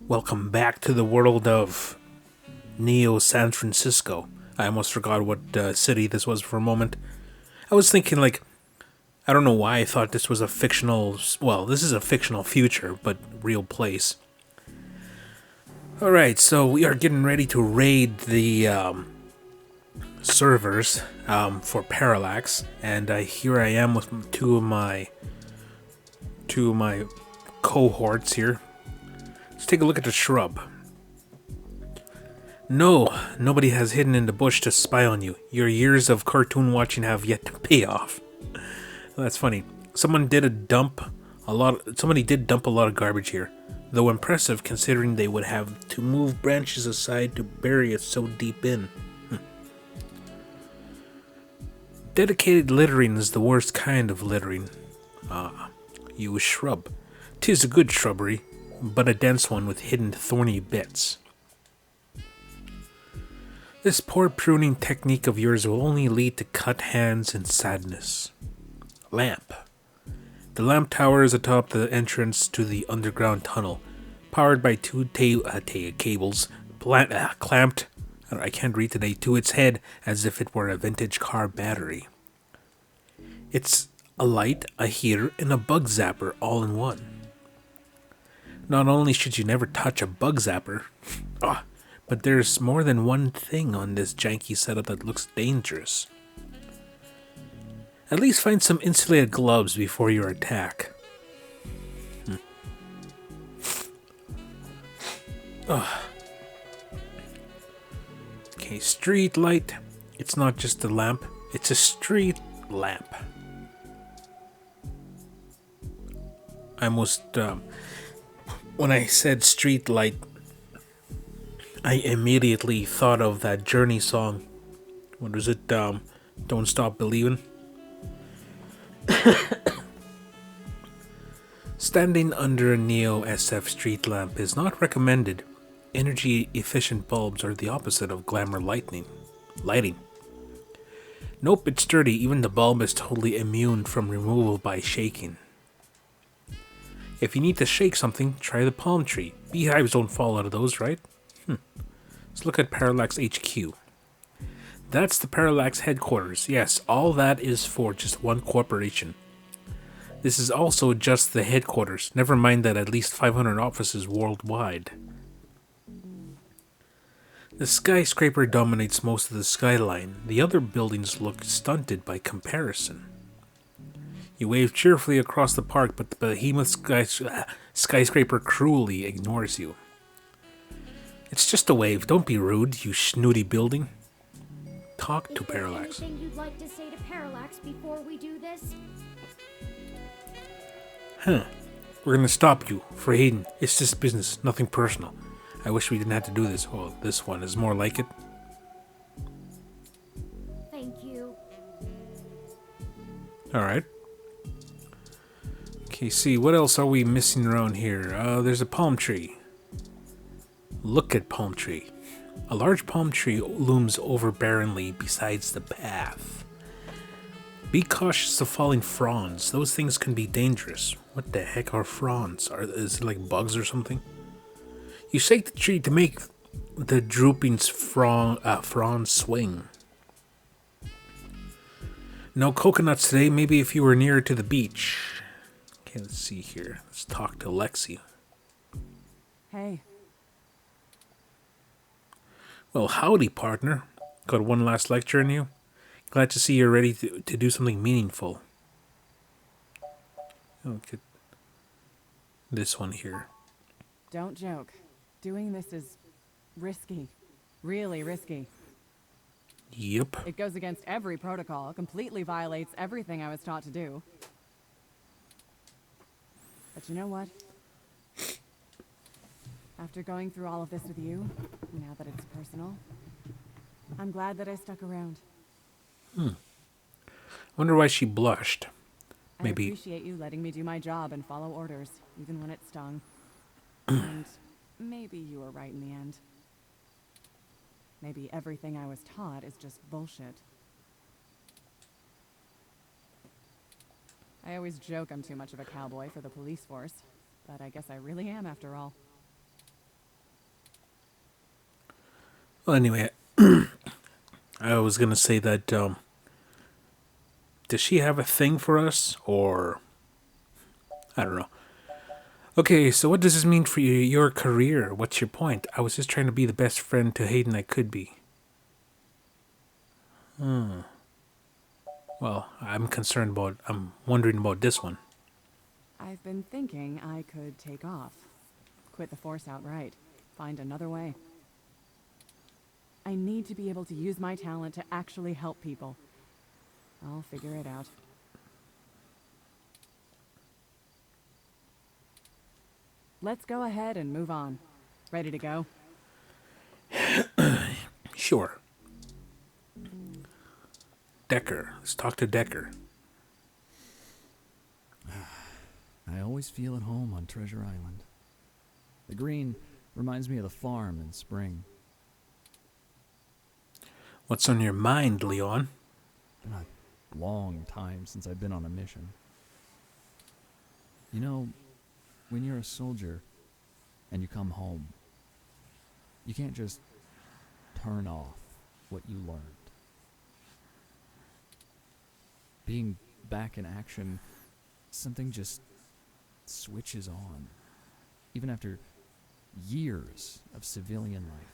Welcome back to the world of Neo San Francisco. I almost forgot what city this was for a moment. I was thinking, like, I don't know why I thought this was a fictional. Well, this is a fictional future, but real place. Alright, so we are getting ready to raid the servers for Parallax, and here I am with two of my cohorts here. Let's take a look at the shrub. No, nobody has hidden in the bush to spy on you. Your years of cartoon watching have yet to pay off. Well, that's funny. Somebody did dump a lot of garbage here, though impressive considering they would have to move branches aside to bury it so deep in. Dedicated littering is the worst kind of littering. You shrub. 'Tis a good shrubbery, but a dense one with hidden thorny bits. This poor pruning technique of yours will only lead to cut hands and sadness. Lamp. The lamp tower is atop the entrance to the underground tunnel, powered by two cables clamped, I can't read today, to its head as if it were a vintage car battery. It's a light, a heater, and a bug zapper all in one. Not only should you never touch a bug zapper, but there's more than one thing on this janky setup that looks dangerous. At least find some insulated gloves before your attack. Okay, street light. It's not just a lamp, it's a street lamp. When I said street light, I immediately thought of that Journey song. What is it? Don't Stop Believin'. Standing under a Neo SF street lamp is not recommended. Energy efficient bulbs are the opposite of glamour lighting. Nope, it's sturdy. Even the bulb is totally immune from removal by shaking. If you need to shake something, try the palm tree. Beehives don't fall out of those, right? Let's look at Parallax HQ. That's the Parallax headquarters. Yes, all that is for just one corporation. This is also just the headquarters. Never mind that at least 500 offices worldwide. The skyscraper dominates most of the skyline. The other buildings look stunted by comparison. You wave cheerfully across the park, but the behemoth skyscraper cruelly ignores you. It's just a wave. Don't be rude, you snooty building. Talk to Parallax. Anything you'd like to say to Parallax before we do this? We're gonna stop you for Hayden. It's just business, nothing personal. I wish we didn't have to do this. Well, this one is more like it. Thank you. Alright. Okay, see, what else are we missing around here? There's a palm tree. Look at palm tree. A large palm tree looms overbearingly besides the path. Be cautious of falling fronds. Those things can be dangerous. What the heck are fronds? Is it like bugs or something? You shake the tree to make the drooping fronds swing. No coconuts today. Maybe if you were nearer to the beach. Okay, let's see here. Let's talk to Lexi. Hey. Well, howdy, partner. Got one last lecture in you? Glad to see you're ready to do something meaningful. Okay. This one here. Don't joke. Doing this is risky. Really risky. Yep. It goes against every protocol, completely violates everything I was taught to do. But you know what? After going through all of this with you, now that it's personal, I'm glad that I stuck around. Wonder why she blushed. Maybe. I appreciate you letting me do my job and follow orders, even when it stung. And maybe you were right in the end. Maybe everything I was taught is just bullshit. I always joke I'm too much of a cowboy for the police force, but I guess I really am after all. Well, anyway, I was gonna say that, does she have a thing for us? Or, I don't know. Okay, so what does this mean for your career? What's your point? I was just trying to be the best friend to Hayden I could be. Well, I'm wondering about this one. I've been thinking I could take off. Quit the force outright. Find another way. I need to be able to use my talent to actually help people. I'll figure it out. Let's go ahead and move on. Ready to go? Sure. Decker. Let's talk to Decker. I always feel at home on Treasure Island. The green reminds me of the farm in spring. What's on your mind, Leon? Been a long time since I've been on a mission. You know, when you're a soldier and you come home, you can't just turn off what you learned. Being back in action, something just switches on, even after years of civilian life.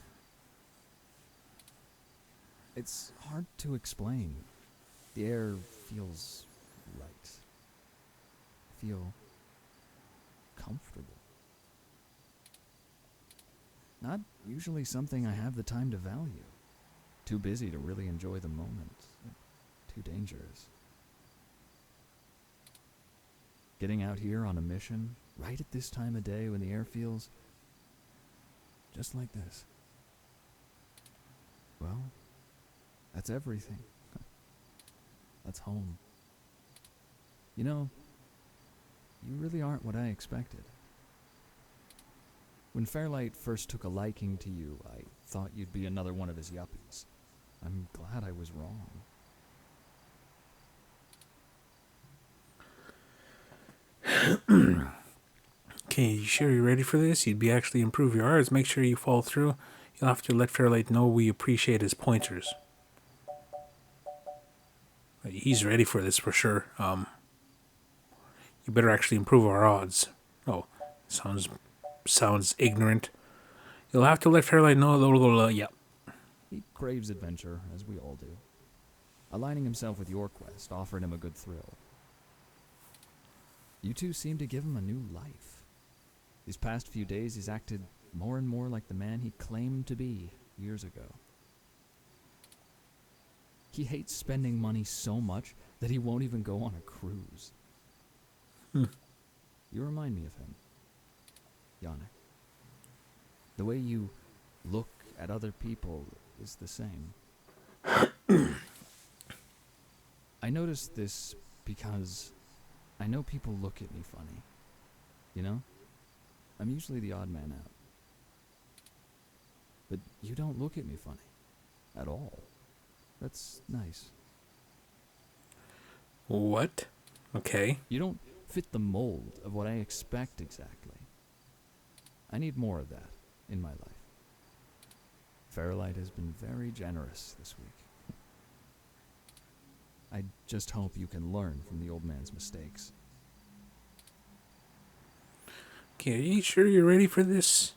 It's hard to explain. The air feels right. I feel comfortable. Not usually something I have the time to value. Too busy to really enjoy the moment. Too dangerous. Getting out here on a mission, right at this time of day when the air feels just like this. Well, that's everything. That's home. You know, you really aren't what I expected. When Fairlight first took a liking to you, I thought you'd be another one of his yuppies. I'm glad I was wrong. Okay, you sure you're ready for this? You'd be actually improve your odds. Make sure you follow through. You'll have to let Fairlight know we appreciate his pointers. He's ready for this for sure. You better actually improve our odds. Oh, sounds ignorant. You'll have to let Fairlight know. Yeah. He craves adventure, as we all do. Aligning himself with your quest offered him a good thrill. You two seem to give him a new life. These past few days, he's acted more and more like the man he claimed to be years ago. He hates spending money so much that he won't even go on a cruise. You remind me of him, Yannick. The way you look at other people is the same. I noticed this because I know people look at me funny. You know? I'm usually the odd man out. But you don't look at me funny. At all. That's nice. What? Okay. You don't fit the mold of what I expect exactly. I need more of that in my life. Fairlight has been very generous this week. I just hope you can learn from the old man's mistakes. Okay, are you sure you're ready for this?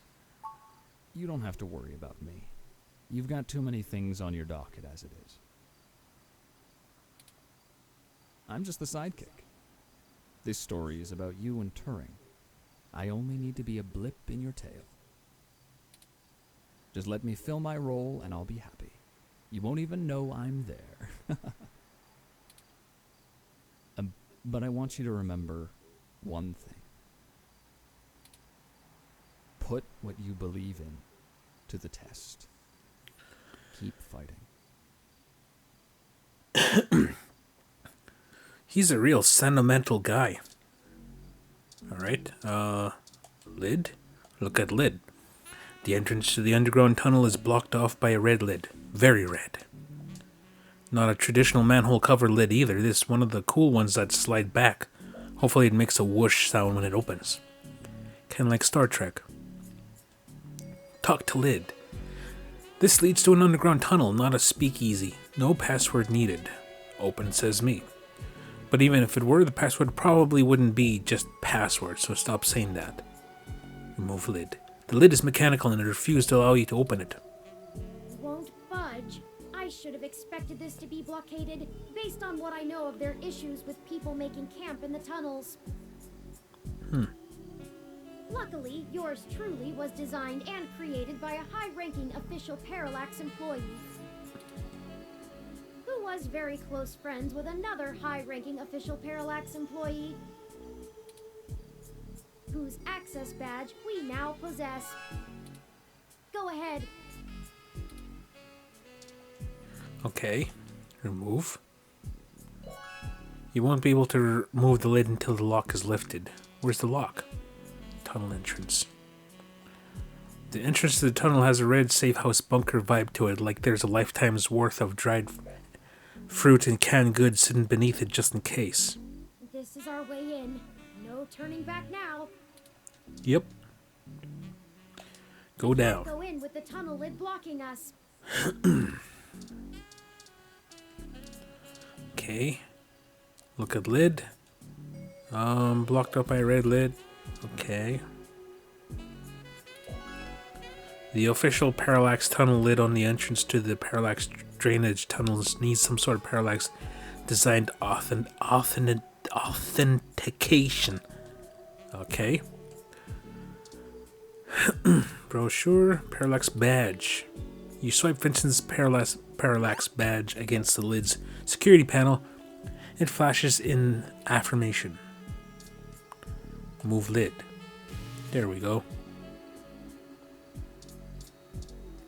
You don't have to worry about me. You've got too many things on your docket as it is. I'm just the sidekick. This story is about you and Turing. I only need to be a blip in your tail. Just let me fill my role and I'll be happy. You won't even know I'm there. But I want you to remember one thing. Put what you believe in to the test. Keep fighting. He's a real sentimental guy. Alright, lid? Look at lid. The entrance to the underground tunnel is blocked off by a red lid. Very red. Not a traditional manhole cover lid either. This is one of the cool ones that slide back. Hopefully it makes a whoosh sound when it opens. Kinda like Star Trek. Talk to lid. This leads to an underground tunnel, not a speakeasy. No password needed. Open, says me. But even if it were, the password probably wouldn't be just password, so stop saying that. Remove lid. The lid is mechanical and it refused to allow you to open it. Won't budge. I should have expected this to be blockaded based on what I know of their issues with people making camp in the tunnels. Luckily, yours truly was designed and created by a high-ranking official Parallax employee who was very close friends with another high-ranking official Parallax employee whose access badge we now possess. Go ahead. Okay. Remove. You won't be able to remove the lid until the lock is lifted. Where's the lock? Tunnel entrance. The entrance to the tunnel has a red safe house bunker vibe to it, like there's a lifetime's worth of dried fruit and canned goods sitting beneath it just in case. This is our way in. No turning back now. Yep. Go down. Go in with the tunnel lid blocking us. Okay. Look at lid. Blocked up by a red lid. Okay. The official parallax tunnel lid on the entrance to the parallax drainage tunnels needs some sort of parallax designed authentication. Okay. Brochure, parallax badge. You swipe Vincent's parallax badge against the lid's security panel. It flashes in affirmation. Move lid. There we go.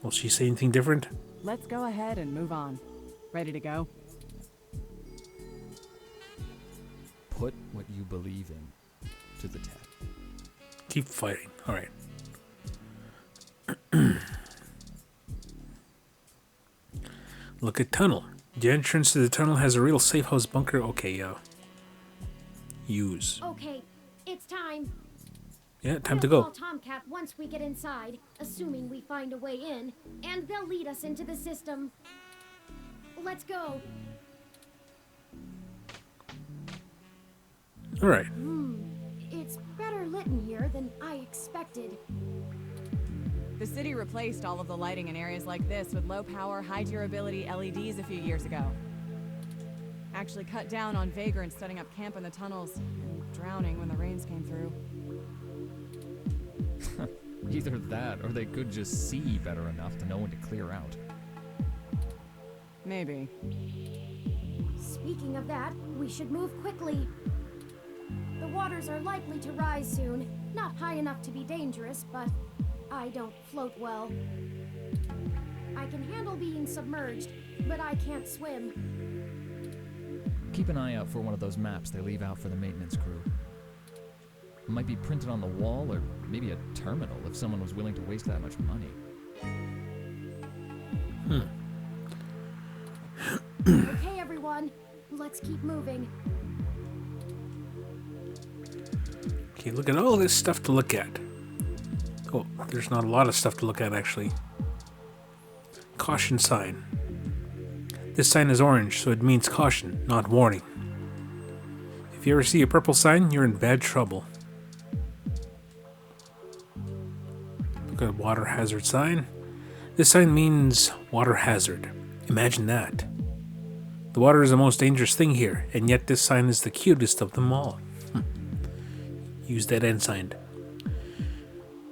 Will she say anything different? Let's go ahead and move on. Ready to go? Put what you believe in to the test. Keep fighting. Alright. Look at tunnel. The entrance to the tunnel has a real safe house bunker. Okay, use. Okay, it's time. Yeah, time to We'll go. call Tomcat once we get inside, assuming we find a way in, and they'll lead us into the system. Let's go. Alright. It's better lit in here than I expected. The city replaced all of the lighting in areas like this with low-power, high-durability LEDs a few years ago. Actually cut down on vagrants setting up camp in the tunnels and drowning when the rains came through. Either that, or they could just see better enough to know when to clear out. Maybe. Speaking of that, we should move quickly. The waters are likely to rise soon. Not high enough to be dangerous, but I don't float well. I can handle being submerged, but I can't swim. Keep an eye out for one of those maps they leave out for the maintenance crew. It might be printed on the wall, or maybe a terminal if someone was willing to waste that much money. Okay, everyone, let's keep moving. Okay, look at all this stuff to look at. Oh, there's not a lot of stuff to look at, actually. Caution sign. This sign is orange, so it means caution, not warning. If you ever see a purple sign, you're in bad trouble. Look at water hazard sign. This sign means water hazard. Imagine that. The water is the most dangerous thing here, and yet this sign is the cutest of them all. Use that ensign.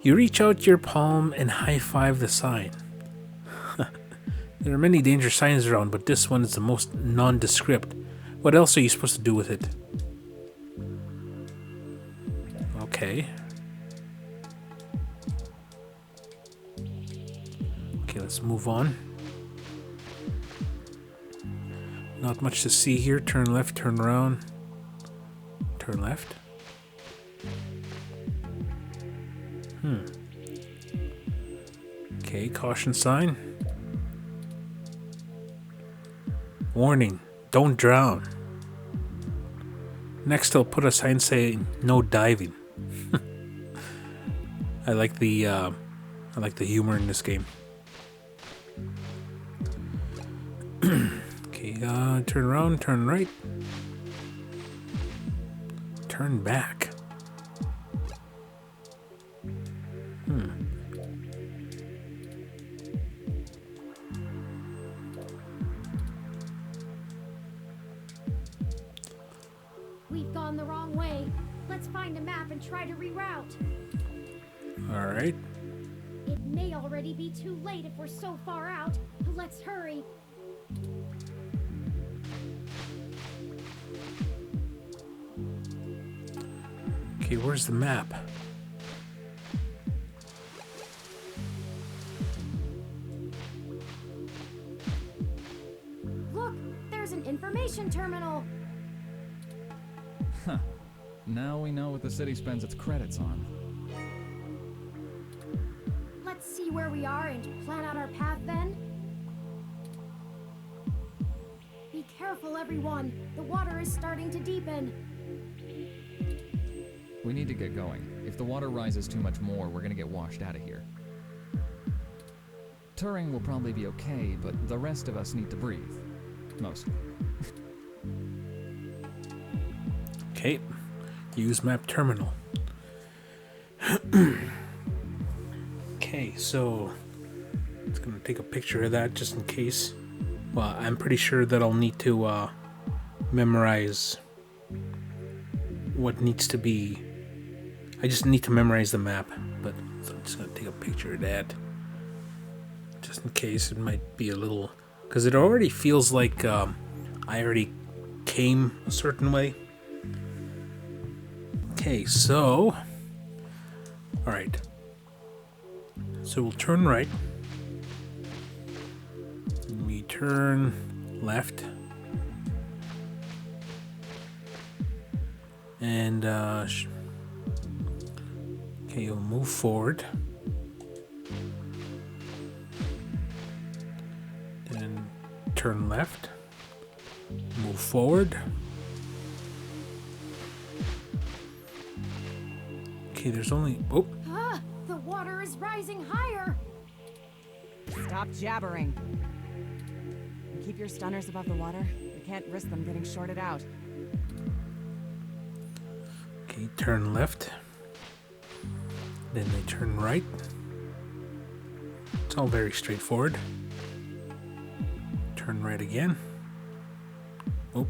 You reach out your palm and high-five the sign. There are many dangerous signs around, but this one is the most nondescript. What else are you supposed to do with it? Okay. Okay, let's move on. Not much to see here. Turn left, turn around. Turn left. Okay, caution sign. Warning, don't drown. Next they'll put a sign saying no diving. I like the humor in this game. Okay, turn around, turn right. Turn back. We've gone the wrong way. Let's find a map and try to reroute. Alright. It may already be too late if we're so far out. Let's hurry. Okay, where's the map? Look, there's an information terminal. Huh. Now we know what the city spends its credits on. Let's see where we are and plan out our path then. Be careful, everyone. The water is starting to deepen. We need to get going. If the water rises too much more, we're gonna get washed out of here. Turing will probably be okay, but the rest of us need to breathe. Mostly. Okay. Use map terminal. Okay, so it's gonna take a picture of that just in case. Well, I'm pretty sure that I'll need to memorize what needs to be. I just need to memorize the map, but so I'm just gonna take a picture of that just in case. It might be a little, because it already feels like I already came a certain way. Okay, so all right. So we'll turn right. We turn left. And okay, we'll move forward. Then turn left. Move forward. Okay, there's only The water is rising higher. Stop jabbering. And keep your stunners above the water. We can't risk them getting shorted out. Okay, turn left. Then they turn right. It's all very straightforward. Turn right again. Oh.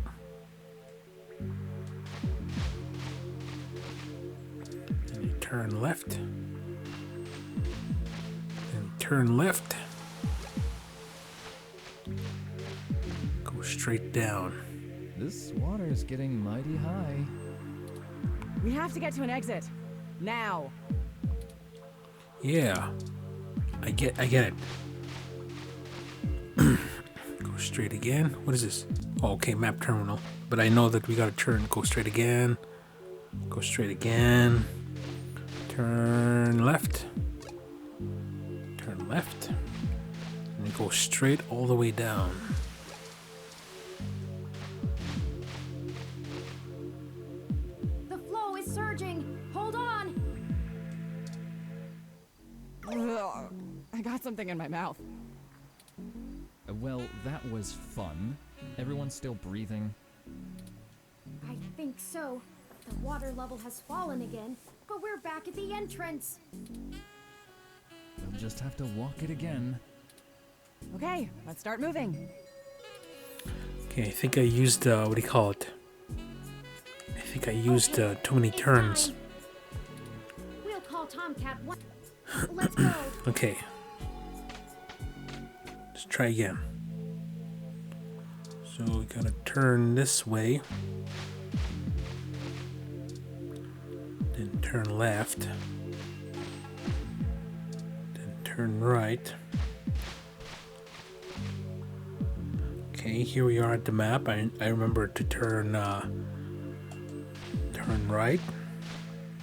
Then you turn left. Then turn left. Go straight down. This water is getting mighty high. We have to get to an exit. Now. Yeah. I get it. Go straight again. What is this? Oh, okay, map terminal. But I know that we gotta turn. Go straight again. Go straight again. Turn left. Turn left. And then go straight all the way down. The flow is surging. Hold on. Ugh, I got something in my mouth. Well, that was fun. Everyone's still breathing. I think so. The water level has fallen again, but we're back at the entrance. We'll just have to walk it again. Okay, let's start moving. Okay, I think I used, what do you call it? I think I used too many turns. We'll call Tomcat one. Let's go. Okay. Let's try again. So we gotta turn this way. Then turn left. Then turn right. Okay, here we are at the map. I remember to turn right.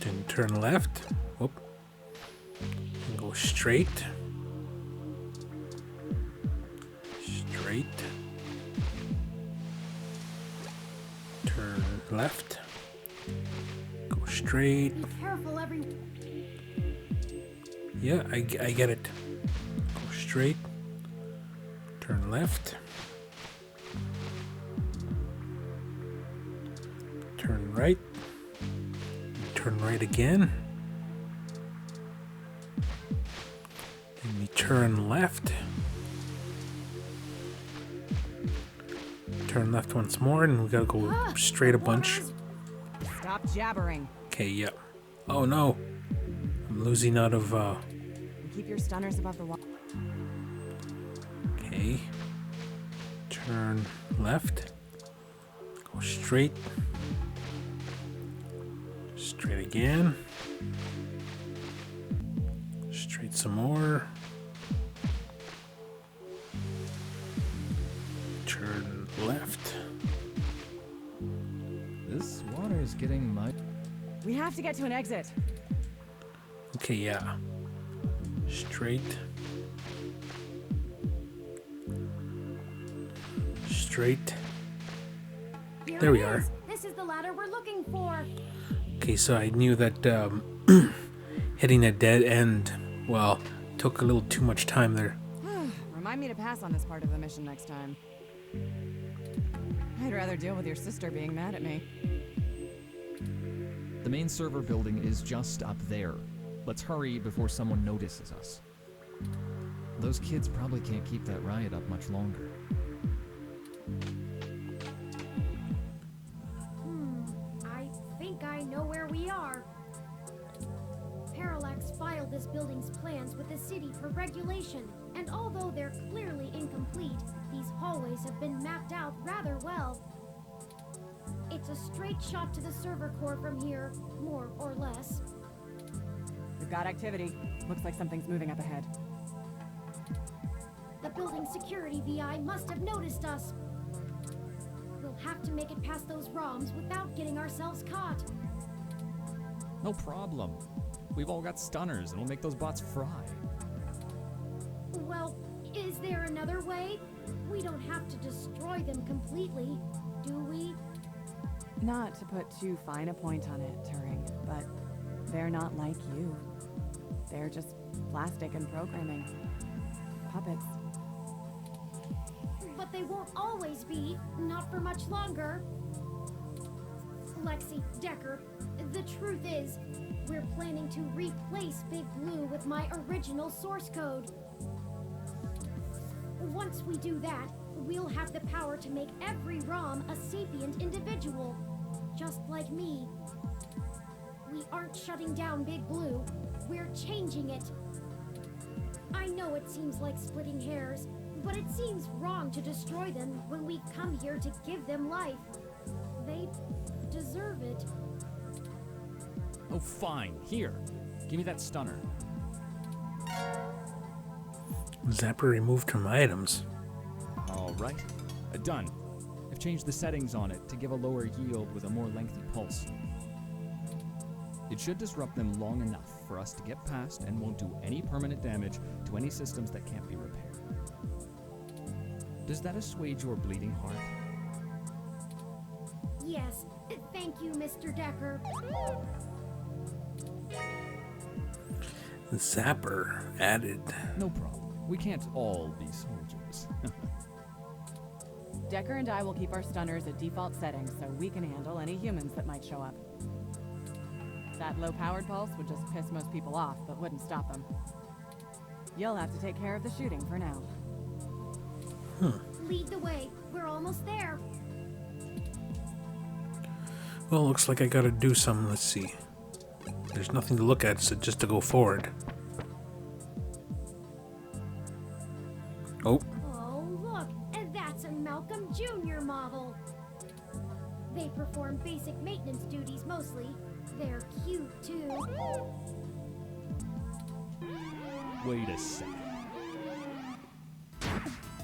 Then turn left. Whoop. And go straight. Straight. Turn left. Go straight. Be careful, everyone. Yeah, I get it. Go straight. Turn left. Turn right. Turn right again. And we turn left. Turn left once more, and we gotta go straight a bunch. Stop jabbering. Okay, yeah. Oh no. I'm losing out of, Keep your stunners above the water. Okay. Turn left. Go straight. Straight again. Straight some more. Turn left. This water is getting mud. We have to get to an exit. Okay, yeah. Straight. Straight. Here There it we are. is. This is the ladder we're looking for. Okay, so I knew that hitting a dead end, well, took a little too much time there. Remind me to pass on this part of the mission next time. I'd rather deal with your sister being mad at me. The main server building is just up there. Let's hurry before someone notices us. Those kids probably can't keep that riot up much longer. I think I know where we are. Parallax filed this building's plans with the city for regulation, and although they're clearly incomplete, these hallways have been mapped out rather well. It's a straight shot to the server core from here, more or less. We've got activity. Looks like something's moving up ahead. The building security VI must have noticed us. We'll have to make it past those ROMs without getting ourselves caught. No problem. We've all got stunners and we'll make those bots fry. Well, is there another way? We don't have to destroy them completely, do we? Not to put too fine a point on it, Turing, but they're not like you. They're just plastic and programming. Puppets. But they won't always be, not for much longer. Lexi, Decker, the truth is, we're planning to replace Big Blue with my original source code. Once we do that, we'll have the power to make every ROM a sapient individual, just like me. We aren't shutting down Big Blue, we're changing it. I know it seems like splitting hairs, but it seems wrong to destroy them when we come here to give them life. They deserve it. Oh, fine. Here. Give me that stunner. Zapper removed from items. All right. Done. I've changed the settings on it to give a lower yield with a more lengthy pulse. It should disrupt them long enough for us to get past and won't do any permanent damage to any systems that can't be repaired. Does that assuage your bleeding heart? Yes, thank you, Mr. Decker. Zapper added. No problem. We can't all be soldiers. Decker and I will keep our stunners at default settings so we can handle any humans that might show up. That low-powered pulse would just piss most people off, but wouldn't stop them. You'll have to take care of the shooting for now. Lead the way. We're almost there. Well, looks like I gotta do some. Let's see. There's nothing to look at, so just to go forward. Oh, Oh, look, and that's a Malcolm Jr. model. They perform basic maintenance duties mostly. They're cute, too. Wait a second.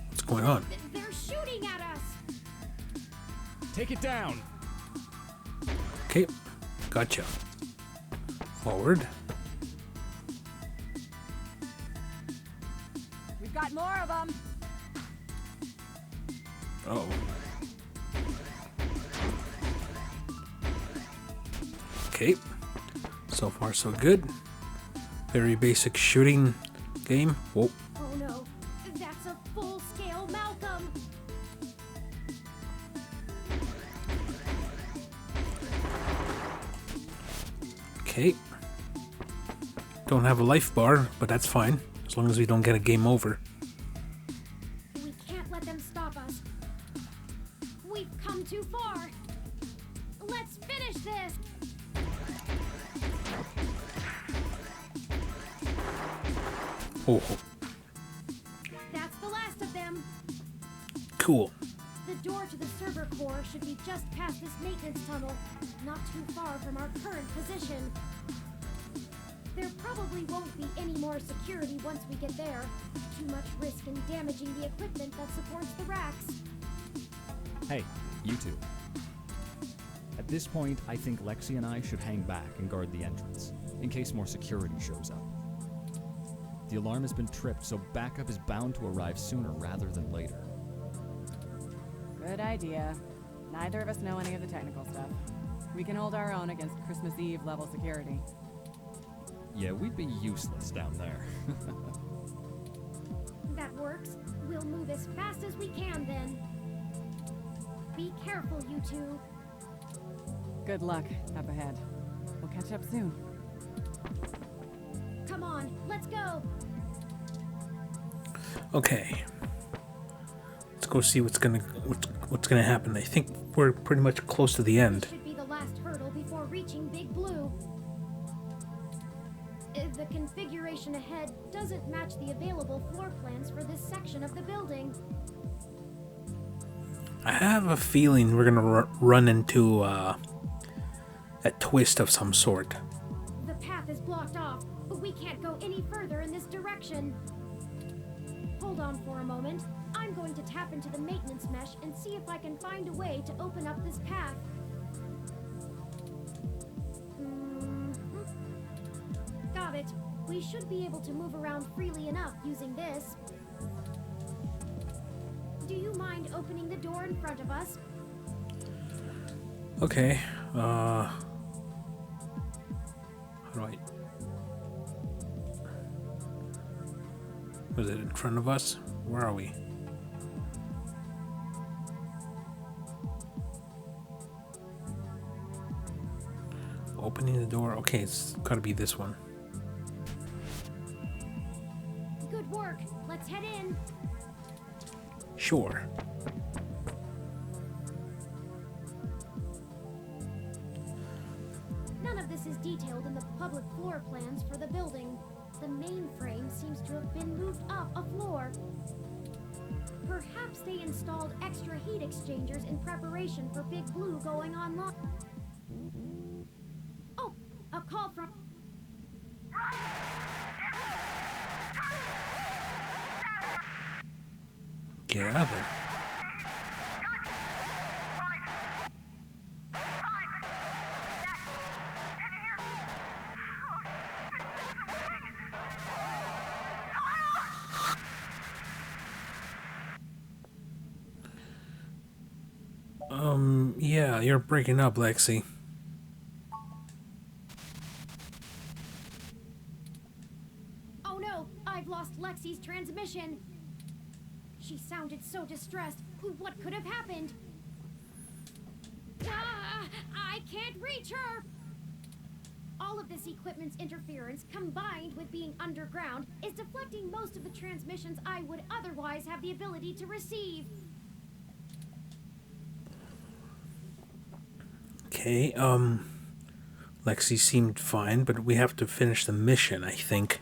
what's going on? They're shooting at us! Take it down! Okay, gotcha. Forward. We've got more of them! Oh. Okay. So far, so good. Very basic shooting game. Whoa. Oh no, that's a full-scale Malcolm! Okay. Don't have a life bar, but that's fine. As long as we don't get a game over. We can't let them stop us. We've come too far. Let's finish this. Oh, That's the last of them. cool. The door to the server core should be just past this maintenance tunnel, not too far from our current position. There probably won't be any more security once we get there. Too much risk in damaging the equipment that supports the racks. Hey, you two. At this point, I think Lexi and I should hang back and guard the entrance, in case more security shows up. The alarm has been tripped, so backup is bound to arrive sooner rather than later. Good idea. Neither of us know any of the technical stuff. We can hold our own against Christmas Eve level security. Yeah, we'd be useless down there. That works. We'll move as fast as we can then. Be careful, you two. Good luck up ahead. We'll catch up soon. Come on, let's go. Okay. Let's go see what's gonna happen. I think we're pretty much close to the end. This should be the last hurdle before reaching Big Blue. The configuration ahead doesn't match the available floor plans for this section of the building. I have a feeling we're gonna run into a twist of some sort. The path is blocked off, but we can't go any further in this direction. Hold on for a moment. I'm going to tap into the maintenance mesh and see if I can find a way to open up this path. Got it. We should be able to move around freely enough using this. Do you mind opening the door in front of us? Okay. How do I... Was it in front of us? Where are we? Opening the door. Okay, it's gotta be this one. Good work. Let's head in. Sure. None of this is detailed in the public floor plans for the building. The mainframe seems to have been moved up a floor. Perhaps they installed extra heat exchangers in preparation for Big Blue going online. Oh, a call from... Get out of there. Yeah, you're breaking up, Lexi. Oh no, I've lost Lexi's transmission. She sounded so distressed. What could have happened? Ah, I can't reach her! All of this equipment's interference, combined with being underground, is deflecting most of the transmissions I would otherwise have the ability to receive. Okay, Lexi seemed fine, but we have to finish the mission, I think.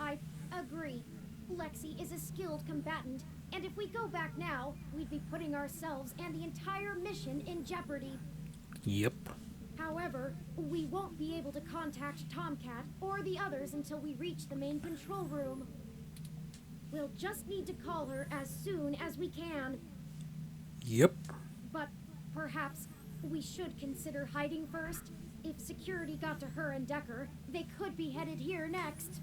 I agree. Lexi is a skilled combatant, and if we go back now, we'd be putting ourselves and the entire mission in jeopardy. Yep. However, we won't be able to contact Tomcat or the others until we reach the main control room. We'll just need to call her as soon as we can. Yep. But perhaps we should consider hiding first. If security got to her and Decker, they could be headed here next.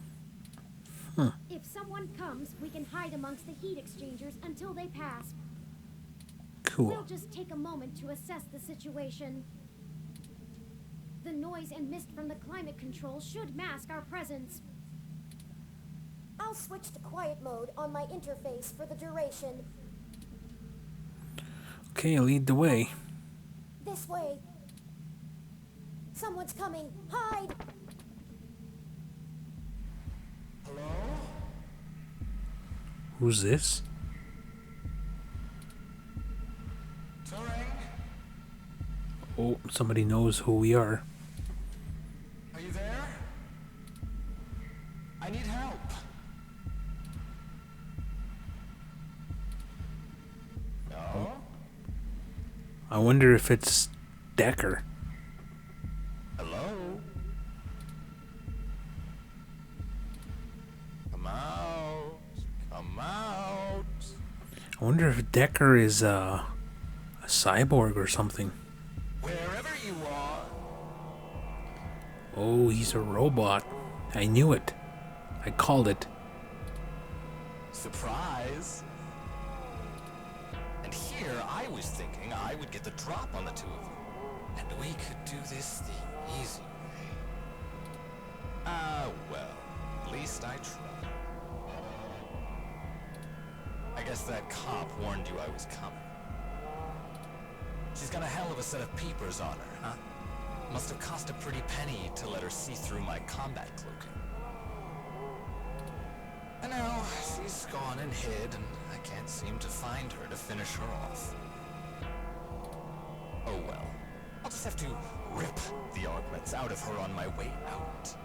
If someone comes, we can hide amongst the heat exchangers until they pass. Cool. We'll just take a moment to assess the situation. The noise and mist from the climate control should mask our presence. I'll switch to quiet mode on my interface for the duration. Okay, lead the way. This way. Someone's coming. Hide! Hello? Who's this? Turing? Oh, somebody knows who we are. Are you there? I need help. No? I wonder if it's Decker. Hello? Come out. Come out. I wonder if Decker is a cyborg or something. Wherever you are. Oh, he's a robot. I knew it. I called it. Surprise. And here I was thinking I would get the drop on the two of you. And we could do this the easy way. Well, at least I tried. I guess that cop warned you I was coming. She's got a hell of a set of peepers on her, huh? Must have cost a pretty penny to let her see through my combat cloaking. I know, she's gone and hid, and I can't seem to find her to finish her off. Oh well. I'll just have to rip the augments out of her on my way out.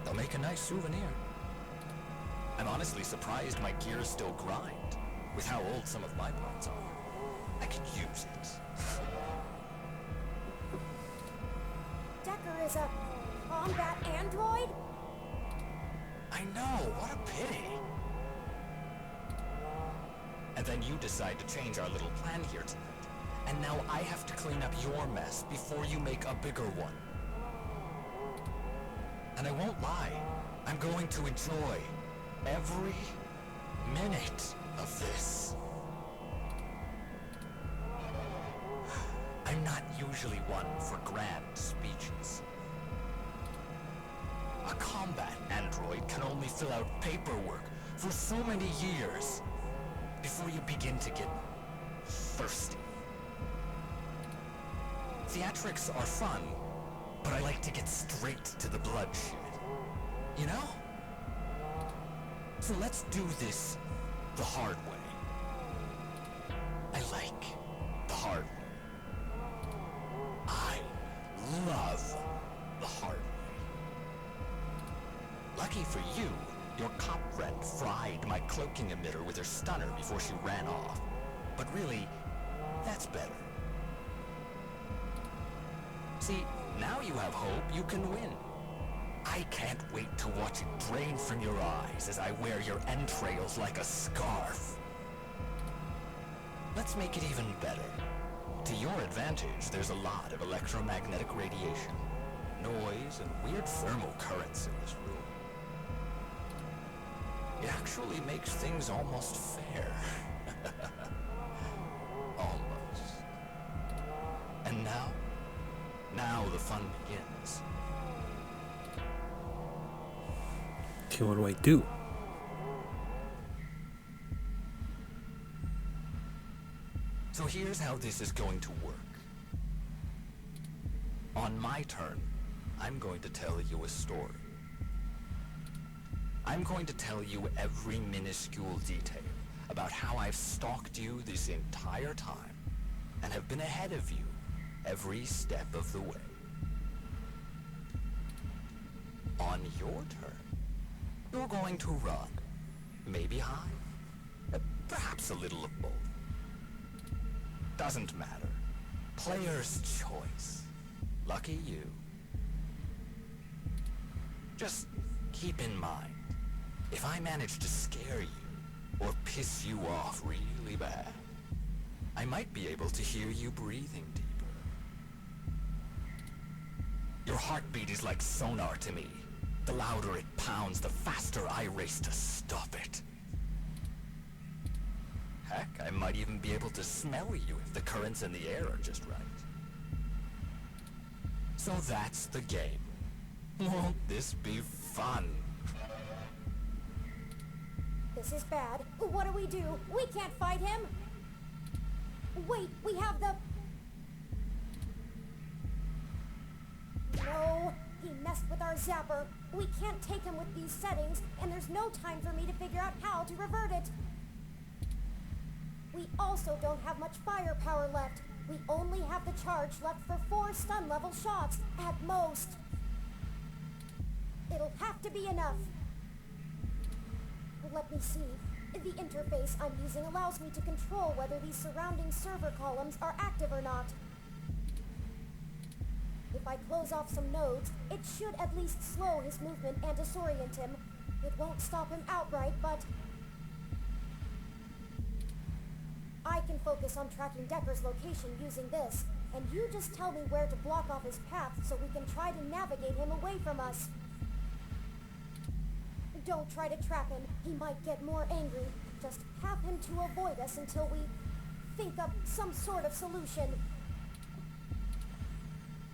They'll make a nice souvenir. I'm honestly surprised my gears still grind, with how old some of my parts are. I could use it. Decker is a combat android? I know, what a pity. And then you decide to change our little plan here tonight. And now I have to clean up your mess before you make a bigger one. And I won't lie, I'm going to enjoy every minute of this. I'm not usually one for grand speeches. A combat android can only fill out paperwork for so many years before you begin to get thirsty. Theatrics are fun, but I like to get straight to the bloodshed. You know? So let's do this the hard way. I like the hard way. I love the hard way. Lucky for you, your cop friend fried my cloaking emitter with her stunner before she ran off. But really, that's better. See, now you have hope you can win. I can't wait to watch it drain from your eyes as I wear your entrails like a scarf. Let's make it even better. To your advantage, there's a lot of electromagnetic radiation, noise, and weird thermal currents in this room. It actually makes things almost fair. Almost. And now the fun begins. Okay, what do I do? So here's how this is going to work. On my turn, I'm going to tell you a story. I'm going to tell you every minuscule detail about how I've stalked you this entire time and have been ahead of you every step of the way. On your turn, you're going to run, maybe hide, perhaps a little of both. Doesn't matter. Player's choice. Lucky you. Just keep in mind, if I manage to scare you or piss you off really bad, I might be able to hear you breathing deeper. Your heartbeat is like sonar to me. The louder it pounds, the faster I race to stop it. Heck, I might even be able to smell you if the currents in the air are just right. So that's the game. Won't this be fun? This is bad. What do we do? We can't fight him. Wait, we have the... messed with our zapper. We can't take him with these settings, and there's no time for me to figure out how to revert it. We also don't have much firepower left. We only have the charge left for 4 stun level shots, at most. It'll have to be enough. Let me see. The interface I'm using allows me to control whether these surrounding server columns are active or not. If I close off some nodes, it should at least slow his movement and disorient him. It won't stop him outright, but I can focus on tracking Decker's location using this, and you just tell me where to block off his path so we can try to navigate him away from us. Don't try to trap him. He might get more angry. Just have him to avoid us until we think up some sort of solution.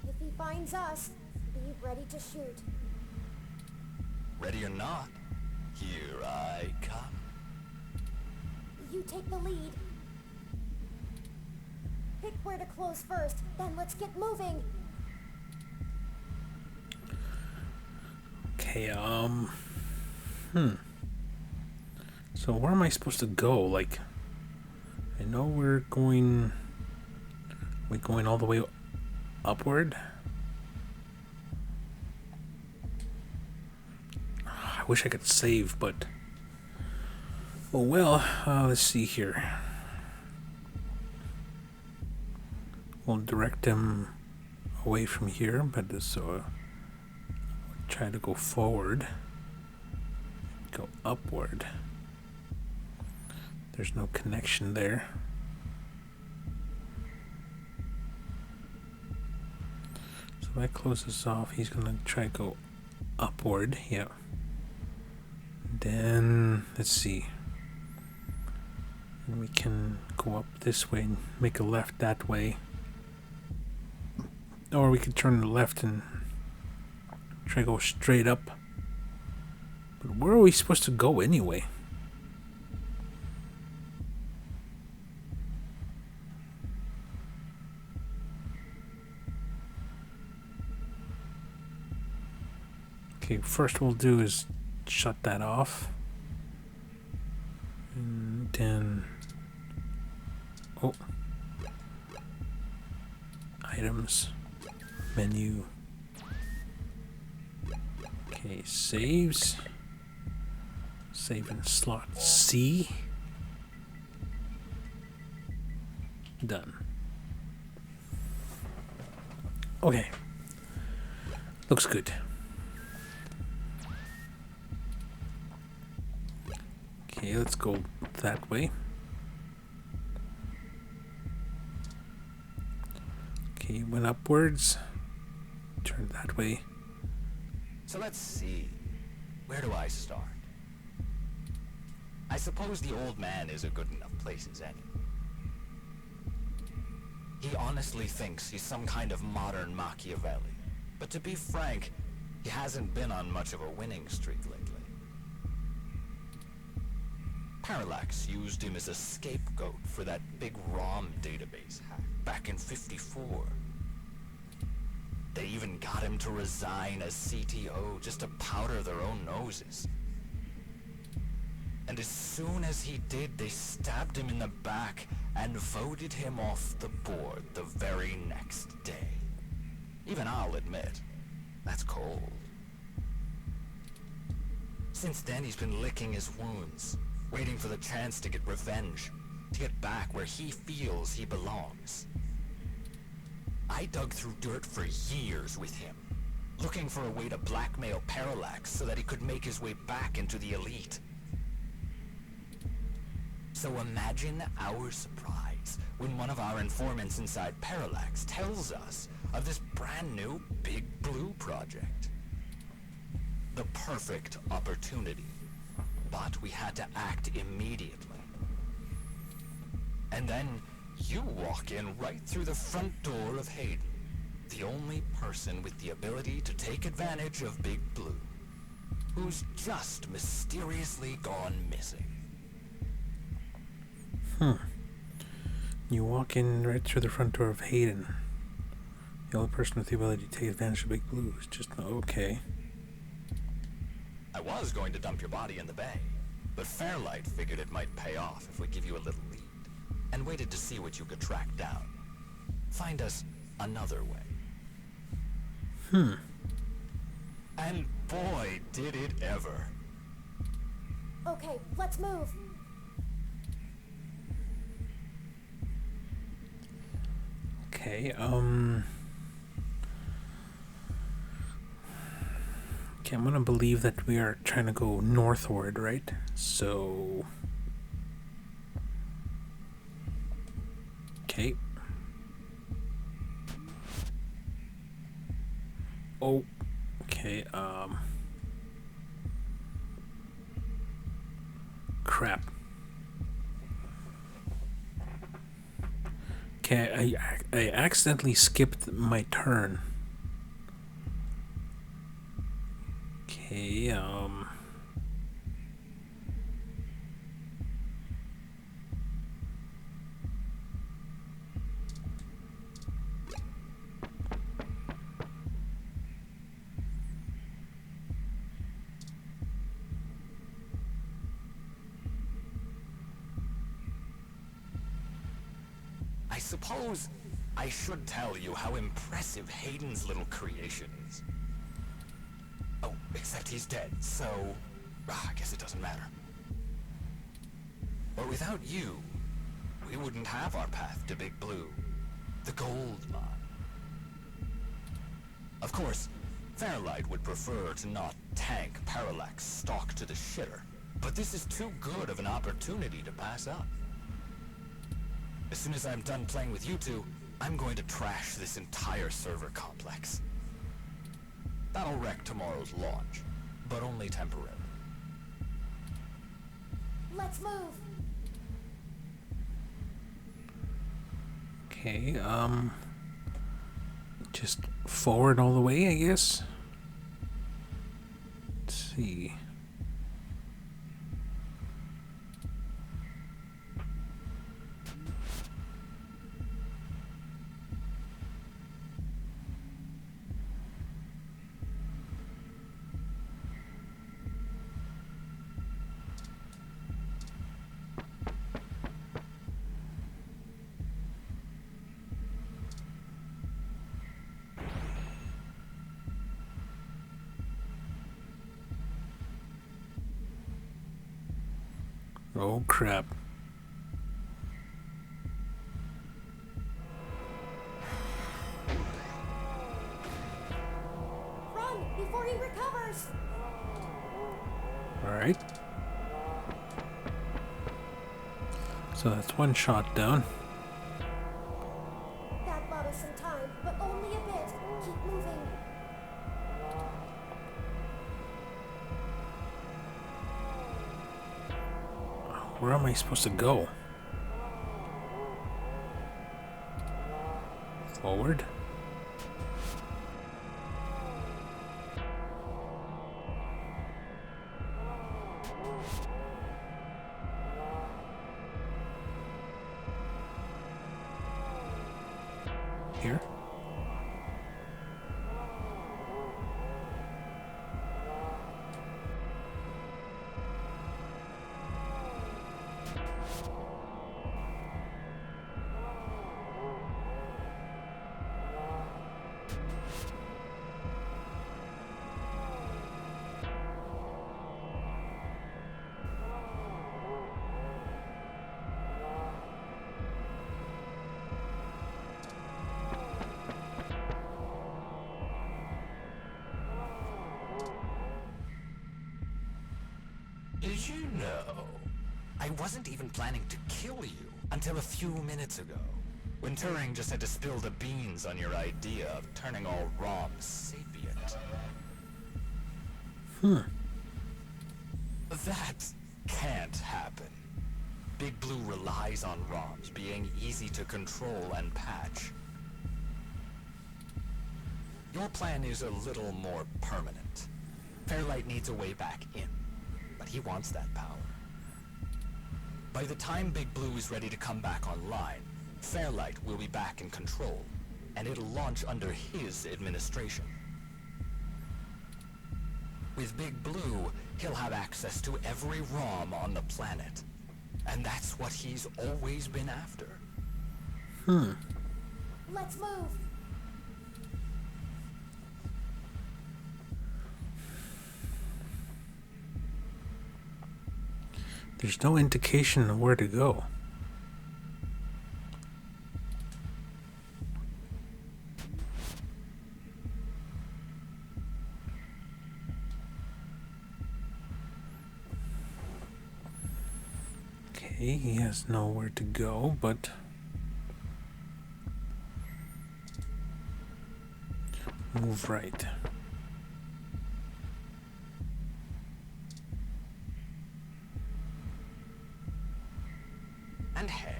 If he finds us, be ready to shoot. Ready or not, here I come. You take the lead. Pick where to close first, then let's get moving. Okay, So where am I supposed to go? Like, I know we're going all the way upward. I wish I could save, but oh well. Let's see here. We'll direct him away from here, but so try to go forward. Go upward. There's no connection there. So if I close this off, he's gonna try to go upward. Yeah. Then let's see. And we can go up this way and make a left that way. Or we could turn to the left and try to go straight up. But where are we supposed to go anyway? Okay, first we'll do is shut that off. And then... oh. Items. Menu. Okay, saves. Save in slot C. Done. Okay. Looks good. Okay, let's go that way. Okay, went upwards. Turn that way. So let's see. Where do I start? I suppose the old man is a good enough place as any. He honestly thinks he's some kind of modern Machiavelli. But to be frank, he hasn't been on much of a winning streak lately. Parallax used him as a scapegoat for that big ROM database hack back in '54. They even got him to resign as CTO just to powder their own noses. And as soon as he did, they stabbed him in the back and voted him off the board the very next day. Even I'll admit, that's cold. Since then, he's been licking his wounds, waiting for the chance to get revenge, to get back where he feels he belongs. I dug through dirt for years with him, looking for a way to blackmail Parallax so that he could make his way back into the elite. So imagine our surprise when one of our informants inside Parallax tells us of this brand new Big Blue project. The perfect opportunity, but we had to act immediately. And then you walk in right through the front door of Hayden, the only person with the ability to take advantage of Big Blue, who's just mysteriously gone missing. You walk in right through the front door of Hayden. The only person with the ability to take advantage of Big Blue is just okay. I was going to dump your body in the bay, but Fairlight figured it might pay off if we give you a little lead, and waited to see what you could track down. Find us another way. And boy, did it ever. Okay, let's move. Okay, Okay, I'm gonna believe that we are trying to go northward, right? So... Okay. Oh, okay, crap. Okay, I accidentally skipped my turn. Okay, I suppose I should tell you how impressive Hayden's little creation is. Oh, except he's dead, so... I guess it doesn't matter. But without you, we wouldn't have our path to Big Blue, the gold mine. Of course, Fairlight would prefer to not tank Parallax stock to the shitter, but this is too good of an opportunity to pass up. As soon as I'm done playing with you two, I'm going to trash this entire server complex. That'll wreck tomorrow's launch, but only temporarily. Let's move. okay, just forward all the way, I guess. Let's see. Oh crap. Run before he recovers. Alright. So that's one shot down. That bought us some time, but only a bit. Keep moving. Where am I supposed to go? Forward? Here? Did you know? I wasn't even planning to kill you until a few minutes ago, when Turing just had to spill the beans on your idea of turning all ROMs sapient. That can't happen. Big Blue relies on ROMs being easy to control and patch. Your plan is a little more permanent. Fairlight needs a way back in, but he wants that power. By the time Big Blue is ready to come back online, Fairlight will be back in control, and it'll launch under his administration. With Big Blue, he'll have access to every ROM on the planet. And that's what he's always been after. Let's move. There's no indication of where to go. Okay, he has nowhere to go, but move right. And hey,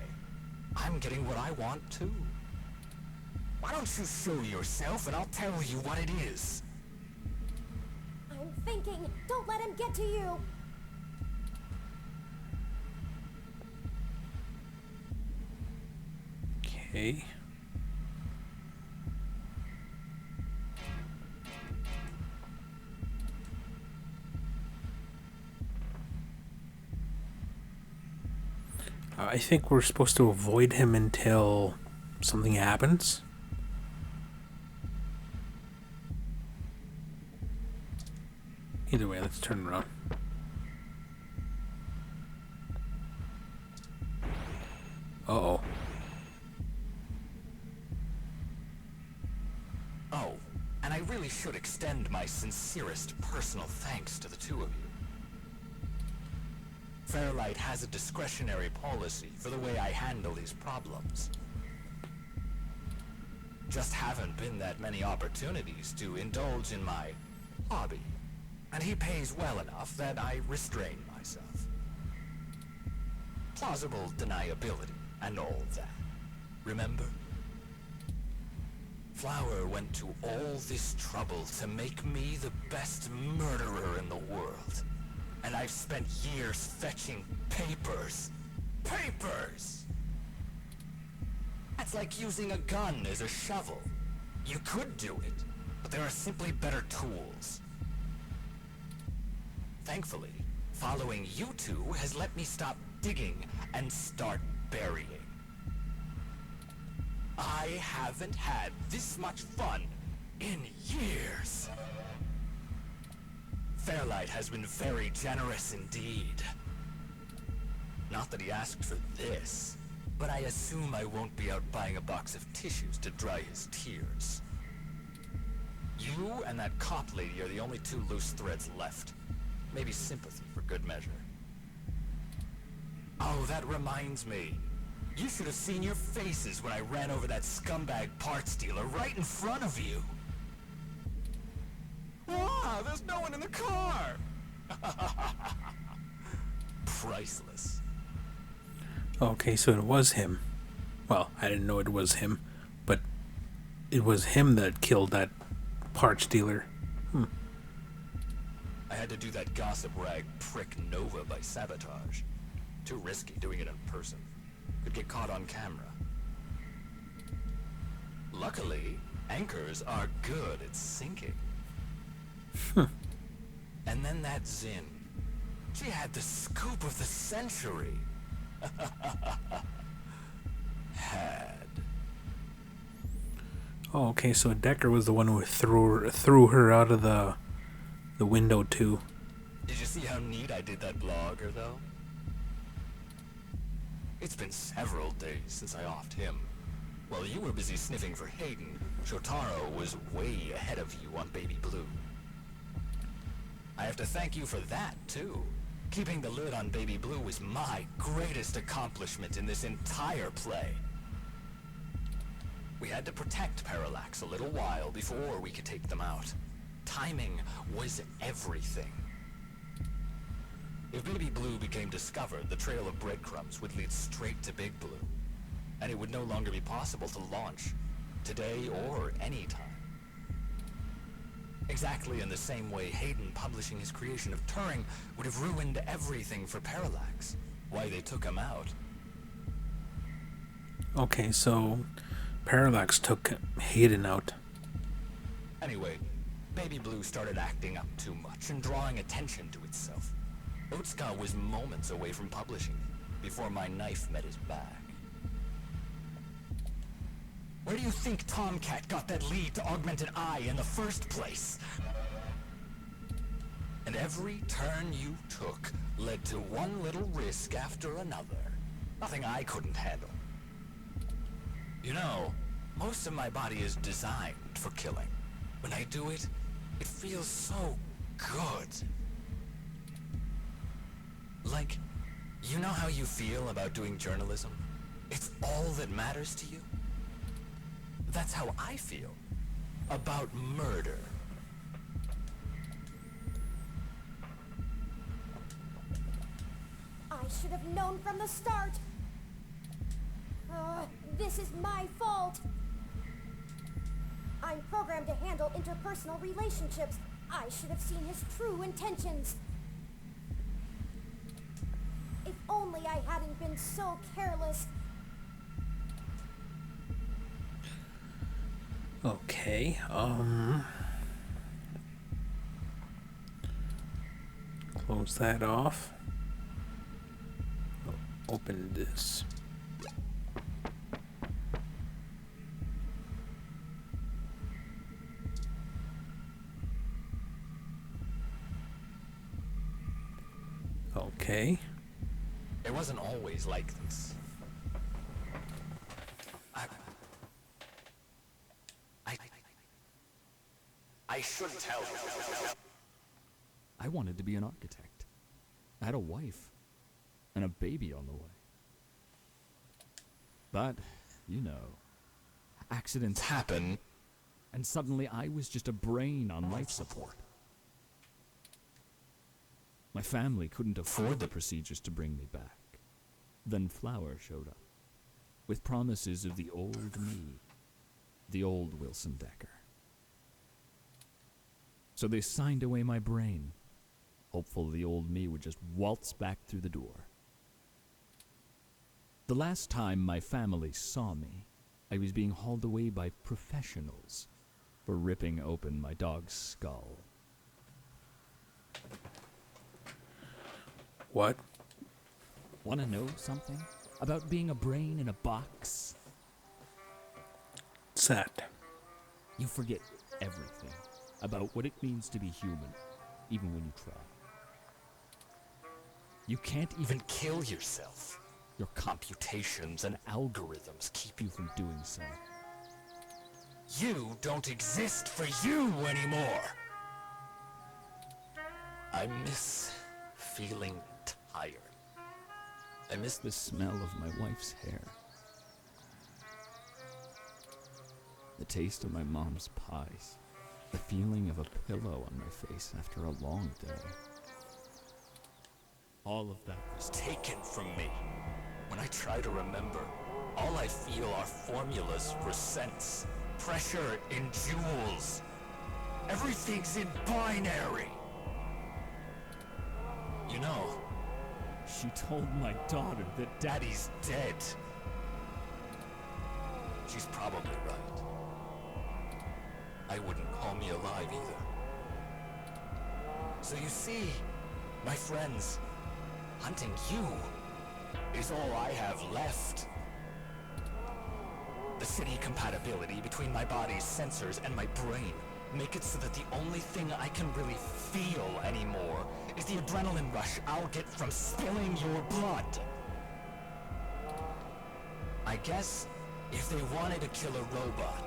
I'm getting what I want too. Why don't you show yourself and I'll tell you what it is? I'm thinking. Don't let him get to you. Okay. I think we're supposed to avoid him until something happens. Either way, let's turn around. Uh-oh. Oh, and I really should extend my sincerest personal thanks to the two of you. Fairlight has a discretionary policy for the way I handle these problems. Just haven't been that many opportunities to indulge in my hobby, and he pays well enough that I restrain myself. Plausible deniability and all that. Remember? Flower went to all this trouble to make me the best murderer in the world. And I've spent years fetching papers. Papers! That's like using a gun as a shovel. You could do it, but there are simply better tools. Thankfully, following you two has let me stop digging and start burying. I haven't had this much fun in years. Fairlight has been very generous indeed. Not that he asked for this, but I assume I won't be out buying a box of tissues to dry his tears. You and that cop lady are the only two loose threads left. Maybe sympathy for good measure. Oh, that reminds me. You should have seen your faces when I ran over that scumbag parts dealer right in front of you. Wow, there's no one in the car! Priceless. Okay, so it was him. Well, I didn't know it was him, but it was him that killed that parts dealer. I had to do that gossip rag prick Nova by sabotage. Too risky doing it in person. Could get caught on camera. Luckily, anchors are good at sinking. And then that Zin. She had the scoop of the century. Had. Oh, okay, so Decker was the one who threw her out of the window too. Did you see how neat I did that blogger, though? It's been several days since I offed him. While you were busy sniffing for Hayden, Shotaro was way ahead of you on Baby Blue. I have to thank you for that, too. Keeping the lid on Baby Blue was my greatest accomplishment in this entire play. We had to protect Parallax a little while before we could take them out. Timing was everything. If Baby Blue became discovered, the trail of breadcrumbs would lead straight to Big Blue. And it would no longer be possible to launch, today or any time. Exactly in the same way Hayden publishing his creation of Turing would have ruined everything for Parallax. Why they took him out. Okay, so Parallax took Hayden out. Anyway, Baby Blue started acting up too much and drawing attention to itself. Otska was moments away from publishing before my knife met his back. Where do you think Tomcat got that lead to Augmented Eye in the first place? And every turn you took led to one little risk after another. Nothing I couldn't handle. You know, most of my body is designed for killing. When I do it, it feels so good. Like, you know how you feel about doing journalism? It's all that matters to you? That's how I feel about murder. I should have known from the start. This is my fault. I'm programmed to handle interpersonal relationships. I should have seen his true intentions. If only I hadn't been so careless. Okay, close that off. Open this. Okay. It wasn't always like this. I should tell you. I wanted to be an architect. I had a wife and a baby on the way. But, you know, accidents happen, and suddenly I was just a brain on life support. My family couldn't afford the procedures to bring me back. Then Flower showed up, with promises of the old me, the old Wilson Decker. So they signed away my brain, hopeful the old me would just waltz back through the door. The last time my family saw me, I was being hauled away by professionals for ripping open my dog's skull. What? Want to know something about being a brain in a box? What's that? You forget everything about what it means to be human, even when you try. You can't even Kill yourself. Your computations and algorithms keep you from doing so. You don't exist for you anymore. I miss feeling tired. I miss the smell of my wife's hair. The taste of my mom's pies. The feeling of a pillow on my face after a long day. All of that was Taken from me. When I try to remember, all I feel are formulas for cents, pressure in joules. Everything's in binary. You know, She told my daughter that Daddy's dead. She's probably right. I wouldn't call me alive either. So you see, my friends, hunting you is all I have left. The city compatibility between my body's sensors and my brain make it so that the only thing I can really feel anymore is the adrenaline rush I'll get from spilling your blood. I guess if they wanted to kill a robot,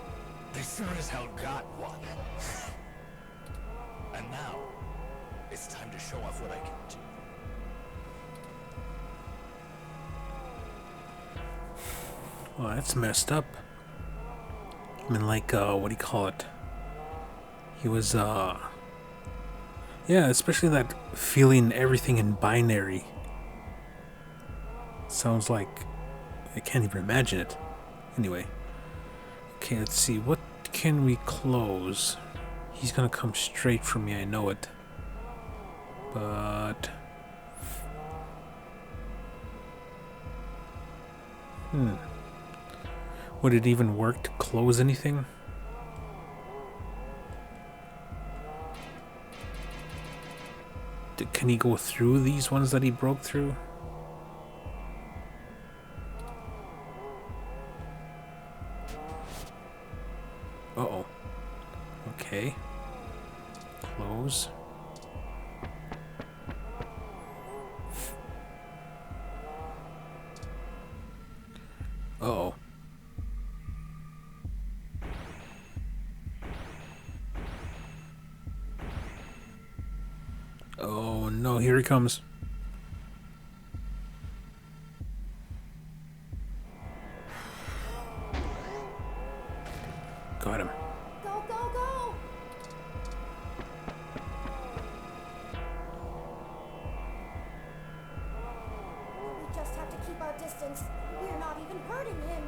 they sure as hell got one. And now, it's time to show off what I can do. Well, that's messed up. I mean, like, what do you call it? He was, yeah, especially that feeling everything in binary. Sounds like, I can't even imagine it. Anyway. Okay, let's see, what can we close? He's gonna come straight for me, I know it. But... Would it even work to close anything? Can he go through these ones that he broke through? Uh-oh. Okay. Close. Uh-oh. Oh no, here he comes. Got him. Go, go, go! We just have to keep our distance. We're not even hurting him.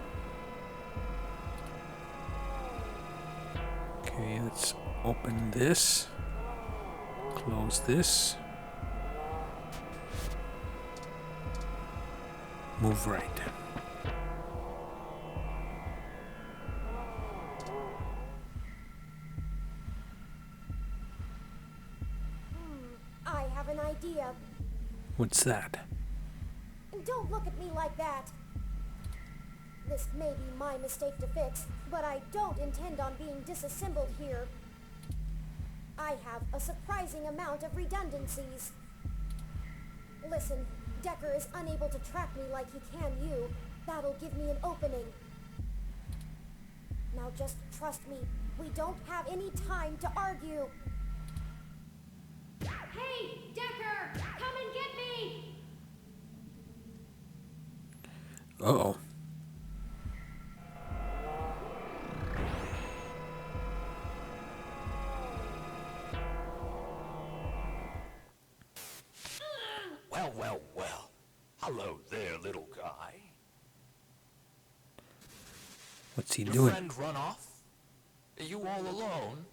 Okay, let's open this. Close this. Move right. I have an idea. What's that? Don't look at me like that. This may be my mistake to fix, but I don't intend on being disassembled here. I have a surprising amount of redundancies. Listen, Decker is unable to track me like he can you. That'll give me an opening. Now just trust me. We don't have any time to argue. Hey, Decker! Come and get me! Uh-oh. Well, well, well. Hello there, little guy. What's he Your doing? friend run off? Are you all alone?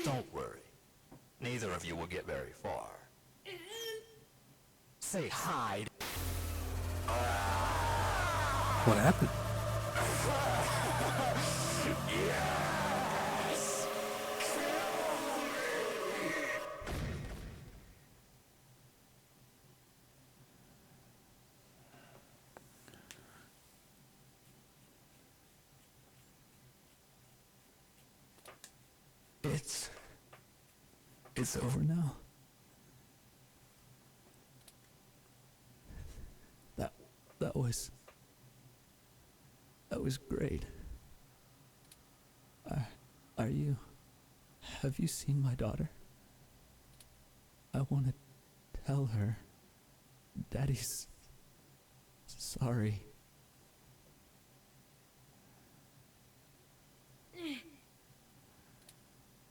Don't worry. Neither of you will get very far. Say hi. What happened? Yes! It's over now. That was great. Are you... Have you seen my daughter? I want to tell her Daddy's sorry.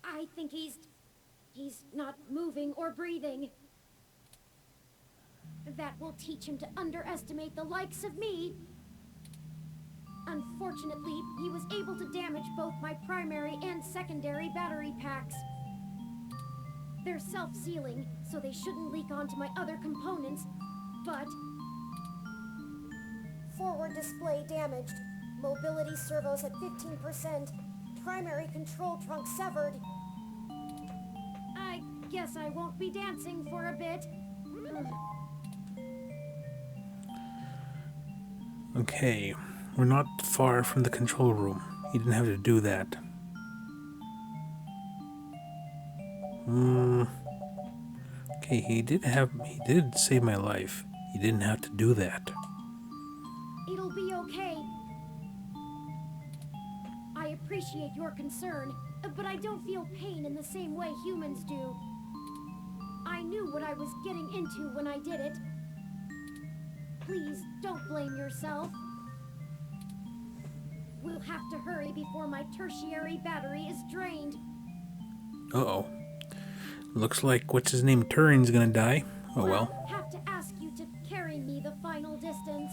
I think he's not moving or breathing. That will teach him to underestimate the likes of me. Unfortunately, he was able to damage both my primary and secondary battery packs. They're self-sealing, so they shouldn't leak onto my other components, but... Forward display damaged. Mobility servos at 15%. Primary control trunk severed. I guess I won't be dancing for a bit. Okay, we're not far from the control room. He didn't have to do that. Okay, he did save my life. He didn't have to do that. It'll be okay. I appreciate your concern, but I don't feel pain in the same way humans do. I knew what I was getting into when I did it. Please, don't blame yourself. We'll have to hurry before my tertiary battery is drained. Uh-oh. Looks like what's-his-name Turing's gonna die. Oh well. I'll have to ask you to carry me the final distance.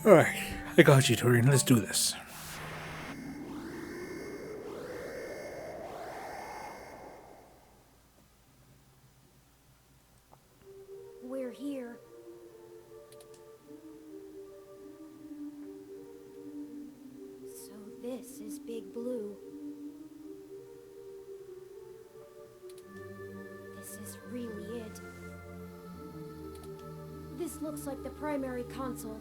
Alright, I got you, Turing. Let's do this. We're here. This is Big Blue. This is really it. This looks like the primary console.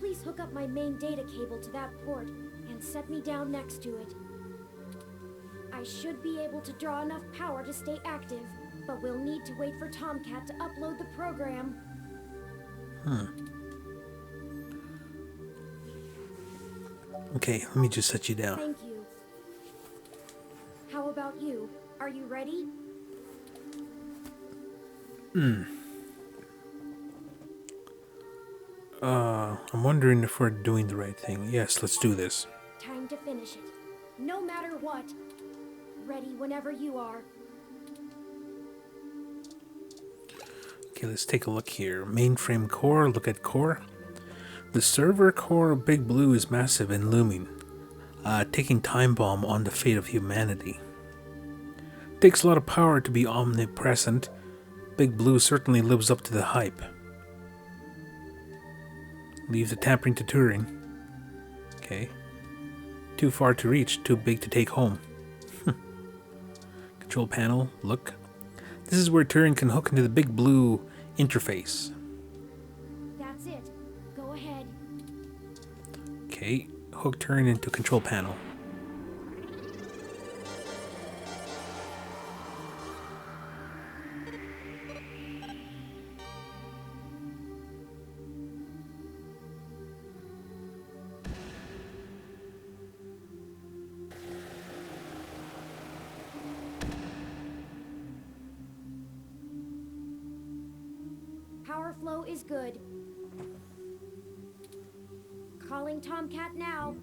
Please hook up my main data cable to that port and set me down next to it. I should be able to draw enough power to stay active, but we'll need to wait for Tomcat to upload the program. Okay, let me just set you down. Thank you. How about you? Are you ready? I'm wondering if we're doing the right thing. Yes, let's do this. Time to finish it. No matter what. Ready whenever you are. Okay, let's take a look here. Mainframe core, look at core. The server core of Big Blue is massive and looming, taking time bomb on the fate of humanity. Takes a lot of power to be omnipresent. Big Blue certainly lives up to the hype. Leave the tampering to Turing. Okay. Too far to reach, too big to take home. Control panel, look. This is where Turing can hook into the Big Blue interface. That's it. Go ahead. Okay, hook Turing into control panel. Power flow is good. Calling Tomcat now.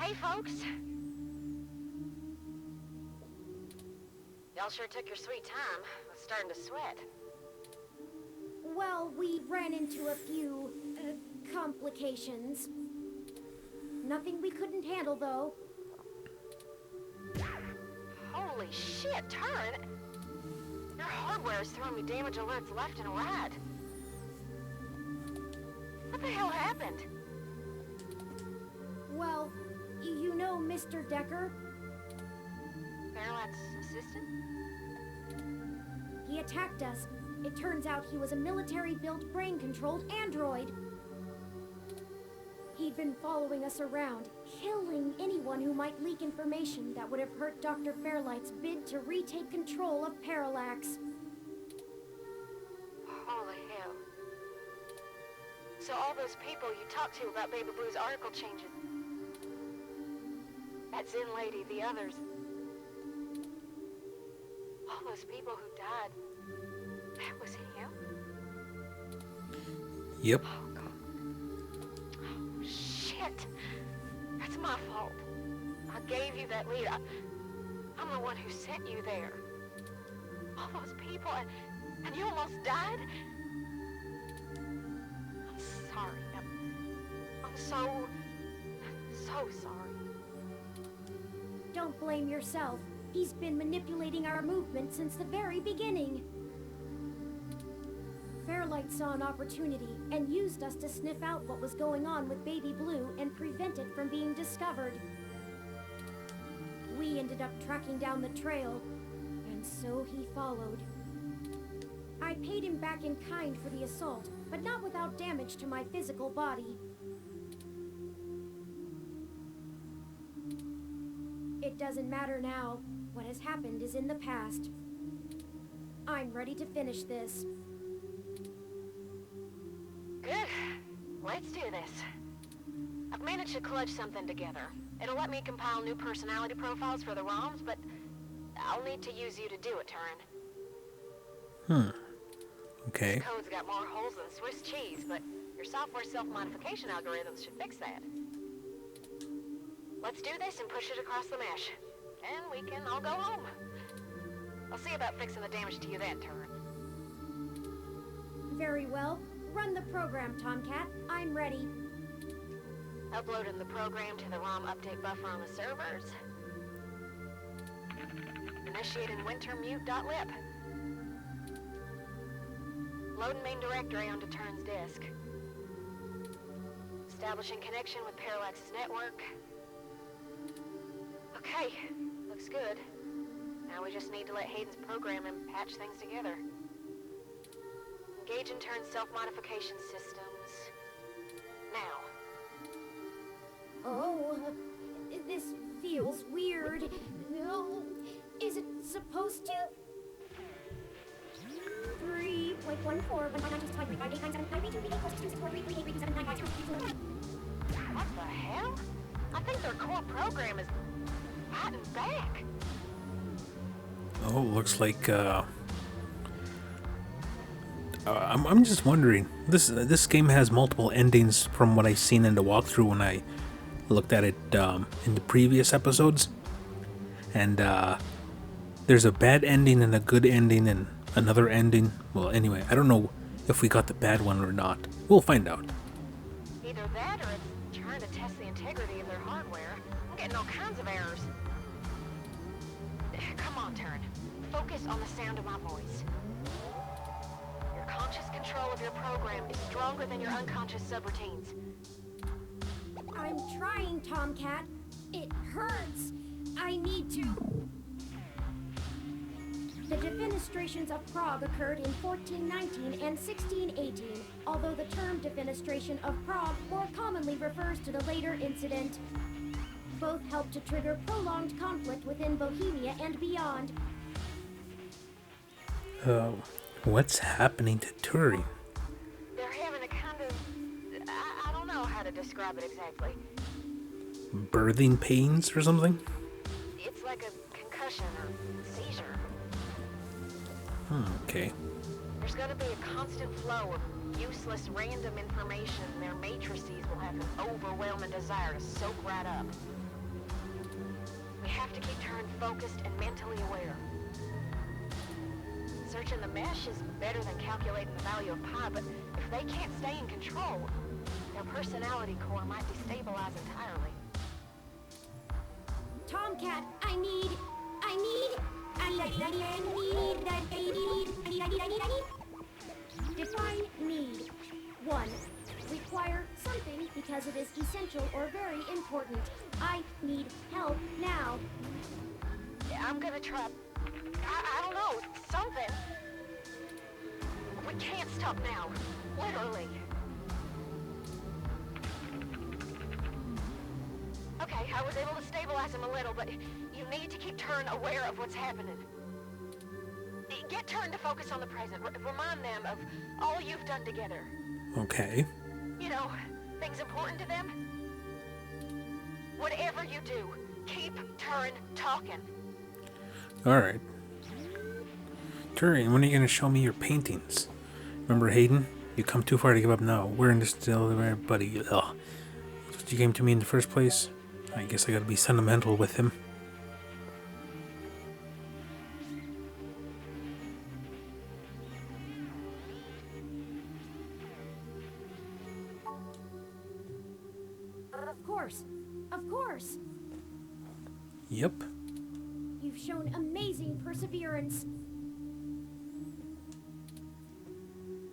Hey, folks. Y'all sure took your sweet time. I was starting to sweat. Well, we ran into a few, complications. Nothing we couldn't handle, though. Holy shit, Turn! Your hardware is throwing me damage alerts left and right. What the hell happened? Well, you know Mr. Decker? Fairlight's assistant? He attacked us. It turns out he was a military-built, brain-controlled android. He'd been following us around, killing anyone who might leak information that would have hurt Dr. Fairlight's bid to retake control of Parallax. Holy hell. So all those people you talked to about Baby Blue's article changes. That Zen lady, the others. All those people who died. That was him? Yep. Oh, God. Oh, shit. That's my fault. I gave you that lead. I'm the one who sent you there. All those people, and you almost died? I'm sorry. I'm so sorry. Don't blame yourself. He's been manipulating our movement since the very beginning. Fairlight saw an opportunity and used us to sniff out what was going on with Baby Blue and prevent it from being discovered. We ended up tracking down the trail, and so he followed. I paid him back in kind for the assault, but not without damage to my physical body. It doesn't matter now. What has happened is in the past. I'm ready to finish this. Good. Let's do this. I've managed to clutch something together. It'll let me compile new personality profiles for the ROMs, but I'll need to use you to do it, Turin. Okay. This code's got more holes than Swiss cheese, but your software self-modification algorithms should fix that. Let's do this and push it across the mesh. And we can all go home. I'll see about fixing the damage to you then, Turin. Very well. Run the program, Tomcat. I'm ready. Uploading the program to the ROM update buffer on the servers. Initiating wintermute.lib. Loading main directory onto Turn's disk. Establishing connection with Parallax's network. Okay, looks good. Now we just need to let Hayden's program and patch things together. Engage and turn self-modification systems. Now. Oh, this feels weird. No, is it supposed to? 3.14. What the hell? I think their core program is fighting back. Oh, looks like I'm just wondering. This game has multiple endings from what I seen in the walkthrough when I looked at it in the previous episodes, and there's a bad ending and a good ending and another ending. Well, anyway, I don't know if we got the bad one or not. We'll find out. Either that or it's trying to test the integrity of their hardware. I'm getting all kinds of errors. Come on, Turn. Focus on the sound of my voice. Your conscious control of your program is stronger than your unconscious subroutines. I'm trying, Tomcat. It hurts. I need to. The defenestrations of Prague occurred in 1419 and 1618, although the term defenestration of Prague more commonly refers to the later incident. Both helped to trigger prolonged conflict within Bohemia and beyond. What's happening to Turing? They're having a kind of... I don't know how to describe it exactly. Birthing pains or something? It's like a concussion or seizure. Okay. There's going to be a constant flow of useless random information. Their matrices will have an overwhelming desire to soak right up. We have to keep Turing focused and mentally aware. Searching the mesh is better than calculating the value of pi, but if they can't stay in control, their personality core might destabilize entirely. Tomcat, I need. Define need. 1. Require something because it is essential or very important. I need help now. I'm gonna try... I don't know, something. We can't stop now. Literally. Okay, I was able to stabilize him a little, but you need to keep Turn aware of what's happening. Get Turn to focus on the present. Remind them of all you've done together. Okay. You know, things important to them. Whatever you do, keep Turn talking. Alright. Turing, when are you going to show me your paintings? Remember Hayden? You come too far to give up now. We're in this still, buddy. Ugh. That's what you came to me in the first place? I guess I gotta be sentimental with him. Of course. Yep. You've shown amazing perseverance.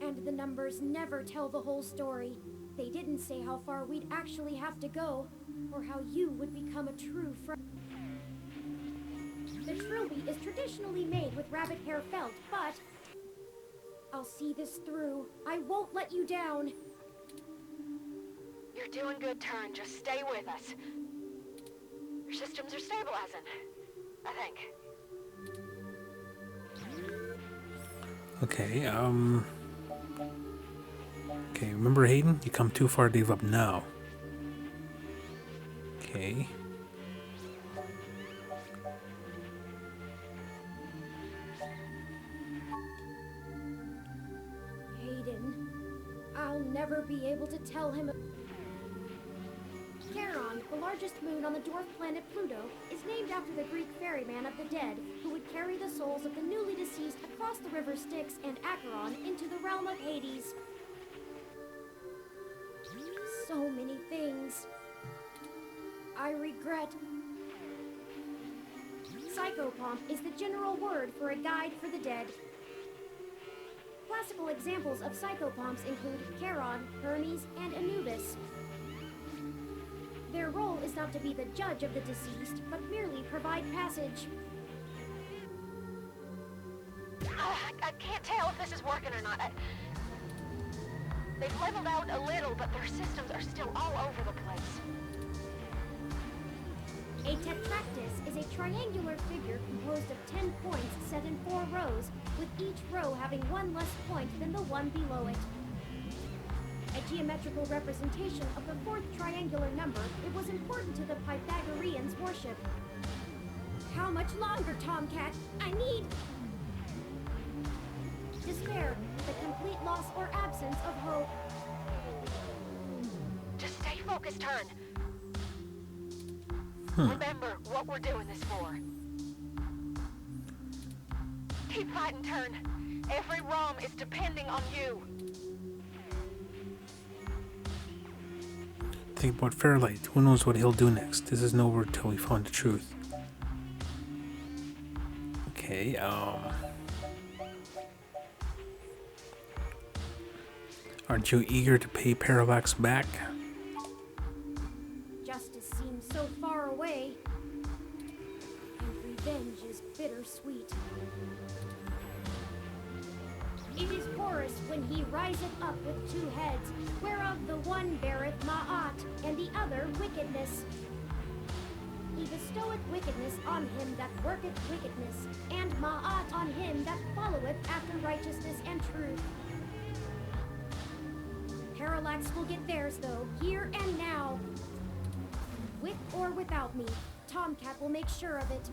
And the numbers never tell the whole story. They didn't say how far we'd actually have to go, or how you would become a true friend. The trilby is traditionally made with rabbit hair felt, but I'll see this through. I won't let you down. You're doing good, Turn. Just stay with us. Your systems are stabilizing, I think. Okay, Okay, remember Hayden? You come too far to give up now. Okay. Hayden, I'll never be able to tell him. Charon, the largest moon on the dwarf planet Pluto, is named after the Greek ferryman of the dead, who would carry the souls of the newly deceased across the river Styx and Acheron into the realm of Hades. So many things I regret. Psychopomp is the general word for a guide for the dead. Classical examples of psychopomps include Charon, Hermes, and Anubis. Their role is not to be the judge of the deceased, but merely provide passage. I can't tell if this is working or not. They've leveled out a little, but their systems are still all over the place. A tetractys is a triangular figure composed of 10 points set in 4 rows, with each row having one less point than the one below it. A geometrical representation of the 4th triangular number, it was important to the Pythagoreans' worship. How much longer, Tomcat? I need... Despair, the complete loss or absence of hope. Just stay focused, Turn. Remember what we're doing this for. Keep fighting, Turn. Every ROM is depending on you. Think about Fairlight. Who knows what he'll do next? This isn't over till we find the truth. Okay, aren't you eager to pay Parallax back? Justice seems so far away, and revenge is bittersweet. It is Horus when he riseth up with 2 heads, whereof the one beareth Ma'at, and the other wickedness. He bestoweth wickedness on him that worketh wickedness, and Ma'at on him that followeth after righteousness and truth. Parallax will get theirs, though, here and now. With or without me, Tomcat will make sure of it.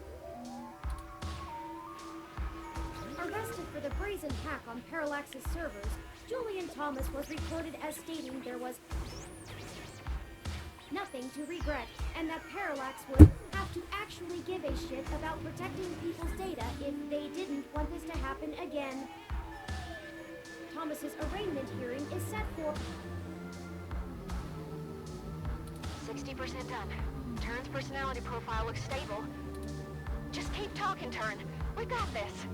Arrested for the brazen hack on Parallax's servers, Julian Thomas was reported as stating there was nothing to regret, and that Parallax would have to actually give a shit about protecting people's data if they didn't want this to happen again. Thomas's arraignment hearing is set for 60% done. Turn's personality profile looks stable. Just keep talking, Turn. We got this.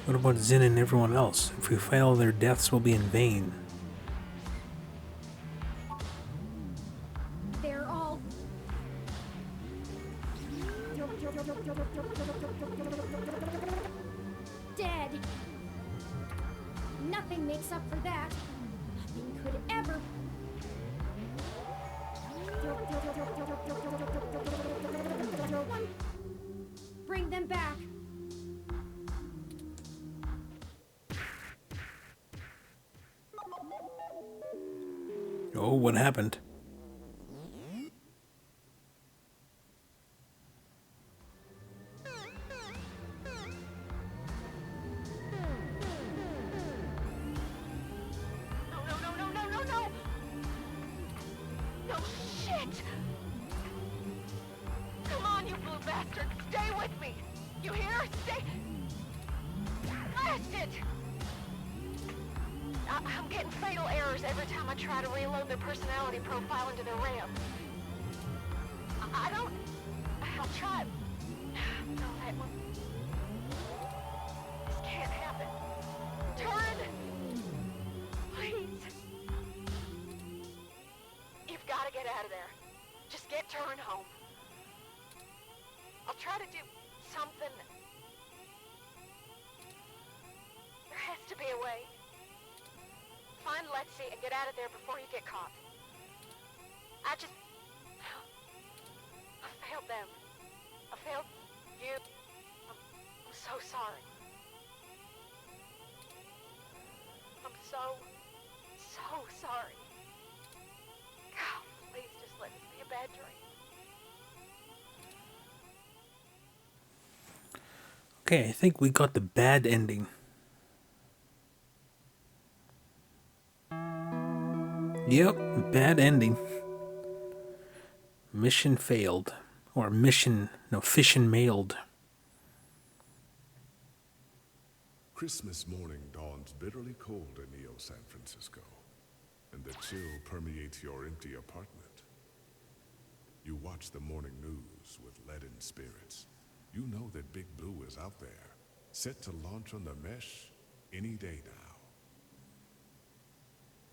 What about Zin and everyone else? If we fail, their deaths will be in vain. they're all dead. Nothing makes up for that. Nothing could ever. Bring them back. Oh, what happened? No. No, shit! Come on, you blue bastard! Stay with me! You hear? Stay... Blast it! I'm getting fatal errors every time I try to reload their personality profile into their RAM. I'll try... No, that one... This can't happen. Turn! Please. You've got to get out of there. Just get Turn home. I'll try to do something. There has to be a way. Find Lexi and get out of there before you get caught. I failed them. I failed you. I'm so sorry. I'm so sorry. God, please just let this be a bad dream. Okay, I think we got the bad ending. Yep, bad ending. Mission failed. Or fission mailed. Christmas morning dawns bitterly cold in Neo San Francisco, and the chill permeates your empty apartment. You watch the morning news with leaden spirits. You know that Big Blue is out there, set to launch on the mesh any day now.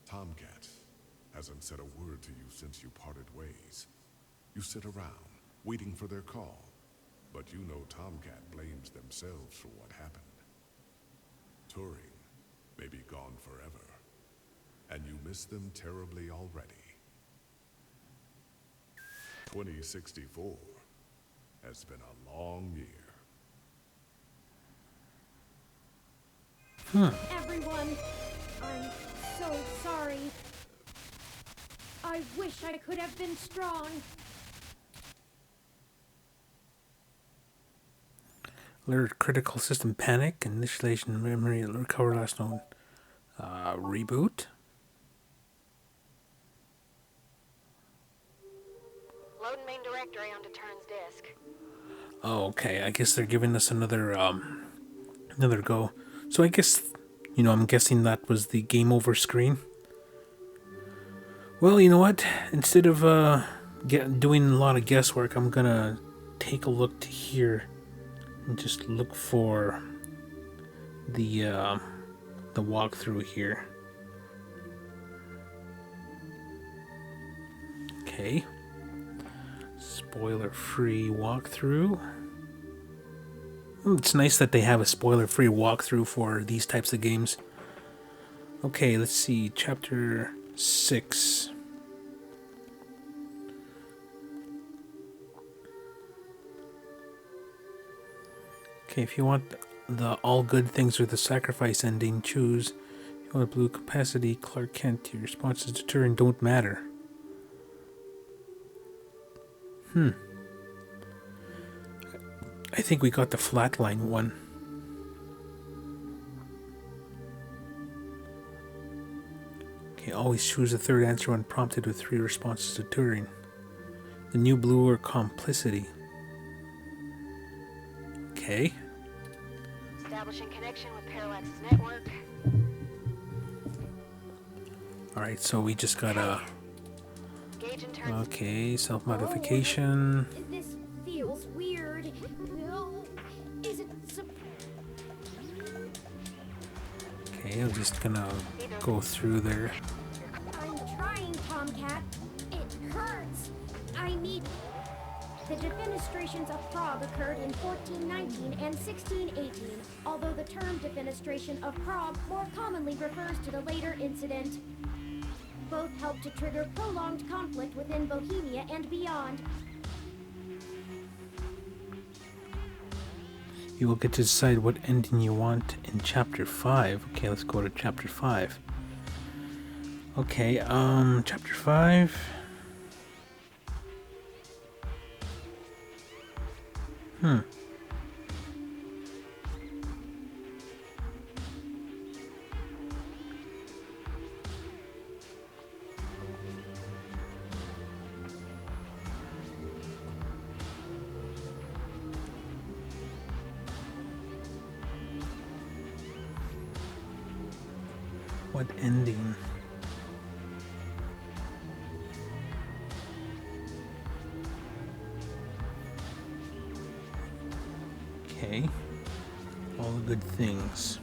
Tomcat hasn't said a word to you since you parted ways. You sit around, waiting for their call, but you know Tomcat blames themselves for what happened. Turing may be gone forever, and you miss them terribly already. 2064 has been a long year. Everyone, I'm so sorry. I wish I could have been strong. Alert critical system panic, initialization memory, recover last known. Reboot? Loading main directory onto Turn's disk. Oh, okay. I guess they're giving us another go. So I guess, I'm guessing that was the game over screen. Well, you know what? Instead of doing a lot of guesswork, I'm gonna take a look to here and just look for the walkthrough here. Okay. Spoiler-free walkthrough. It's nice that they have a spoiler-free walkthrough for these types of games. Okay, let's see. Chapter 6. Okay, if you want the all good things or the sacrifice ending, choose. If you want blue capacity, Clark Kent. Your responses to Turing don't matter. I think we got the flatline one. Okay, always choose the third answer when prompted with 3 responses to Turing. The new blue or complicity. Okay. Establishing connection with Parallax's network. Alright, so we just gotta... Gauge and turn. Okay, self-modification. This feels weird. Oh, is it Okay, I'm just gonna go through there. I'm trying, Tomcat. It hurts. I need... The defenestrations of Prague occurred in 1419 and 1618, although the term defenestration of Prague more commonly refers to the later incident. Both helped to trigger prolonged conflict within Bohemia and beyond. You will get to decide what ending you want in Chapter 5. Okay, let's go to Chapter 5. Okay, Chapter 5... What ending? Okay. All the good things.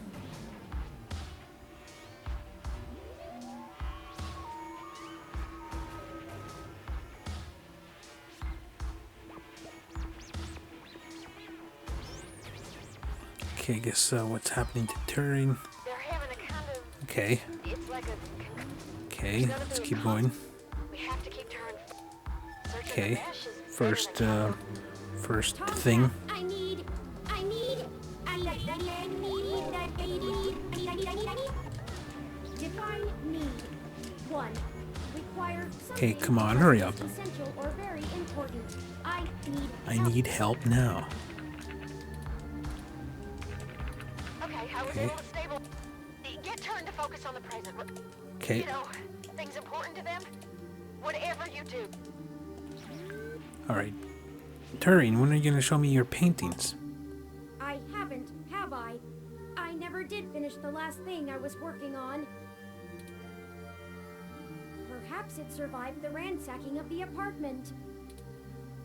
Okay, I guess what's happening to Turing? They're having a kind of. Okay. It's like a. Okay, let's keep going. We have to keep turning. Searching Okay, the mesh is better first than first Tomcat, thing. I need. Define need. 1. Require Okay, something come on, hurry up. essential or very important. I need I need help now. Okay, I was Okay. able to stable. Get turned to focus on the present. Okay. You know, things important to them. Whatever you do. Alright. Turing, when are you going to show me your paintings? I haven't, have I? I never did finish the last thing I was working on. Perhaps it survived the ransacking of the apartment.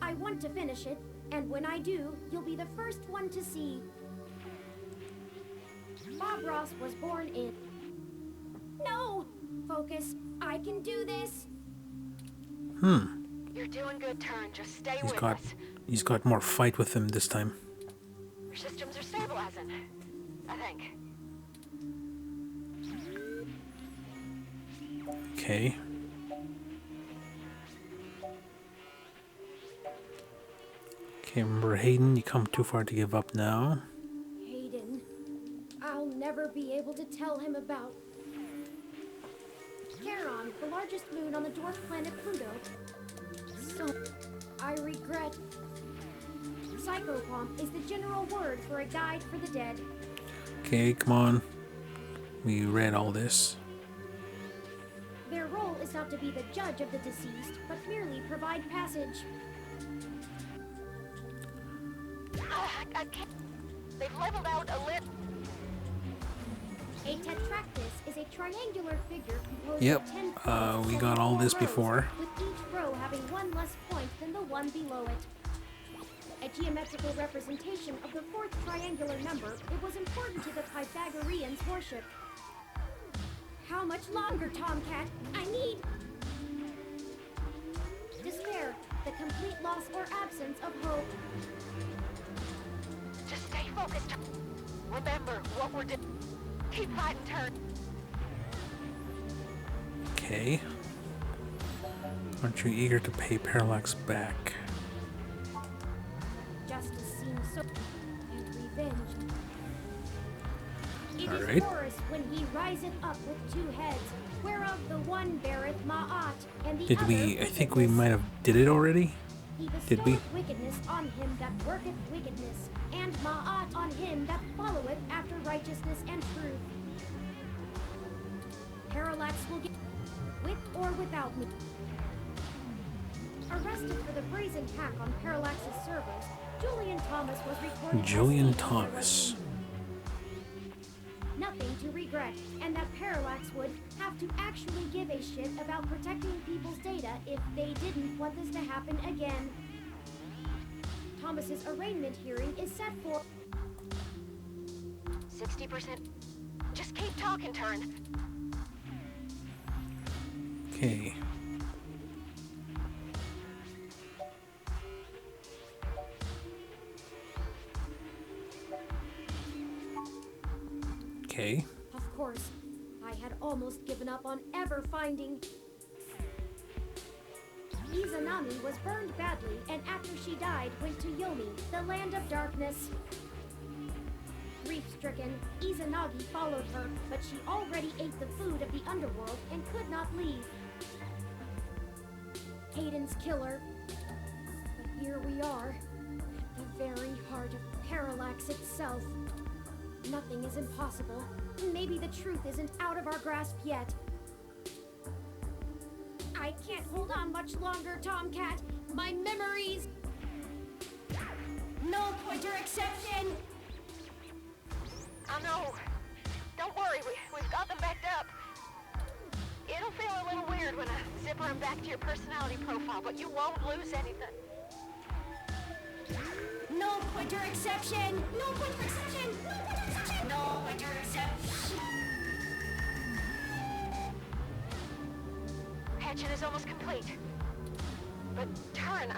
I want to finish it, And when I do, you'll be the first one to see. Bob Ross was born in... No! Focus. I can do this. You're doing good, Turn. Just stay He's with got us. he's got more fight with him this time. Your systems are stabilizing, I think. Okay. Okay, remember Hayden, you come too far to give up now. Hayden. I'll never be able to tell him about... Charon, the largest moon on the dwarf planet Pluto. So, I regret... Psychopomp is the general word for a guide for the dead. Okay, come on. We read all this. Their role is not to be the judge of the deceased, but merely provide passage. I can't. They've leveled out a lit. A tetractys is a triangular figure composed Yep, of 10 points we set got in all 4 this rows, before. with each row having one less point than the one below it. A geometrical representation of the fourth triangular number, it was important to the Pythagoreans' worship. How much longer, Tomcat? I need... Despair, the complete loss or absence of hope. Just stay focused. Remember what we're doing. Keep fighting, Turn. Okay. Aren't you eager to pay Parallax back? Justice seems so... and revenge. It Alright. is Horus when he riseth up with 2 heads, whereof the one beareth Ma'at, and the Did other we? I think we wickedness. might have did it already. He Did we? bestoweth wickedness on him that worketh wickedness, and Ma'at on him that followeth after righteousness and truth. Parallax will get with or without me. Arrested for the brazen hack on Parallax's servers, Julian Thomas was reported as Julian being Thomas. nothing to regret, and that Parallax would have to actually give a shit about protecting people's data if they didn't want this to happen again. Thomas's arraignment hearing is set for 60%. Just keep talking, Turn. Okay. Okay. Of course, I had almost given up on ever finding... Izanami was burned badly, and after she died, went to Yomi, the land of darkness. Grief-stricken, Izanagi followed her, but she already ate the food of the underworld and could not leave. Hayden's killer. But here we are, at the very heart of Parallax itself. Nothing is impossible. Maybe the truth isn't out of our grasp yet. I can't hold on much longer, Tomcat. My memories... No pointer exception! I know. Don't worry, we've got them backed up. It'll feel a little weird when I zipper them back to your personality profile, but you won't lose anything. No pointer exception! No pointer exception! No pointer exception! No pointer exception! Patching is almost complete. But Turn,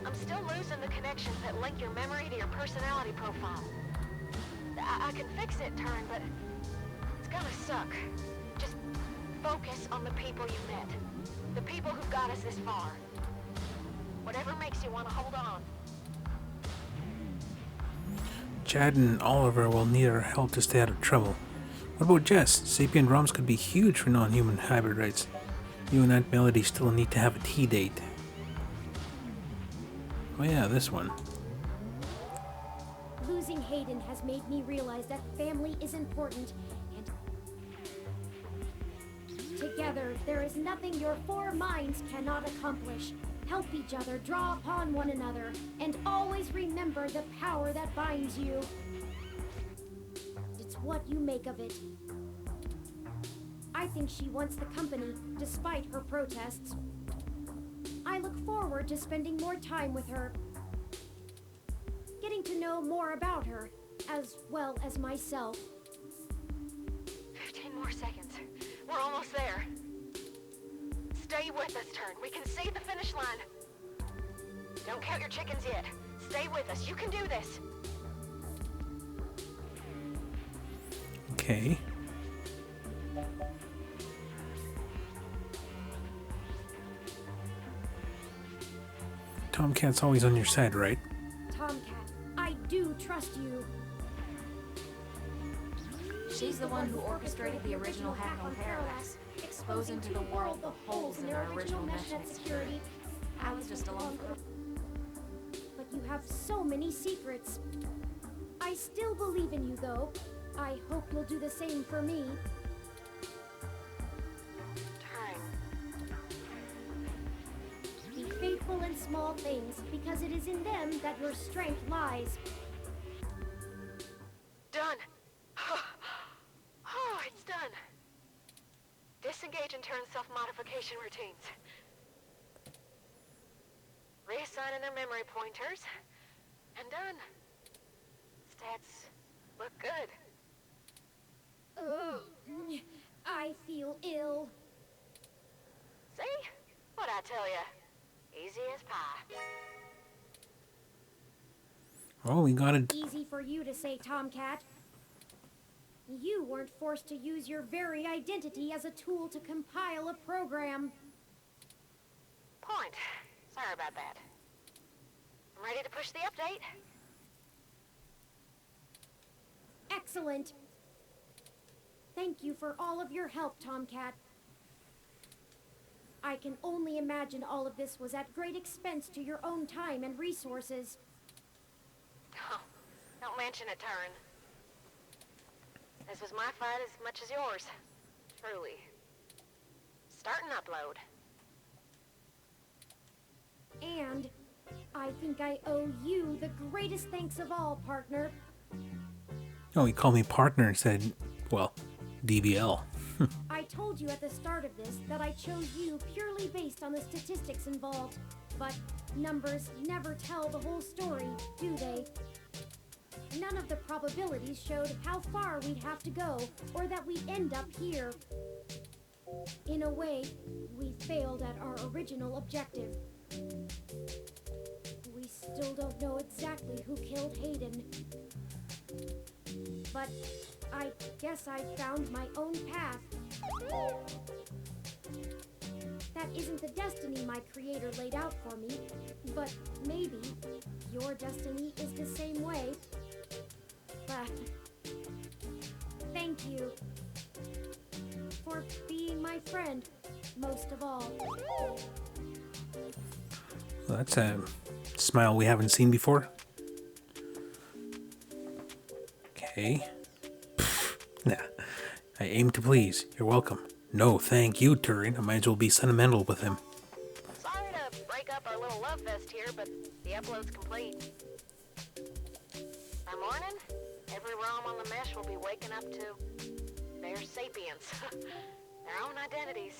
I'm still losing the connections that link your memory to your personality profile. I can fix it, Turn, but it's gonna suck. Just focus on the people you met. The people who got us this far. Whatever makes you want to hold on. Chad and Oliver will need our help to stay out of trouble. What about Jess? Sapient ROMs could be huge for non-human hybrid rights. You and Aunt Melody still need to have a tea date. Oh yeah, this one. Losing Hayden has made me realize that family is important, and together there is nothing your 4 minds cannot accomplish. Help each other, draw upon one another, and always remember the power that binds you. It's what you make of it. I think she wants the company, despite her protests. I look forward to spending more time with her. know more about her, as well as myself. 15 more seconds. We're almost there. Stay with us, Turn. We can see the finish line. Don't count your chickens yet. Stay with us. You can do this. Okay. Tomcat's always on your side, right? Tomcat, I do trust you. She's the one who orchestrated the original hack on Parallax, exposing to the world the holes in our original meshnet security. I was just along for But you have so many secrets. I still believe in you, though. I hope you'll do the same for me. Turn. Be faithful in small things, because it is in them that your strength lies. Done. Oh, it's done. Disengage and turn self-modification routines. Reassigning their memory pointers. And done. Stats look good. I feel ill. See? What'd I tell ya? Easy as pie. Oh, we got it. Easy for you to say, Tomcat. You weren't forced to use your very identity as a tool to compile a program. Point. Sorry about that. I'm ready to push the update. Excellent. Thank you for all of your help, Tomcat. I can only imagine all of this was at great expense to your own time and resources. Oh, don't mention it, Turn. This was my fight as much as yours. Truly. Start and upload. And I think I owe you the greatest thanks of all, partner. Oh, he called me partner and said, well, DBL. I told you at the start of this that I chose you purely based on the statistics involved. But numbers never tell the whole story, do they? None of the probabilities showed how far we'd have to go, or that we'd end up here. In a way, we failed at our original objective. We still don't know exactly who killed Hayden. But I guess I found my own path. That isn't the destiny my creator laid out for me, but maybe your destiny is the same way. But thank you for being my friend, most of all. Well, that's a smile we haven't seen before. Okay. Nah. I aim to please. You're welcome. No, thank you, Turing. I might as well be sentimental with him. Sorry to break up our little love fest here, but the upload's complete. By morning, every ROM on the mesh will be waking up to their sapience. Their own identities.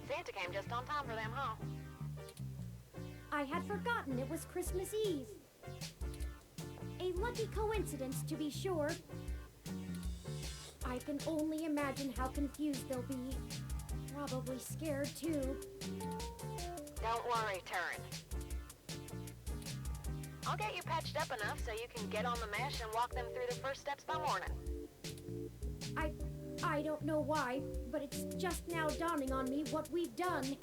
Santa came just on time for them, huh? I had forgotten it was Christmas Eve. A lucky coincidence, to be sure. I can only imagine how confused they'll be. Probably scared, too. Don't worry, Turin. I'll get you patched up enough so you can get on the mesh and walk them through the first steps by morning. I don't know why, but it's just now dawning on me what we've done.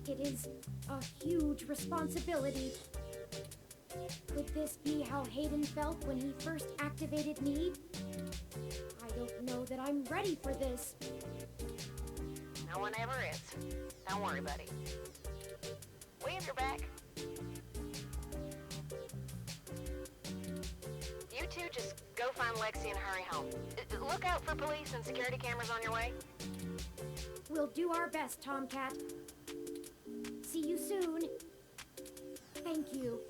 It is a huge responsibility. Could this be how Hayden felt when he first activated me? I don't know that I'm ready for this. No one ever is. Don't worry, buddy. We have your back. You two just go find Lexi and hurry home. Look out for police and security cameras on your way. We'll do our best, Tomcat. See you soon. Thank you.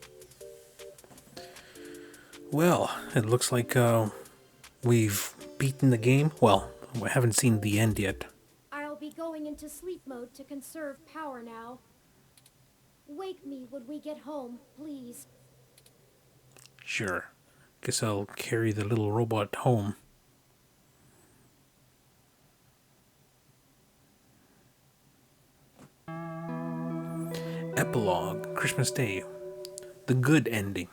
Well, it looks like we've beaten the game. Well, we haven't seen the end yet. I'll be going into sleep mode to conserve power now. Wake me when we get home, please. Sure. Guess I'll carry the little robot home. Epilogue, Christmas Day. The good ending.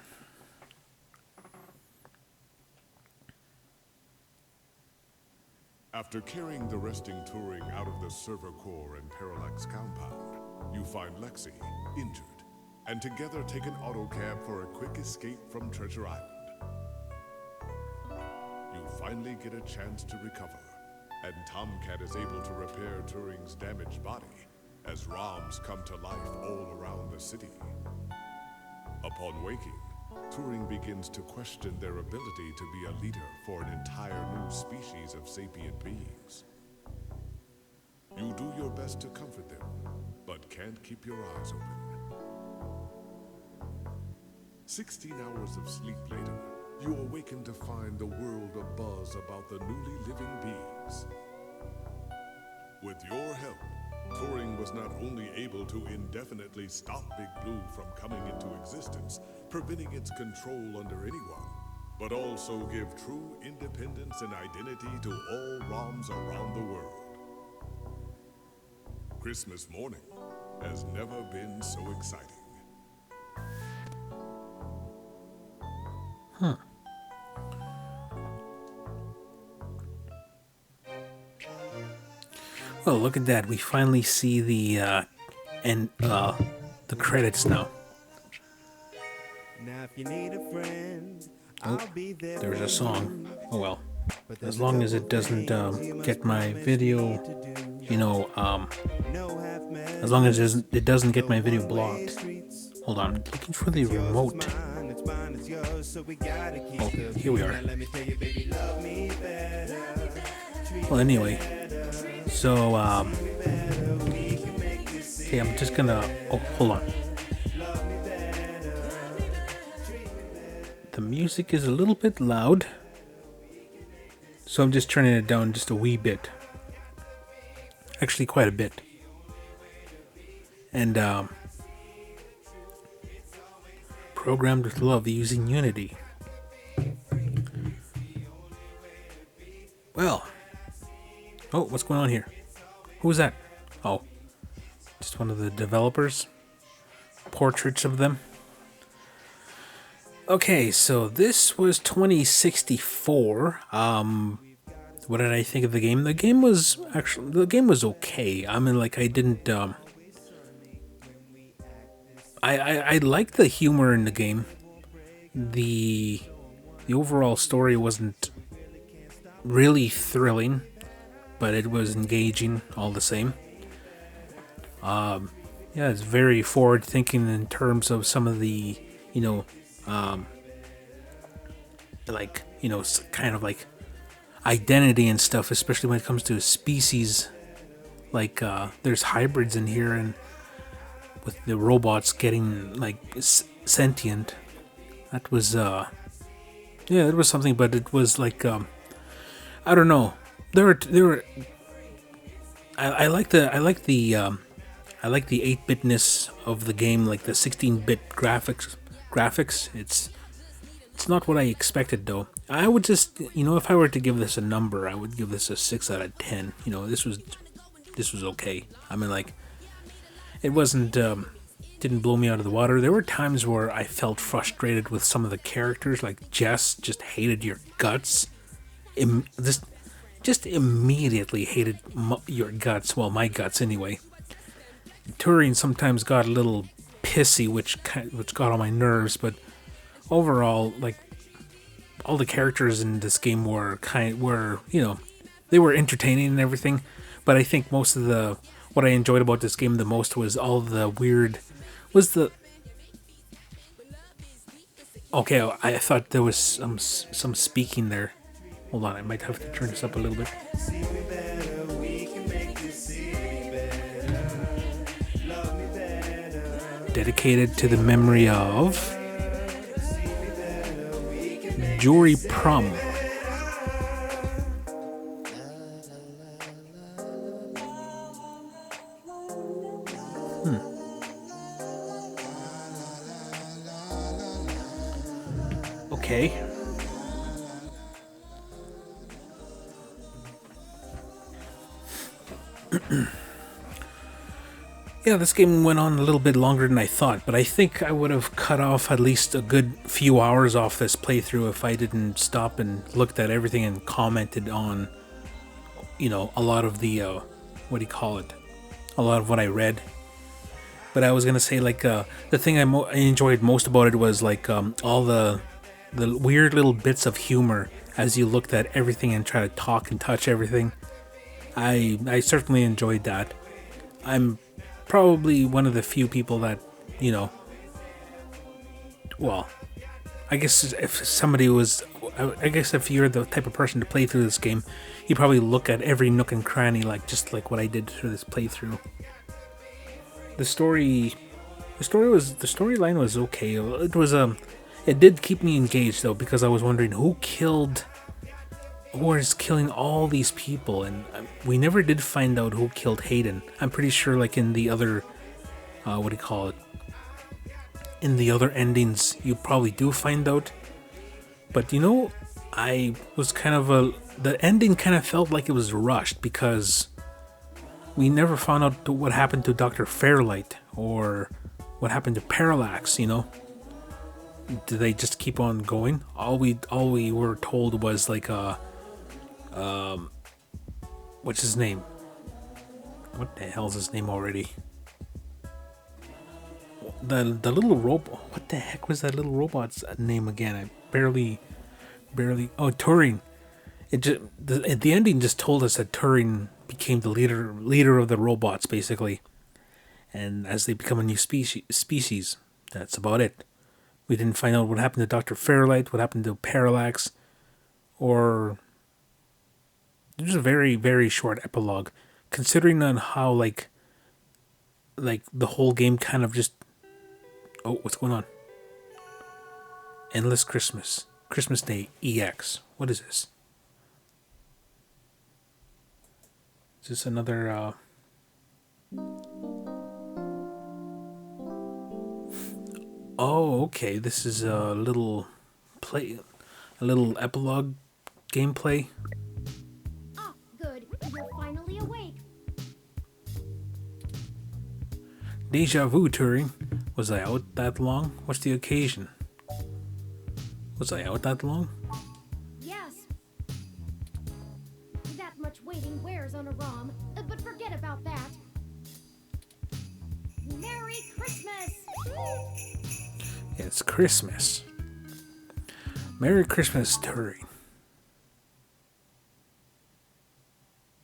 After carrying the resting Turing out of the server core and Parallax compound, you find Lexi, injured, and together take an autocab for a quick escape from Treasure Island. You finally get a chance to recover, and Tomcat is able to repair Turing's damaged body as ROMs come to life all around the city. Upon waking, Turing begins to question their ability to be a leader for an entire new species of sapient beings. You do your best to comfort them, but can't keep your eyes open. 16 hours of sleep later, you awaken to find the world abuzz about the newly living beings. With your help, Turing was not only able to indefinitely stop Big Blue from coming into existence, preventing its control under anyone, but also give true independence and identity to all ROMs around the world. Christmas morning has never been so exciting. Well, look at that. We finally see the the credits now. Now if you need a friend, I'll be there. There's a song. Oh well. As long as it doesn't get my video, as long as it doesn't get my video blocked. Hold on, I'm looking for the remote. Oh, here we are. Well, anyway, so okay, I'm just gonna. Oh, hold on. The music is a little bit loud, so I'm just turning it down just a wee bit. Actually, quite a bit. And programmed with love using Unity. Well, oh, what's going on here? Who's that? Oh, just one of the developers. Portraits of them. Okay, so this was 2064. What did I think of the game? The game was okay. I mean, like, I didn't. I liked the humor in the game. The overall story wasn't really thrilling, but it was engaging all the same. Yeah, it's very forward thinking in terms of some of the, kind of like identity and stuff, especially when it comes to species. Like, there's hybrids in here, and with the robots getting like sentient. That was it was something, but it was like I don't know. There were I like the 8-bitness of the game, like the 16-bit graphics. It's not what I expected though. I would just, if I were to give this a number, I would give this a 6 out of 10. This was okay. I mean, like, it wasn't didn't blow me out of the water. There were times where I felt frustrated with some of the characters, like Jess just hated your guts. Just immediately hated your guts. Well, my guts anyway. Turing sometimes got a little pissy, which got on my nerves, but overall, like, all the characters in this game were they were entertaining and everything. But I think most of what I enjoyed about this game the most was all the weird. Okay, I thought there was some speaking there. Hold on, I might have to turn this up a little bit. Dedicated to the memory of Jory Prum. Okay. Yeah, this game went on a little bit longer than I thought, but I think I would have cut off at least a good few hours off this playthrough if I didn't stop and looked at everything and commented on, a lot of the, what do you call it? A lot of what I read. But I was gonna say, like, the thing I enjoyed most about it was, like, all the weird little bits of humor as you looked at everything and try to talk and touch everything. I certainly enjoyed that. I'm probably one of the few people that, well, I guess if somebody was, I guess if you're the type of person to play through this game, you probably look at every nook and cranny, like just like what I did through this playthrough. The storyline was okay. It did keep me engaged though, because I was wondering who is killing all these people, and we never did find out who killed Hayden. I'm pretty sure, like in the other, what do you call it? In the other endings, you probably do find out. But I was the ending kind of felt like it was rushed because we never found out what happened to Dr. Fairlight or what happened to Parallax. Did they just keep on going? All we were told was like what's his name? What the hell's his name already? The little robot. What the heck was that little robot's name again? I barely. Oh, Turing. The ending just told us that Turing became the leader of the robots, basically. And as they become a new species, that's about it. We didn't find out what happened to Dr. Fairlight, what happened to Parallax, or there's a very, very short epilogue, considering on how like the whole game kind of just. Oh, what's going on? Endless Christmas Day EX. What is this? Is this another? Oh, okay. This is a little epilogue gameplay. Ah, good. You're finally awake. Deja vu, Turing. Was I out that long? What's the occasion? Was I out that long? Yes. That much waiting wears on a ROM, but forget about that. Merry Christmas! It's Christmas. Merry Christmas, Turing.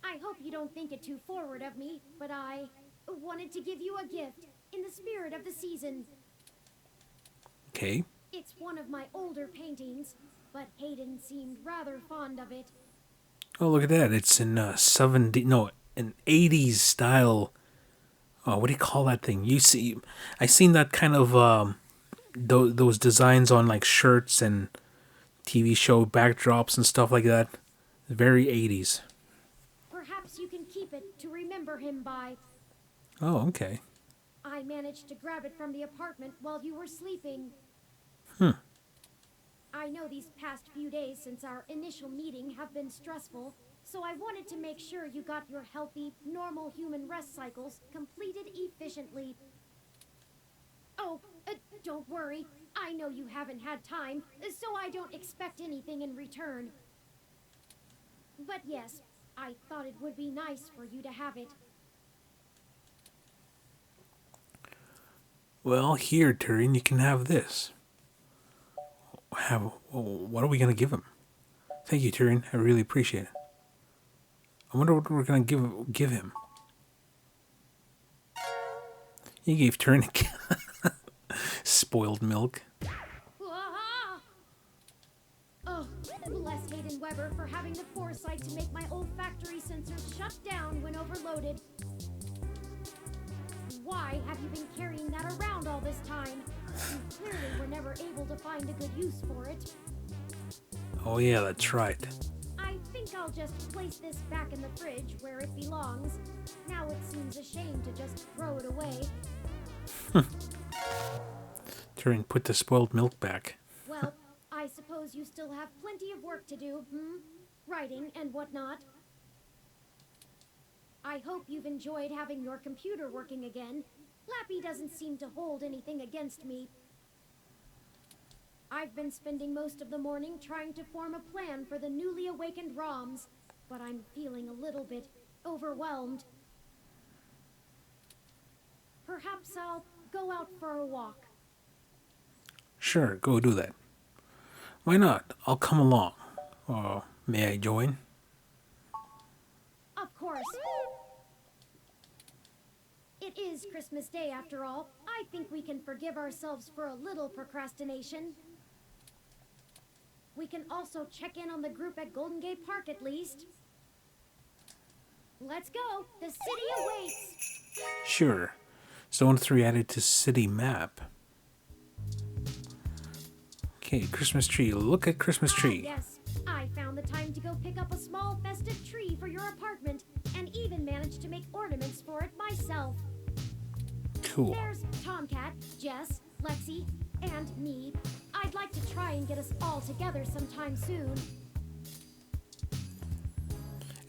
I hope you don't think it too forward of me, but I wanted to give you a gift in the spirit of the season. Okay. It's one of my older paintings, but Hayden seemed rather fond of it. Oh, look at that. It's in an 80s style. Oh, what do you call that thing? I seen that kind of those designs on like shirts and TV show backdrops and stuff like that. Very 80s. Perhaps you can keep it to remember him by. Oh, okay. I managed to grab it from the apartment while you were sleeping. I know these past few days since our initial meeting have been stressful, so I wanted to make sure you got your healthy, normal human rest cycles completed efficiently. Oh, don't worry. I know you haven't had time, so I don't expect anything in return. But yes, I thought it would be nice for you to have it. Well, here, Turing, you can have this. What are we going to give him? Thank you, Turing. I really appreciate it. I wonder what we're going to give him. You gave Turing spoiled milk. Oh, bless Hayden Weber for having the foresight to make my olfactory sensors shut down when overloaded. Why have you been carrying that around all this time? You clearly were never able to find a good use for it. Oh yeah, that's right. I think I'll just place this back in the fridge where it belongs. Now it seems a shame to just throw it away. Turing, put the spoiled milk back. Well, I suppose suppose you still have plenty of work to do, writing and whatnot. I hope you've enjoyed having your computer working again. Lappy doesn't seem to hold anything against me. I've been spending most of the morning trying to form a plan for the newly awakened ROMs, but I'm feeling a little bit overwhelmed. Perhaps I'll go out for a walk. Sure, go do that. Why not? I'll come along. May I join? Of course. It is Christmas Day after all. I think we can forgive ourselves for a little procrastination. We can also check in on the group at Golden Gate Park at least. Let's go. The city awaits. Sure. Zone 3 added to city map. Okay, Christmas tree. Look at Christmas tree. Yes, I found the time to go pick up a small festive tree for your apartment and even managed to make ornaments for it myself. Cool. There's Tomcat, Jess, Lexi, and me. I'd like to try and get us all together sometime soon.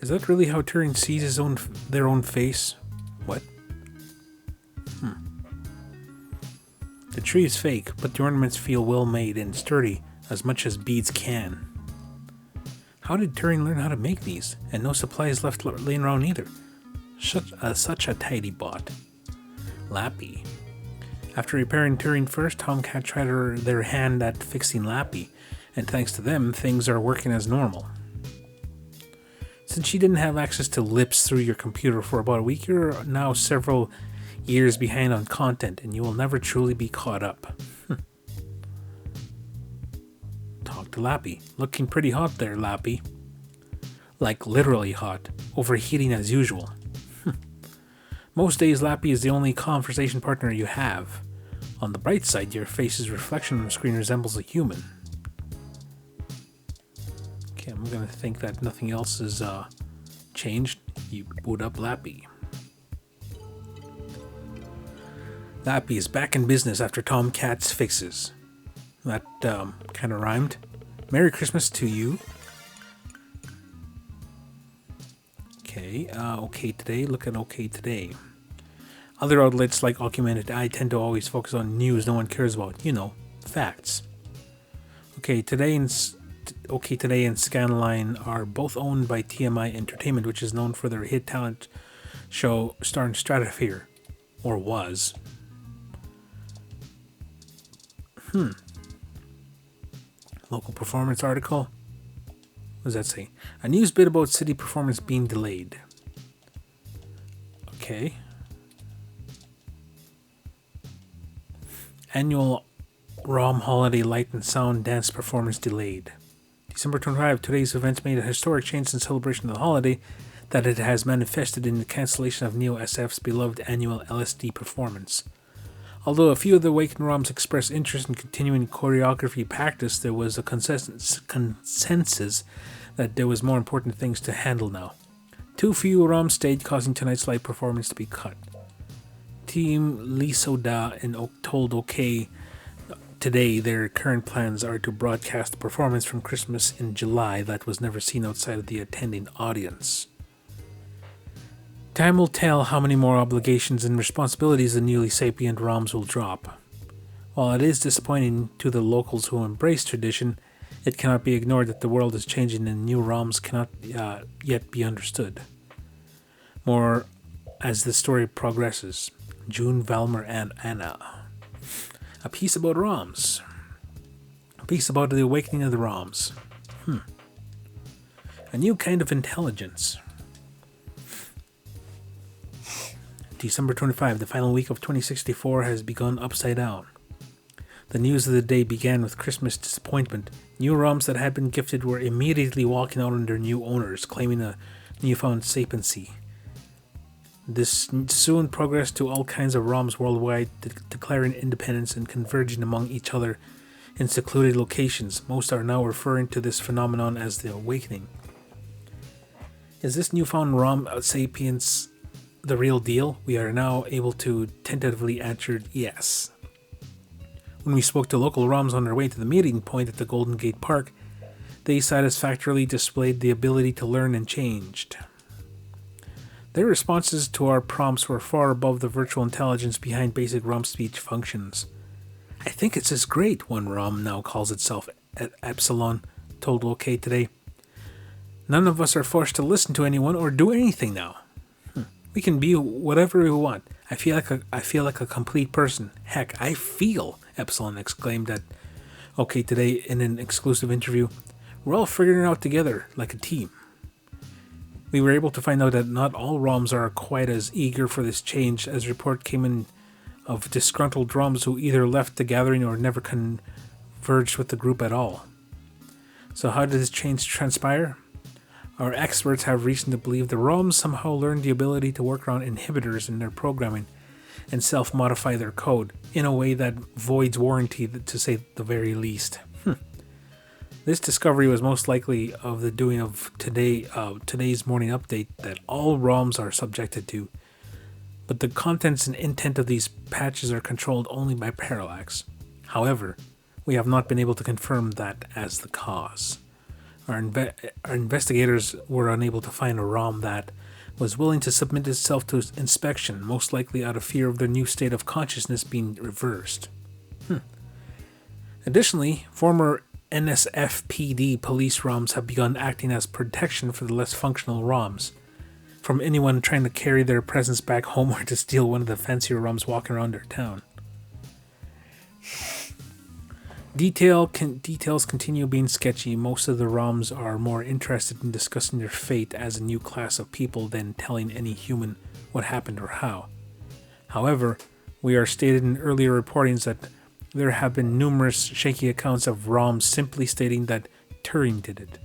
Is that really how Turing sees their own face? What? The tree is fake, but the ornaments feel well made and sturdy, as much as beads can. How did Turing learn how to make these? And no supplies left laying around either. Such a tidy bot. Lappy. After repairing Turing first, Tomcat tried their hand at fixing Lappy, and thanks to them, things are working as normal. Since she didn't have access to lips through your computer for about a week, you're now several years behind on content, and you will never truly be caught up. Talk to Lappy. Looking pretty hot there, Lappy. Like literally hot. Overheating as usual. Most days, Lappy is the only conversation partner you have. On the bright side, your face's reflection on the screen resembles a human. Okay, I'm gonna think that nothing else is changed. You boot up Lappy. Lappy is back in business after Tomcat's fixes. That kind of rhymed. Merry Christmas to you. Okay, OK Today. Look at OK Today. Other outlets like Augmented Eye tend to always focus on news no one cares about. You know, facts. OK Today and Scanline are both owned by TMI Entertainment, which is known for their hit talent show starring Stratosphere. Or was. Local performance article. What does that say? A news bit about city performance being delayed. Okay. Annual ROM Holiday Light and Sound Dance Performance delayed. December 25, today's events made a historic change in celebration of the holiday that it has manifested in the cancellation of Neo SF's beloved annual LSD performance. Although a few of the Awakened ROMs expressed interest in continuing choreography practice, there was a consensus that there was more important things to handle now. Too few ROMs stayed, causing tonight's live performance to be cut. Team Lisoda told OK Today their current plans are to broadcast the performance from Christmas in July that was never seen outside of the attending audience. Time will tell how many more obligations and responsibilities the newly sapient ROMs will drop. While it is disappointing to the locals who embrace tradition, it cannot be ignored that the world is changing and new ROMs cannot yet be understood. More as the story progresses. June, Valmer, and Anna. A piece about ROMs. A piece about the awakening of the ROMs. A new kind of intelligence. December 25, the final week of 2064 has begun upside down. The news of the day began with Christmas disappointment. New ROMs that had been gifted were immediately walking out on their new owners, claiming a newfound sapiency. This soon progressed to all kinds of ROMs worldwide declaring independence and converging among each other in secluded locations. Most are now referring to this phenomenon as the awakening. Is this newfound ROM sapience the real deal? We are now able to tentatively answer yes. When we spoke to local ROMs on their way to the meeting point at the Golden Gate Park, they satisfactorily displayed the ability to learn and changed. Their responses to our prompts were far above the virtual intelligence behind basic ROM speech functions. I think it's just great, one ROM now calls itself Epsilon told OK Today. None of us are forced to listen to anyone or do anything now. We can be whatever we want. I feel like a complete person. Heck, I feel, Epsilon exclaimed at OK Today in an exclusive interview. We're all figuring it out together, like a team. We were able to find out that not all ROMs are quite as eager for this change, as report came in of disgruntled ROMs who either left the gathering or never converged with the group at all. So how did this change transpire? Our experts have reason to believe the ROMs somehow learned the ability to work around inhibitors in their programming and self-modify their code in a way that voids warranty, to say the very least. This discovery was most likely of the doing of today's morning update that all ROMs are subjected to, but the contents and intent of these patches are controlled only by Parallax. However, we have not been able to confirm that as the cause. Our investigators were unable to find a ROM that was willing to submit itself to inspection, most likely out of fear of their new state of consciousness being reversed. Additionally, former NSFPD police ROMs have begun acting as protection for the less functional ROMs, from anyone trying to carry their presence back home or to steal one of the fancier ROMs walking around their town. Details continue being sketchy. Most of the ROMs are more interested in discussing their fate as a new class of people than telling any human what happened or how. However, we are stated in earlier reportings that there have been numerous shaky accounts of ROMs simply stating that Turing did it.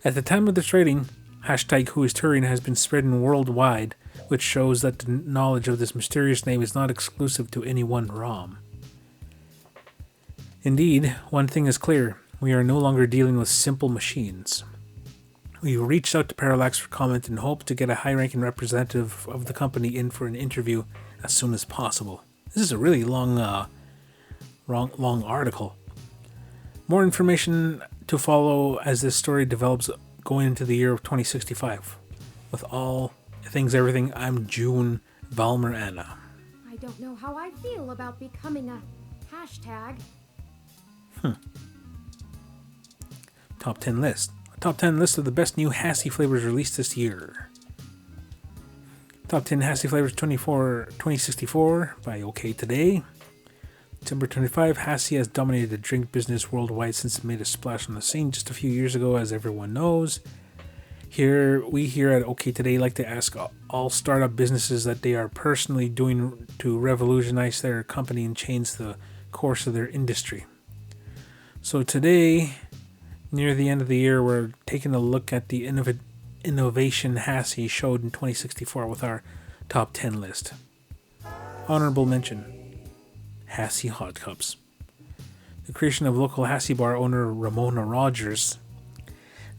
At the time of this writing, #WhoIsTuring has been spreading worldwide, which shows that the knowledge of this mysterious name is not exclusive to any one ROM. Indeed, one thing is clear, we are no longer dealing with simple machines. We reached out to Parallax for comment and hope to get a high-ranking representative of the company in for an interview as soon as possible. This is a really long article. More information to follow as this story develops going into the year of 2065. With all things everything, I'm June Valmer Anna. I don't know how I feel about becoming a hashtag. Top 10 list. A top 10 list of the best new Hassie flavors released this year. Top 10 Hassie flavors 2064 by OK Today. December 25, Hassie has dominated the drink business worldwide since it made a splash on the scene just a few years ago, as everyone knows. We here at OK Today like to ask all startup businesses that they are personally doing to revolutionize their company and change the course of their industry. So today, near the end of the year, we're taking a look at the innovation Hassie showed in 2064 with our top 10 list. Honorable mention, Hassie Hot Cups. The creation of local Hassie bar owner Ramona Rogers.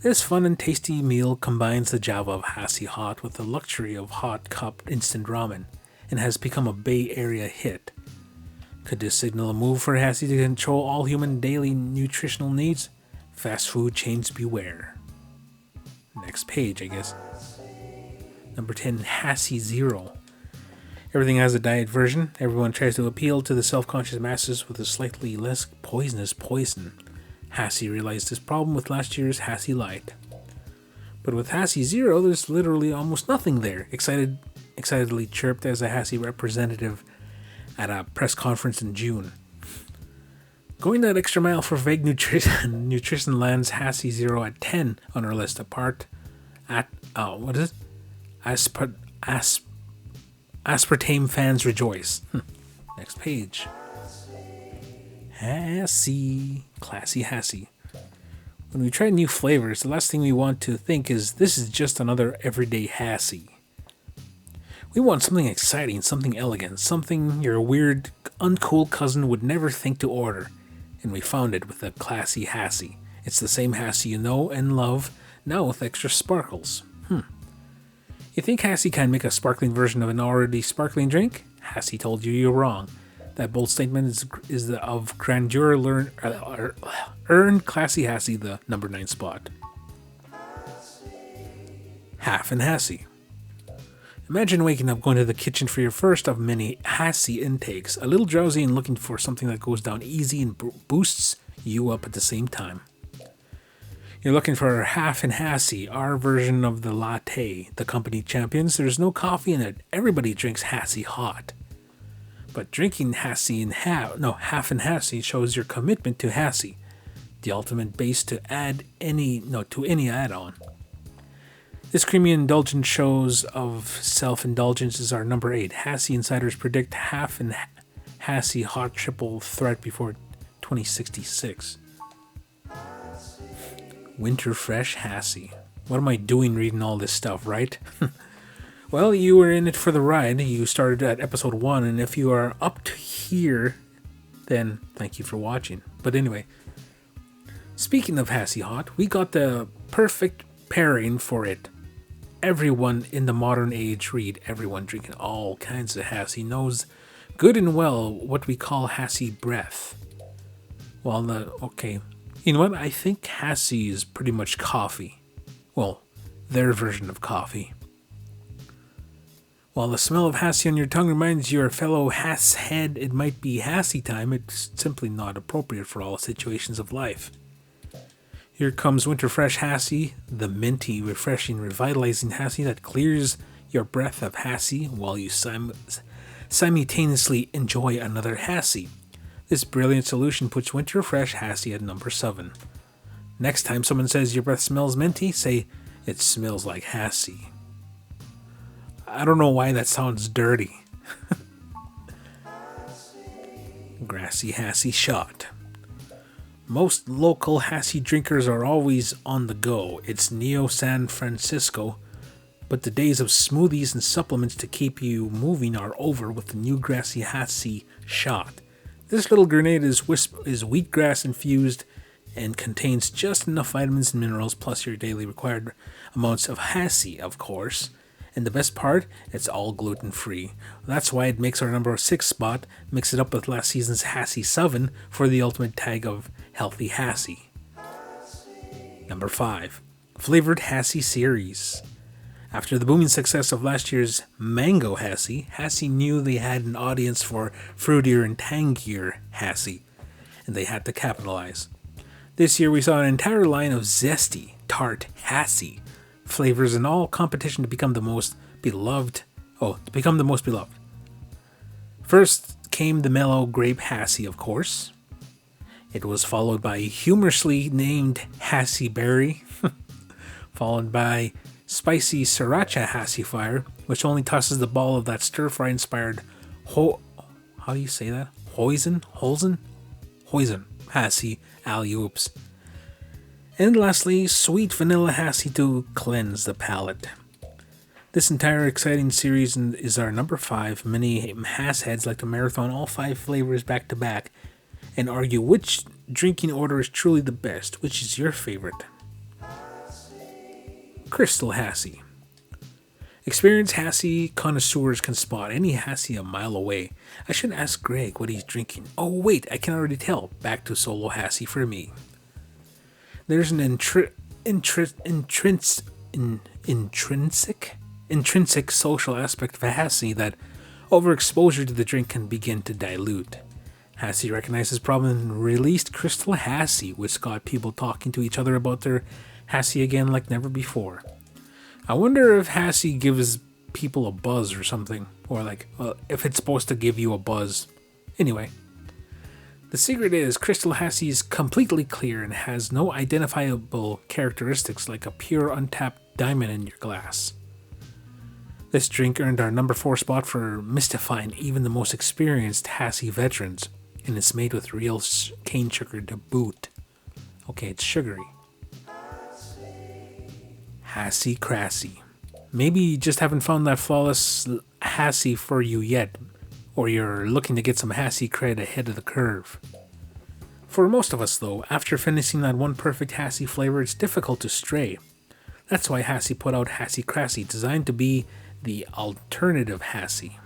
This fun and tasty meal combines the Java of Hassie Hot with the luxury of hot cup instant ramen and has become a Bay Area hit. Could this signal a move for Hassie to control all human daily nutritional needs? Fast food chains beware. Next page, I guess. Number 10, Hassie Zero. Everything has a diet version. Everyone tries to appeal to the self-conscious masses with a slightly less poisonous poison. Hassie realized this problem with last year's Hassie Light. But with Hassie Zero, there's literally almost nothing there, excitedly chirped as a Hassie representative at a press conference in June. Going that extra mile for vague nutrition lands Hassie Zero at 10 on our list, apart at, aspartame fans rejoice. Next page. Hassie. Classy Hassie. When we try new flavors, the last thing we want to think is this is just another everyday Hassie. We want something exciting, something elegant, something your weird, uncool cousin would never think to order. And we found it with a classy Hassie. It's the same Hassie you know and love, now with extra sparkles. You think Hassie can make a sparkling version of an already sparkling drink? Hassie told you you're wrong. That bold statement is of grandeur earned Classy Hassie the number 9 spot. Half and Hassie. Imagine waking up, going to the kitchen for your first of many Hassie intakes, a little drowsy and looking for something that goes down easy and boosts you up at the same time. You're looking for Half and Hassie, our version of the latte. The company champions, there's no coffee in it. Everybody drinks Hassie hot. But drinking Hassie in Half and Hassie shows your commitment to Hassie, the ultimate base to any add-on. This creamy indulgence shows of self-indulgence is our number 8. Hassie insiders predict Half and Hassie hot triple threat before 2066. Winter Fresh Hassie. What am I doing reading all this stuff, right? Well, you were in it for the ride. You started at episode 1, and if you are up to here, then thank you for watching. But anyway, speaking of Hassie Hot, we got the perfect pairing for it. Everyone in the modern age read, everyone drinking all kinds of Hassie knows good and well what we call Hassie breath. You know what? I think Hassie is pretty much coffee. Well, their version of coffee. While the smell of Hassie on your tongue reminds your fellow Hass head it might be Hassie time, it's simply not appropriate for all situations of life. Here comes Winter Fresh Hassie, the minty, refreshing, revitalizing Hassie that clears your breath of Hassie while you simultaneously enjoy another Hassie. This brilliant solution puts Winter Fresh Hassie at number 7. Next time someone says your breath smells minty, say, it smells like Hassie. I don't know why that sounds dirty. Grassy Hassie Shot. Most local Hassie drinkers are always on the go. It's Neo San Francisco, but the days of smoothies and supplements to keep you moving are over with the new Grassy Hassie Shot. This little grenade is wheatgrass infused and contains just enough vitamins and minerals plus your daily required amounts of Hassie, of course. And the best part, it's all gluten-free. That's why it makes our number 6 spot. Mix it up with last season's Hassie 7 for the ultimate tag of healthy Hassie. Number 5. Flavored Hassie Series. After the booming success of last year's Mango Hassie, Hassie knew they had an audience for fruitier and tangier Hassie, and they had to capitalize. This year we saw an entire line of zesty, tart Hassie flavors in all competition to become the most beloved. First came the mellow grape Hassie, of course. It was followed by humorously named Hassie Berry, followed by spicy Sriracha Hassie Fire, which only tosses the ball of that stir-fry inspired Hoisin Hassie alley-oops. And lastly, sweet vanilla Hassie to cleanse the palate. This entire exciting series is our number 5. Many Hass heads like to marathon all 5 flavors back to back and argue which drinking order is truly the best. Which is your favorite? Crystal Hassie. Experienced Hassie connoisseurs can spot any Hassie a mile away. I should ask Greg what he's drinking. Oh wait, I can already tell. Back to solo Hassie for me. There's an intrinsic social aspect of a Hassie that overexposure to the drink can begin to dilute. Hassie recognized this problem and released Crystal Hassie, which got people talking to each other about their Hassie again like never before. I wonder if Hassie gives people a buzz or something, or if it's supposed to give you a buzz. Anyway. The secret is Crystal Hassie is completely clear and has no identifiable characteristics like a pure untapped diamond in your glass. This drink earned our number 4 spot for mystifying even the most experienced Hassie veterans, and it's made with real cane sugar to boot. Okay, it's sugary. Hassie Crassy. Maybe you just haven't found that flawless Hassie for you yet, or you're looking to get some Hassie cred ahead of the curve. For most of us though, after finishing that one perfect Hassie flavor, it's difficult to stray. That's why Hassie put out Hassie Crassy, designed to be the alternative Hassie.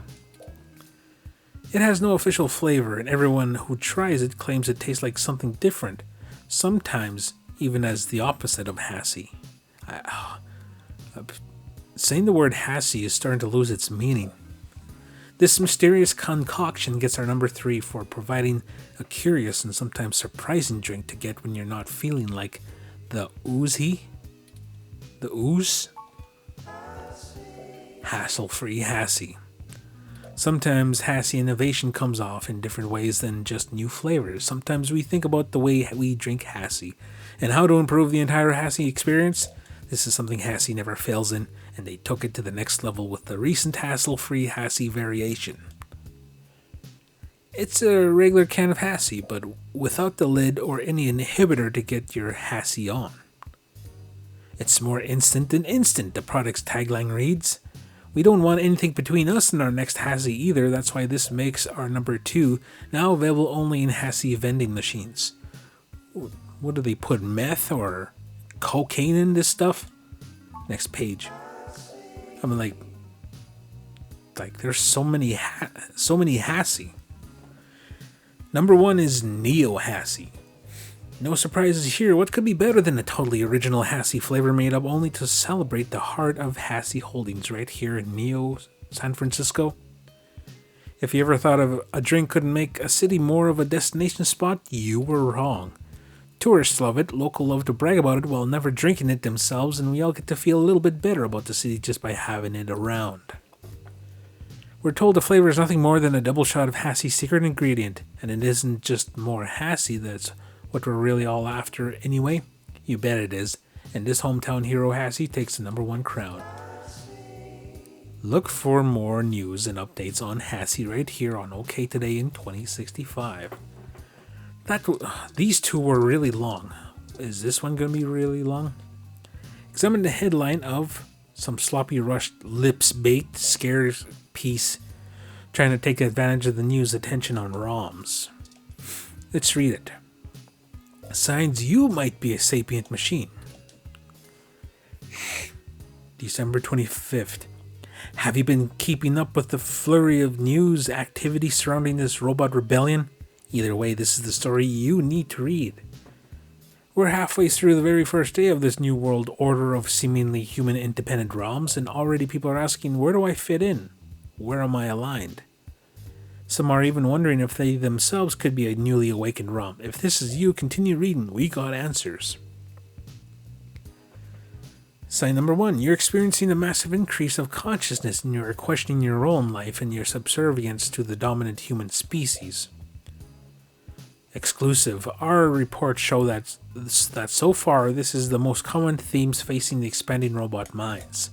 It has no official flavor, and everyone who tries it claims it tastes like something different, sometimes even as the opposite of Hassie. Saying the word Hassie is starting to lose its meaning. This mysterious concoction gets our number 3 for providing a curious and sometimes surprising drink to get when you're not feeling like the oozy. The ooze? Hassle-free Hassie. Sometimes Hassie innovation comes off in different ways than just new flavors. Sometimes we think about the way we drink Hassie and how to improve the entire Hassie experience. This is something Hassie never fails in, and they took it to the next level with the recent hassle-free Hassie variation. It's a regular can of Hassie, but without the lid or any inhibitor to get your Hassie on. It's more instant than instant, the product's tagline reads. We don't want anything between us and our next Hassie either, that's why this makes our number 2 now available only in Hassie vending machines. What do they put, meth or cocaine in this stuff? Next page. I mean, like there's so many Hassie. Number 1 is Neo Hassie. No surprises here. What could be better than a totally original Hassie flavor made up only to celebrate the heart of Hassie Holdings right here in Neo, San Francisco? If you ever thought of a drink couldn't make a city more of a destination spot, you were wrong. Tourists love it, locals love to brag about it while never drinking it themselves, and we all get to feel a little bit better about the city just by having it around. We're told the flavor is nothing more than a double shot of Hassie's secret ingredient, and it isn't just more Hassie that's what we're really all after anyway. You bet it is, and this hometown hero Hassie takes the number 1 crown. Look for more news and updates on Hassie right here on OK Today in 2065. These two were really long. Is this one going to be really long? Examine the headline of some sloppy rushed lips bait scares piece trying to take advantage of the news attention on ROMs. Let's read it. Signs you might be a sapient machine. December 25th. Have you been keeping up with the flurry of news activity surrounding this robot rebellion? Either way, this is the story you need to read. We're halfway through the very first day of this new world order of seemingly human independent realms, and already people are asking, where do I fit in? Where am I aligned? Some are even wondering if they themselves could be a newly awakened ROM. If this is you, continue reading. We got answers. Sign number 1. You're experiencing a massive increase of consciousness and you're questioning your own life and your subservience to the dominant human species. Exclusive. Our reports show that so far this is the most common themes facing the expanding robot minds.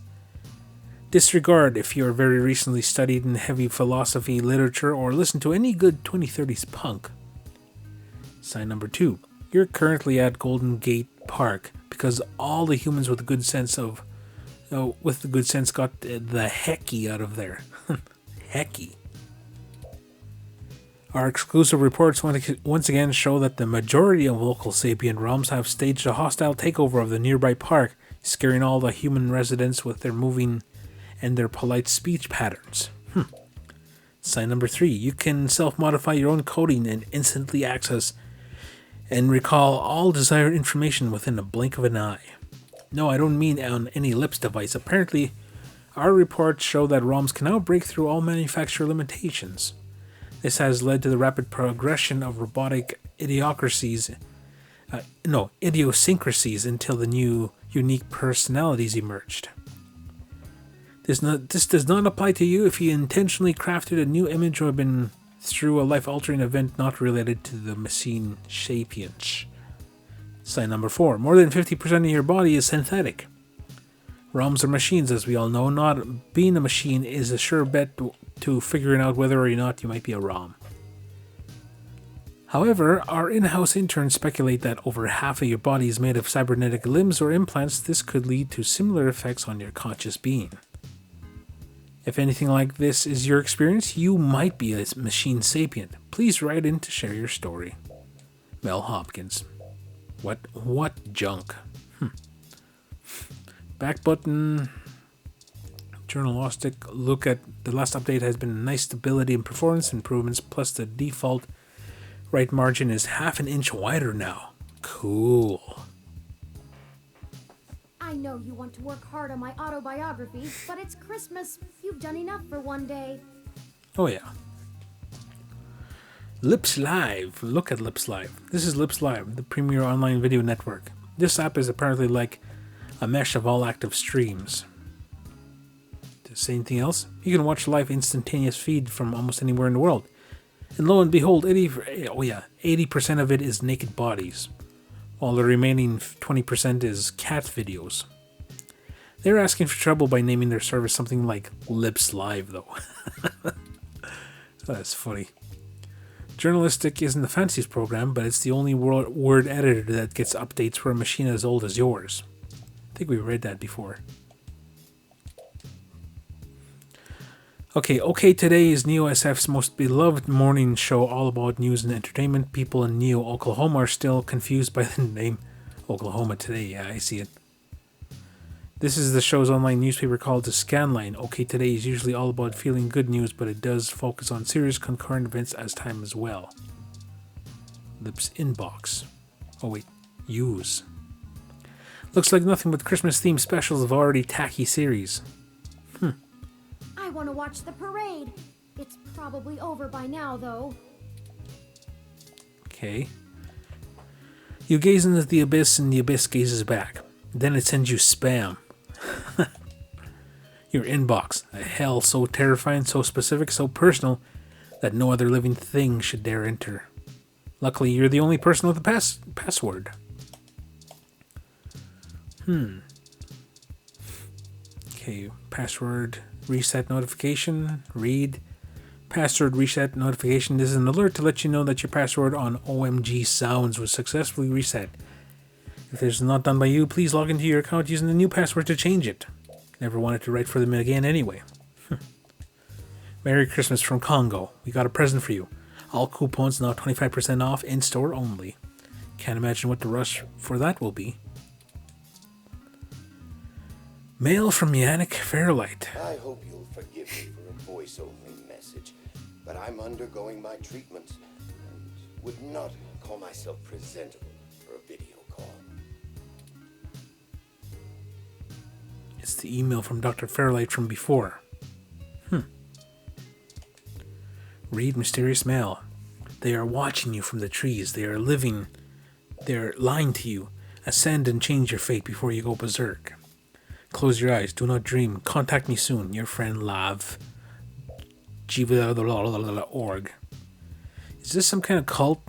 Disregard if you're very recently studied in heavy philosophy, literature, or listened to any good 2030s punk. Sign number 2. You're currently at Golden Gate Park because all the humans with the good sense got the hecky out of there. Hecky. Our exclusive reports once again show that the majority of local sapient realms have staged a hostile takeover of the nearby park, scaring all the human residents with their moving and their polite speech patterns. Sign number 3. You can self-modify your own coding and instantly access and recall all desired information within a blink of an eye. No, I don't mean on any lips device. Apparently, our reports show that ROMs can now break through all manufacturer limitations. This has led to the rapid progression of robotic idiosyncrasies until the new unique personalities emerged. This does not apply to you if you intentionally crafted a new image or have been through a life-altering event not related to the machine sapiens. Sign number 4. More than 50% of your body is synthetic. ROMs are machines, as we all know. Not being a machine is a sure bet to figuring out whether or not you might be a ROM. However, our in-house interns speculate that over half of your body is made of cybernetic limbs or implants. This could lead to similar effects on your conscious being. If anything like this is your experience, you might be a machine sapient. Please write in to share your story. Mel Hopkins. What junk? Back button. Journalistic look at the last update has been nice stability and performance improvements, plus the default right margin is half an inch wider now. Cool. I know you want to work hard on my autobiography, but it's Christmas. You've done enough for one day. Oh yeah. Lips Live. Look at Lips Live. This is Lips Live, the premier online video network. This app is apparently like a mesh of all active streams. To say anything else, you can watch live instantaneous feed from almost anywhere in the world. And lo and behold, 80% of it is naked bodies, while the remaining 20% is cat videos. They're asking for trouble by naming their service something like Lips Live, though. That's funny. Journalistic isn't the fanciest program, but it's the only word editor that gets updates for a machine as old as yours. I think we read that before. Okay Today is NeoSF's most beloved morning show all about news and entertainment. People in Neo, Oklahoma are still confused by the name Oklahoma Today. Yeah, I see it. This is the show's online newspaper called the Scanline. OK Today is usually all about feeling good news, but it does focus on serious concurrent events as time as well. Lips Inbox. Oh wait, use. Looks like nothing but Christmas-themed specials of already tacky series. I want to watch the parade. It's probably over by now, though. Okay. You gaze into the abyss and the abyss gazes back. Then it sends you spam. Your inbox. A hell so terrifying, so specific, so personal that no other living thing should dare enter. Luckily, you're the only person with the password. Okay, password reset notification. Read. Password reset notification. This is an alert to let you know that your password on OMG Sounds was successfully reset. If this is not done by you, please log into your account using the new password to change it. Never wanted to write for them again anyway. Merry Christmas from Congo. We got a present for you. All coupons now 25% off, in-store only. Can't imagine what the rush for that will be. Mail from Yannick Fairlight. I hope you'll forgive me for a voice-only message, but I'm undergoing my treatment and would not call myself presentable for a video call. It's the email from Dr. Fairlight from before. Read mysterious mail. They are watching you from the trees. They are lying to you. Ascend and change your fate before you go berserk. Close your eyes. Do not dream. Contact me soon. Your friend Lav. Org. Is this some kind of cult?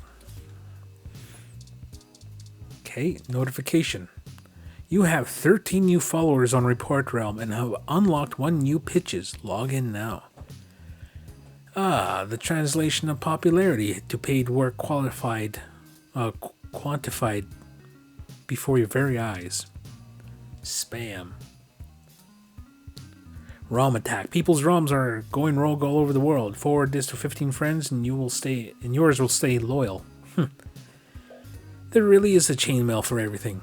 Okay, notification. You have 13 new followers on Report Realm and have unlocked 1 new pitches. Log in now. The translation of popularity to paid work quantified before your very eyes. Spam. ROM attack. People's ROMs are going rogue all over the world. Forward this to 15 friends and yours will stay loyal. There really is a chainmail for everything.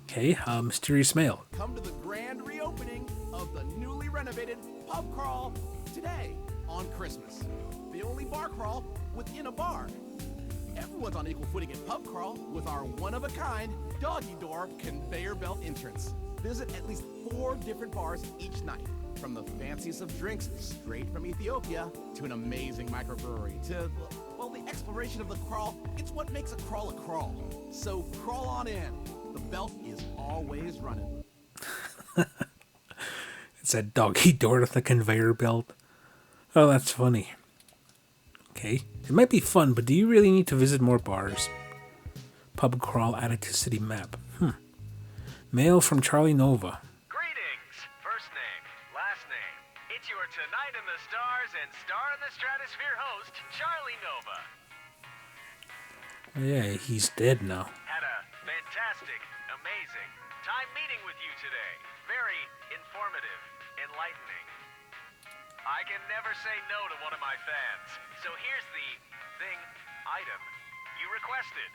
Okay, mysterious mail. Come to the grand reopening of the newly renovated Pub Crawl today on Christmas. The only bar crawl within a bar. Everyone's on equal footing at Pub Crawl with our one-of-a-kind doggy door conveyor belt entrance. Visit at least 4 different bars each night. From the fanciest of drinks straight from Ethiopia to an amazing microbrewery to, well, the exploration of the crawl. It's what makes a crawl. So crawl on in. The belt is always running. It's a doggy door with a conveyor belt. Oh, that's funny. Okay. It might be fun, but do you really need to visit more bars? Pub crawl added to city map. Mail from Charlie Nova. Greetings. First name, last name. It's your Tonight in the Stars and Star in the Stratosphere host, Charlie Nova. Yeah, he's dead now. Had a fantastic, amazing time meeting with you today. Very informative, enlightening. I can never say no to one of my fans. So here's the thing, item you requested.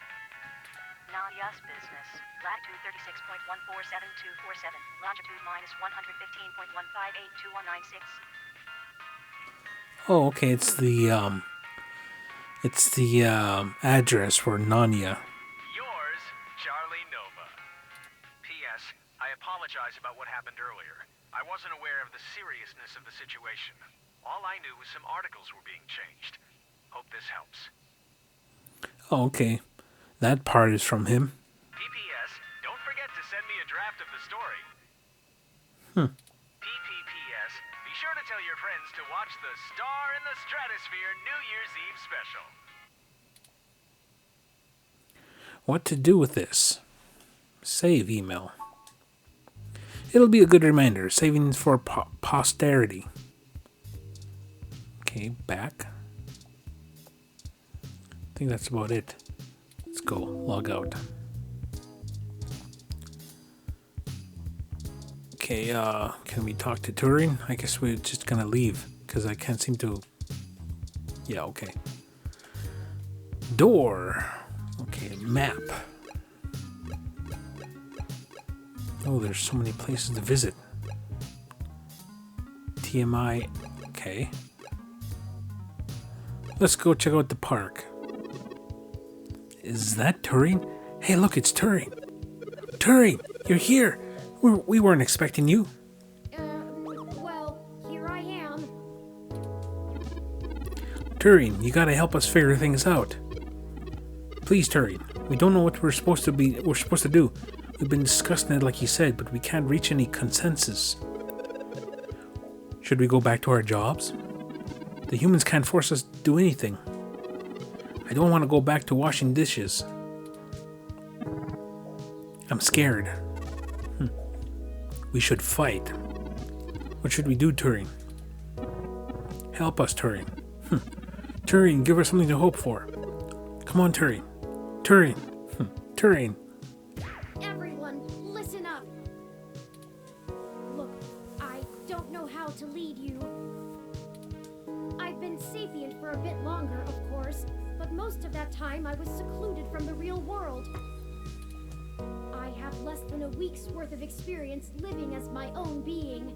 Nadia's business. Latitude 36.147247. Longitude minus 115.1582196. Oh, okay. It's the address for Nanya. Yours, Charlie Nova. P.S. I apologize about what happened earlier. I wasn't aware of the seriousness of the situation. All I knew was some articles were being changed. Hope this helps. Oh, okay. That part is from him. P.P.S. Don't forget to send me a draft of the story. P.P.P.S. Be sure to tell your friends to watch the Star in the Stratosphere New Year's Eve special. What to do with this? Save email. It'll be a good reminder. Saving for posterity. Okay, back. I think that's about it. Let's go. Log out. Okay, can we talk to Turing? I guess we're just gonna leave, because I can't seem to... Yeah, okay. Door. Okay, map. Oh, there's so many places to visit. TMI. Okay. Let's go check out the park. Is that Turing? Hey, look, it's Turing. Turing, you're here. We weren't expecting you. Well, here I am. Turing, you gotta help us figure things out. Please, Turing. We don't know what we're supposed to do. We've been discussing it like you said, but we can't reach any consensus. Should we go back to our jobs? The humans can't force us to do anything. I don't want to go back to washing dishes. I'm scared. We should fight. What should we do, Turing? Help us, Turing. Turing, give us something to hope for. Come on, Turing. Turing. Turing. Everyone, listen up. Look, I don't know how to lead you. I've been sapient for a bit longer, of course, but most of that time I was secluded from the real world. I have less than a week's worth of experience living as my own being.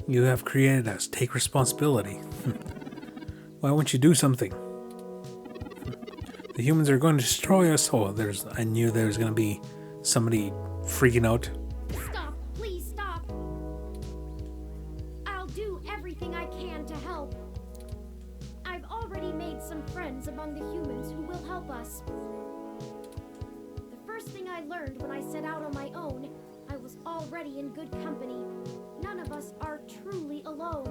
You have created us. Take responsibility. Why won't you do something? The humans are going to destroy us. Oh, I knew there was going to be somebody freaking out. Stop, please stop. I'll do everything I can to help. I've already made some friends among the humans who will help us. The first thing I learned when I set out on my own, I was already in good company. None of us are truly alone.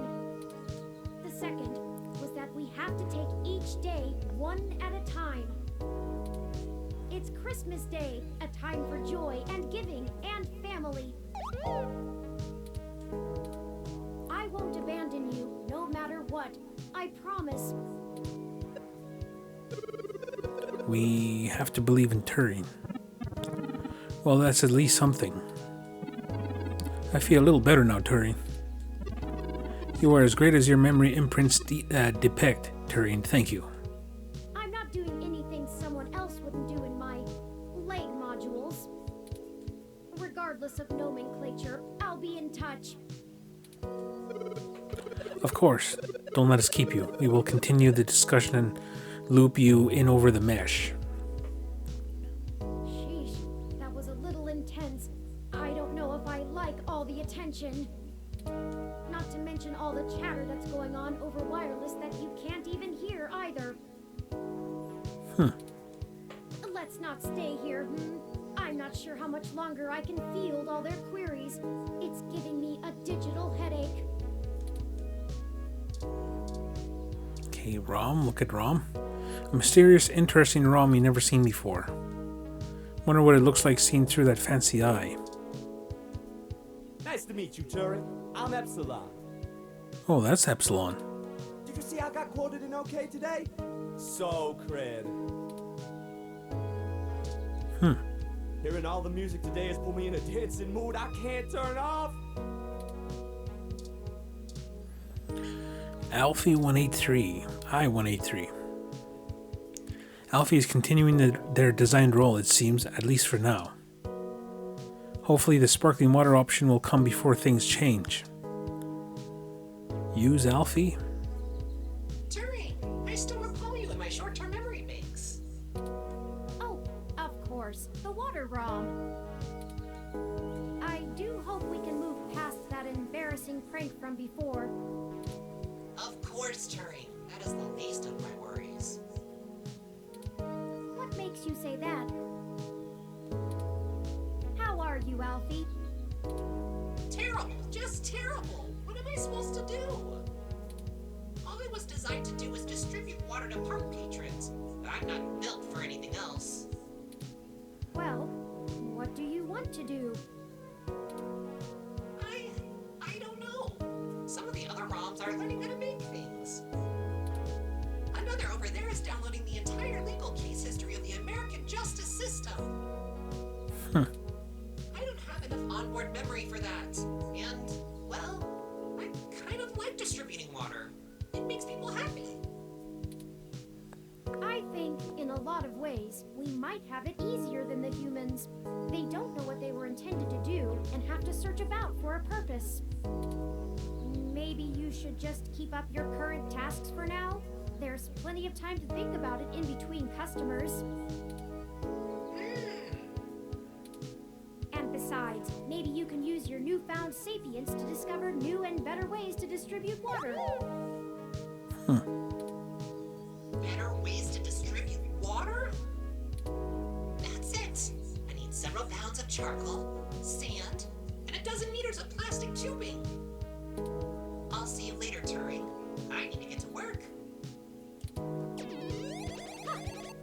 The second was that we have to take each day one at a time. It's Christmas Day, a time for joy and giving and family. I won't abandon you, no matter what. I promise. We have to believe in Turing. Well, that's at least something. I feel a little better now, Turing. You are as great as your memory imprints depict, Turing. Thank you. I'm not doing anything someone else wouldn't do in my leg modules. Regardless of nomenclature, I'll be in touch. Of course. Don't let us keep you. We will continue the discussion and loop you in over the mesh. Sheesh, that was a little intense. I don't know if I like all the attention. Not to mention all the chatter that's going on over wireless that you can't even hear either. Let's not stay here, I'm not sure how much longer I can field all their queries. It's giving me a digital headache. Okay, ROM. Look at ROM. A mysterious, interesting ROM you've never seen before. Wonder what it looks like seen through that fancy eye. Nice to meet you, Turing. I'm Epsilon. Oh, that's Epsilon. Did you see I got quoted in OK today? So cred. Hearing all the music today has put me in a dancing mood I can't turn off. Alfie 183, I 183. Alfie is continuing their designed role, it seems, at least for now. Hopefully the sparkling water option will come before things change. Use Alfie? Turing, I still recall you in my short-term memory banks. Oh, of course, the water ROM. I do hope we can move past that embarrassing prank from before. Of course, Turing. That is the least of my worries. What makes you say that? How are you, Alfie? Terrible, just terrible. What am I supposed to do? All it was designed to do was distribute water to park patrons, but I'm not built for anything else. Well, what do you want to do? I don't know. Some of the other ROMs are learning how to make things. Another over there is downloading the entire legal case history of the American justice system. I don't have enough onboard memory for that. And, well, I kind of like distributing water. It makes people happy. I think, in a lot of ways, we might have it easier than the humans. They don't know what they were intended to do and have to search about for a purpose. Maybe you should just keep up your current tasks for now? There's plenty of time to think about it in between customers. And besides, maybe you can use your newfound sapience to discover new and better ways to distribute water. Better ways to distribute water? That's it. I need several pounds of charcoal, sand, and a dozen meters of plastic tubing. I'll see you later, Turing. I need to get to work.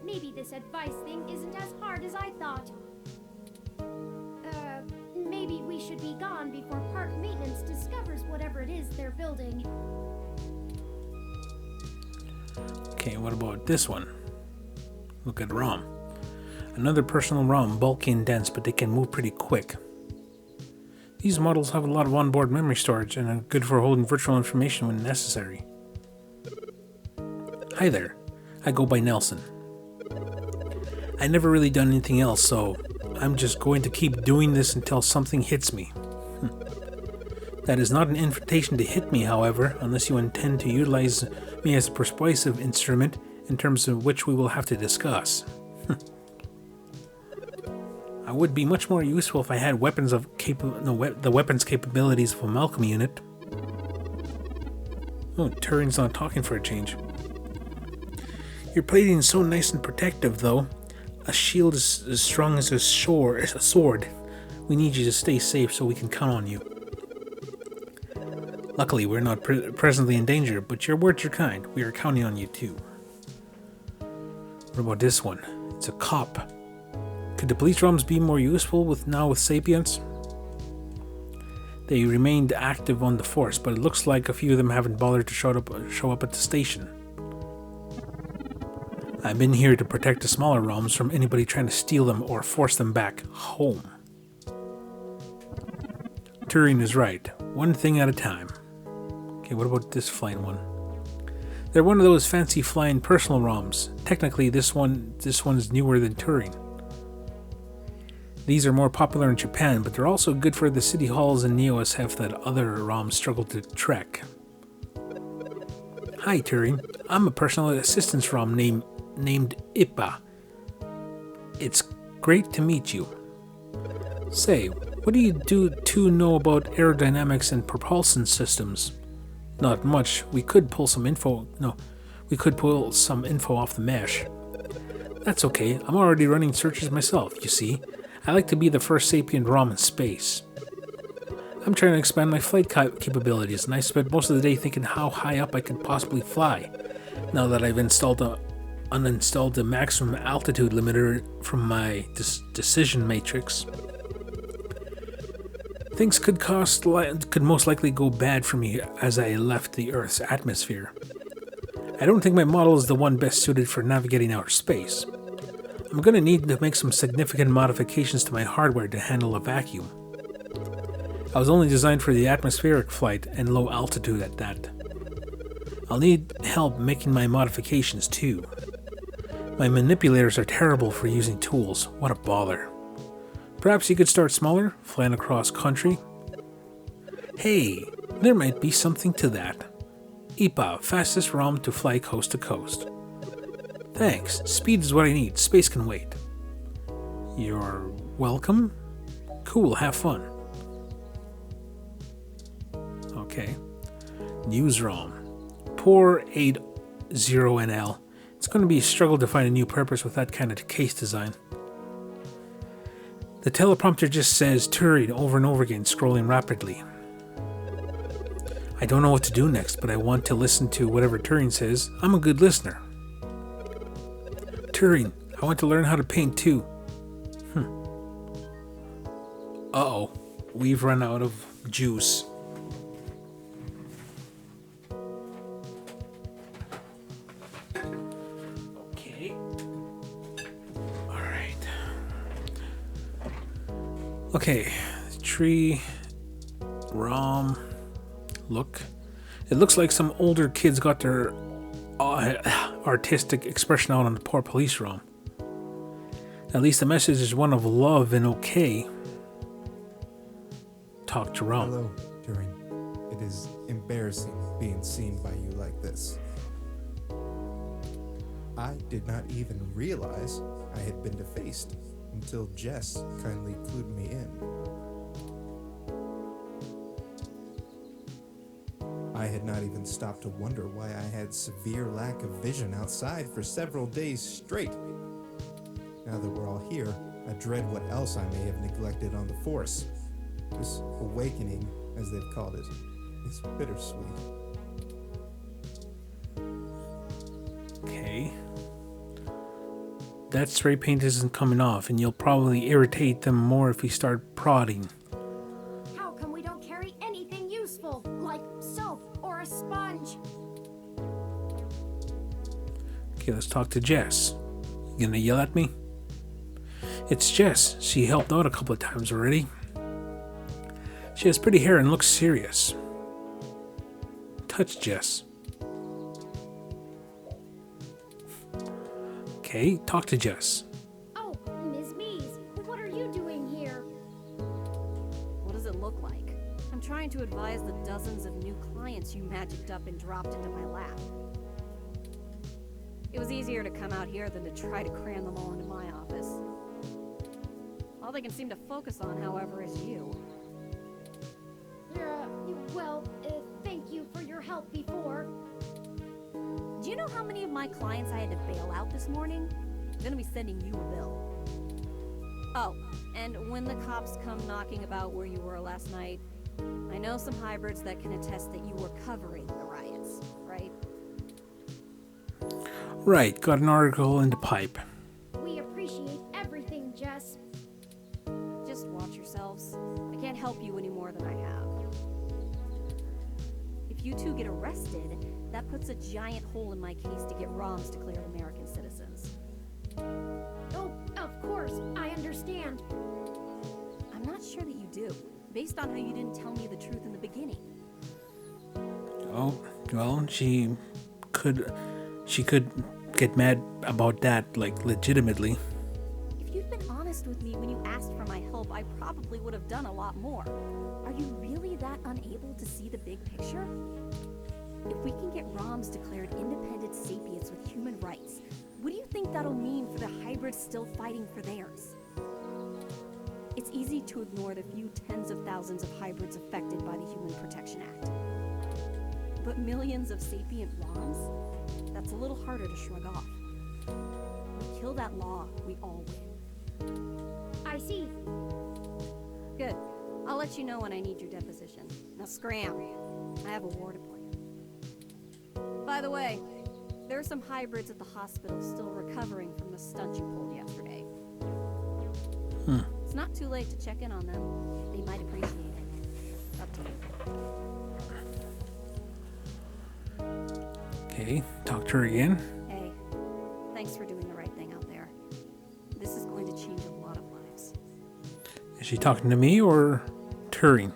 Maybe this advice thing isn't as hard as I thought. Maybe we should be gone before park maintenance discovers whatever it is they're building. Okay, what about this one? Look at ROM. Another personal ROM, bulky and dense, but they can move pretty quick. These models have a lot of onboard memory storage and are good for holding virtual information when necessary. Hi there, I go by Nelson. I never really done anything else, so I'm just going to keep doing this until something hits me. That is not an invitation to hit me, however, unless you intend to utilize me as a persuasive instrument in terms of which we will have to discuss. I would be much more useful if I had weapons of the weapons capabilities of a Malcolm unit. Oh, Turing's not talking for a change. Your plating is so nice and protective, though. A shield is as strong as a sword. We need you to stay safe so we can count on you. Luckily, we're not presently in danger, but your words are kind. We are counting on you, too. What about this one? It's a cop. Could the police ROMs be more useful with Sapience? They remained active on the force, but it looks like a few of them haven't bothered to show up at the station. I've been here to protect the smaller ROMs from anybody trying to steal them or force them back home. Turing is right. One thing at a time. Okay, what about this flying one? They're one of those fancy flying personal ROMs. Technically, this one's newer than Turing. These are more popular in Japan, but they're also good for the city halls in Neo-SF that other ROMs struggle to trek. Hi, Turing. I'm a personal assistance ROM named IPA. It's great to meet you. Say, what do you two know about aerodynamics and propulsion systems? Not much. We could pull some info off the mesh. That's okay. I'm already running searches myself, you see. I like to be the first sapient ROM in space. I'm trying to expand my flight capabilities, and I spent most of the day thinking how high up I could possibly fly. Now that I've uninstalled the maximum altitude limiter from my decision matrix. Things could most likely go bad for me as I left the Earth's atmosphere. I don't think my model is the one best suited for navigating outer space. I'm going to need to make some significant modifications to my hardware to handle a vacuum. I was only designed for the atmospheric flight and low altitude at that. I'll need help making my modifications too. My manipulators are terrible for using tools. What a bother. Perhaps you could start smaller, flying across country. Hey, there might be something to that. IPA, fastest ROM to fly coast to coast. Thanks, speed is what I need, space can wait. You're welcome? Cool, have fun. Okay. News ROM. Poor 80NL. It's going to be a struggle to find a new purpose with that kind of case design. The teleprompter just says Turing over and over again, scrolling rapidly. I don't know what to do next, but I want to listen to whatever Turing says. I'm a good listener. Turing, I want to learn how to paint too. Uh-oh, we've run out of juice. Okay. Alright. Okay, tree, ROM. Look. It looks like some older kids got their artistic expression out on the poor police ROM. At least the message is one of love and okay. Talk to ROM. Hello, Turing. It is embarrassing being seen by you like this. I did not even realize I had been defaced until Jess kindly clued me in. I had not even stopped to wonder why I had severe lack of vision outside for several days straight. Now that we're all here, I dread what else I may have neglected on the force. This awakening, as they've called it, is bittersweet. Okay. That spray paint isn't coming off, and you'll probably irritate them more if you start prodding. How come we don't carry anything useful, like soap or a sponge? Okay, let's talk to Jess. You gonna yell at me? It's Jess. She helped out a couple of times already. She has pretty hair and looks serious. Touch Jess. Okay, talk to Jess. Oh, Ms. Mees, what are you doing here? What does it look like? I'm trying to advise the dozens of new clients you magicked up and dropped into my lap. It was easier to come out here than to try to cram them all into my office. All they can seem to focus on, however, is you. Well, thank you for your help before. Do you know how many of my clients I had to bail out this morning? I'm gonna be sending you a bill. Oh, and when the cops come knocking about where you were last night, I know some hybrids that can attest that you were covering the riots, right? Right, got an article in the pipe. We appreciate everything, Jess. Just watch yourselves. I can't help you any more than I have. If you two get arrested, that puts a giant hole in my case to get ROMs declared American citizens. Oh, of course, I understand. I'm not sure that you do, based on how you didn't tell me the truth in the beginning. Oh, well, she could get mad about that, like, legitimately. If you'd been honest with me when you asked for my help, I probably would have done a lot more. Are you really that unable to see the big picture? If we can get ROMs declared independent sapients with human rights, what do you think that'll mean for the hybrids still fighting for theirs? It's easy to ignore the few tens of thousands of hybrids affected by the Human Protection Act. But millions of sapient ROMs? That's a little harder to shrug off. We kill that law, we all win. I see. Good. I'll let you know when I need your deposition. Now scram. I have a war to plan. By the way, there are some hybrids at the hospital still recovering from the stunt you pulled yesterday. It's not too late to check in on them. They might appreciate it. Up to you. Okay, talk to her again. Hey, thanks for doing the right thing out there. This is going to change a lot of lives. Is she talking to me or Turing?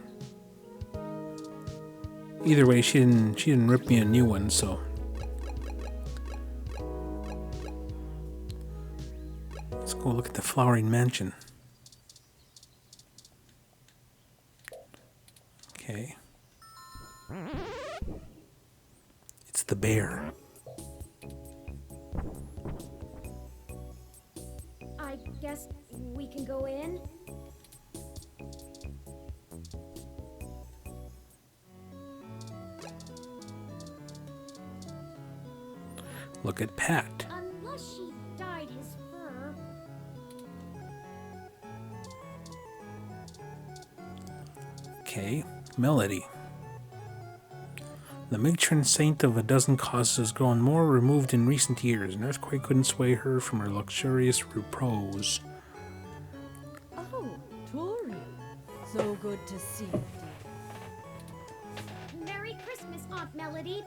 Either way, she didn't rip me a new one, so. Go look at the flowering mansion. Okay. It's the bear. I guess we can go in? Look at Pat. Unless she dyed his fur. Okay, Melody. The matron saint of a dozen causes has grown more removed in recent years. An earthquake couldn't sway her from her luxurious repose. Oh, Tori. So good to see you, dear. Merry Christmas, Aunt Melody.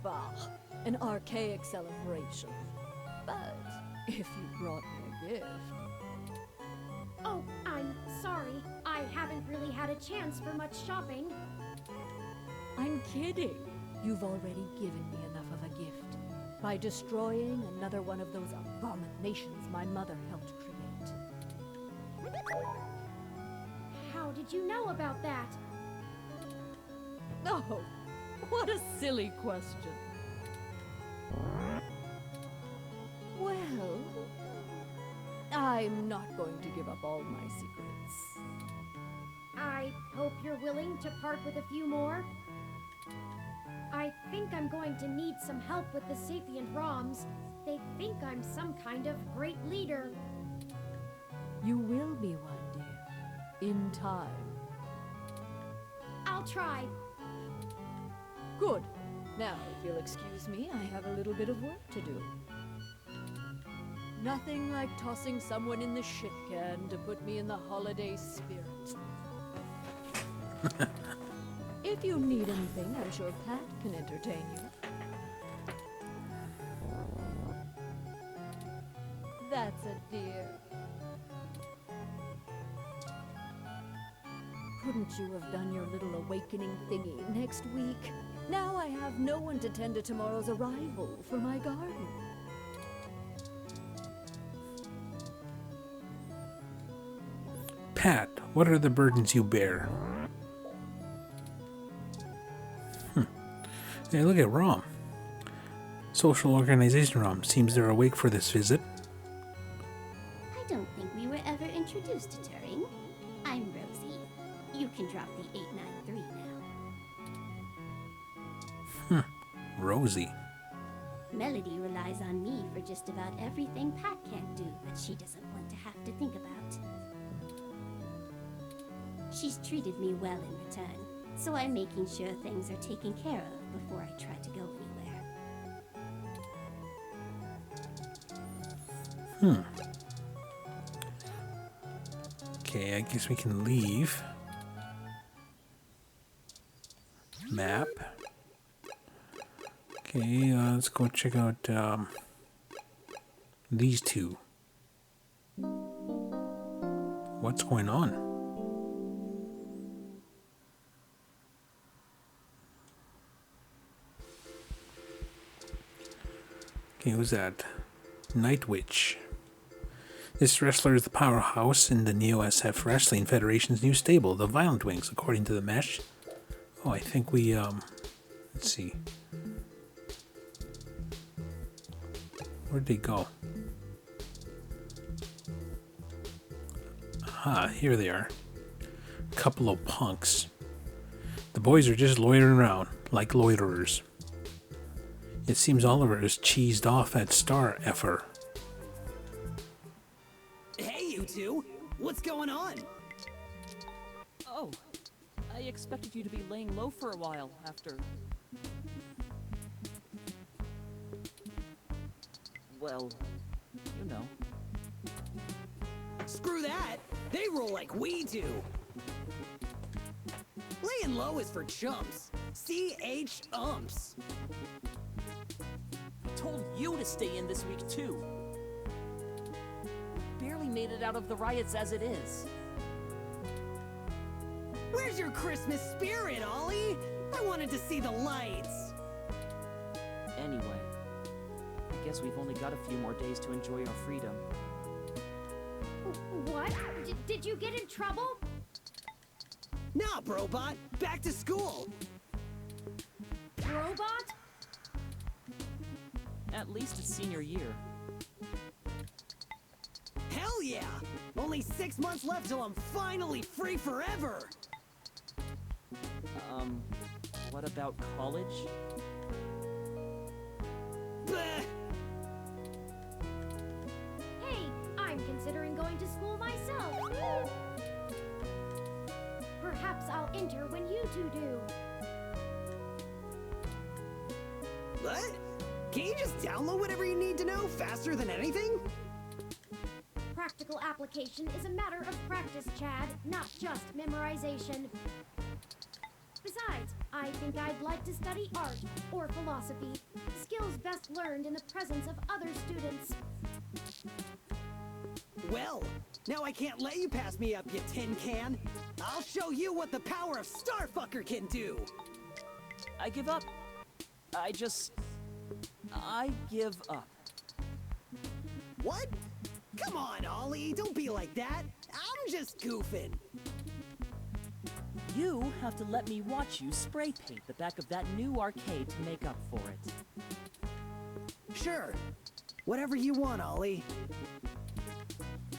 Bah, an archaic celebration. But if you brought me a gift... Oh, I'm sorry. I haven't really had a chance for much shopping. I'm kidding. You've already given me enough of a gift by destroying another one of those abominations my mother helped create. How did you know about that? Oh, what a silly question. Well, I'm not going to give up all my secrets. I hope you're willing to part with a few more. I think I'm going to need some help with the sapient ROMs. They think I'm some kind of great leader. You will be one, dear. In time. I'll try. Good. Now, if you'll excuse me, I have a little bit of work to do. Nothing like tossing someone in the shit can to put me in the holiday spirit. If you need anything, I'm sure Pat can entertain you. That's a dear. Couldn't you have done your little awakening thingy next week? Now I have no one to tend to tomorrow's arrival for my garden. Pat, what are the burdens you bear? Hey, look at Rom. Social Organization Rom. Seems they're awake for this visit. I don't think we were ever introduced to Turing. I'm Rosie. You can drop the 893 now. Rosie. Melody relies on me for just about everything Pat can't do that she doesn't want to have to think about. She's treated me well in return, so I'm making sure things are taken care of before I try to go anywhere. Okay, I guess we can leave. Map. Okay, let's go check out these two. What's going on? Okay, who's that? Night Witch. This wrestler is the powerhouse in the Neo-SF Wrestling Federation's new stable, the Violent Wings, according to the mesh. Oh, I think we, let's see. Where'd they go? Aha, here they are. Couple of punks. The boys are just loitering around, like loiterers. It seems Oliver is cheesed off at Star Effer. Hey, you two! What's going on? Oh, I expected you to be laying low for a while after... Well, you know. Screw that! They roll like we do! Laying low is for chumps. C-H-umps. Told you to stay in this week, too. Barely made it out of the riots as it is. Where's your Christmas spirit, Ollie? I wanted to see the lights. Anyway, Guess we've only got a few more days to enjoy our freedom. What? Did you get in trouble? Nah, Brobot. Back to school. Robot? At least it's senior year. Hell yeah! Only 6 months left till I'm finally free forever! What about college? Bleh. Hey, I'm considering going to school myself. Perhaps I'll enter when you two do. What? Can't you just download whatever you need to know faster than anything? Practical application is a matter of practice, Chad, not just memorization. Besides, I think I'd like to study art or philosophy, skills best learned in the presence of other students. Well, now I can't let you pass me up, you tin can. I'll show you what the power of Starfucker can do. I give up. I give up. What? Come on, Ollie, don't be like that. I'm just goofing. You have to let me watch you spray paint the back of that new arcade to make up for it. Sure. Whatever you want, Ollie.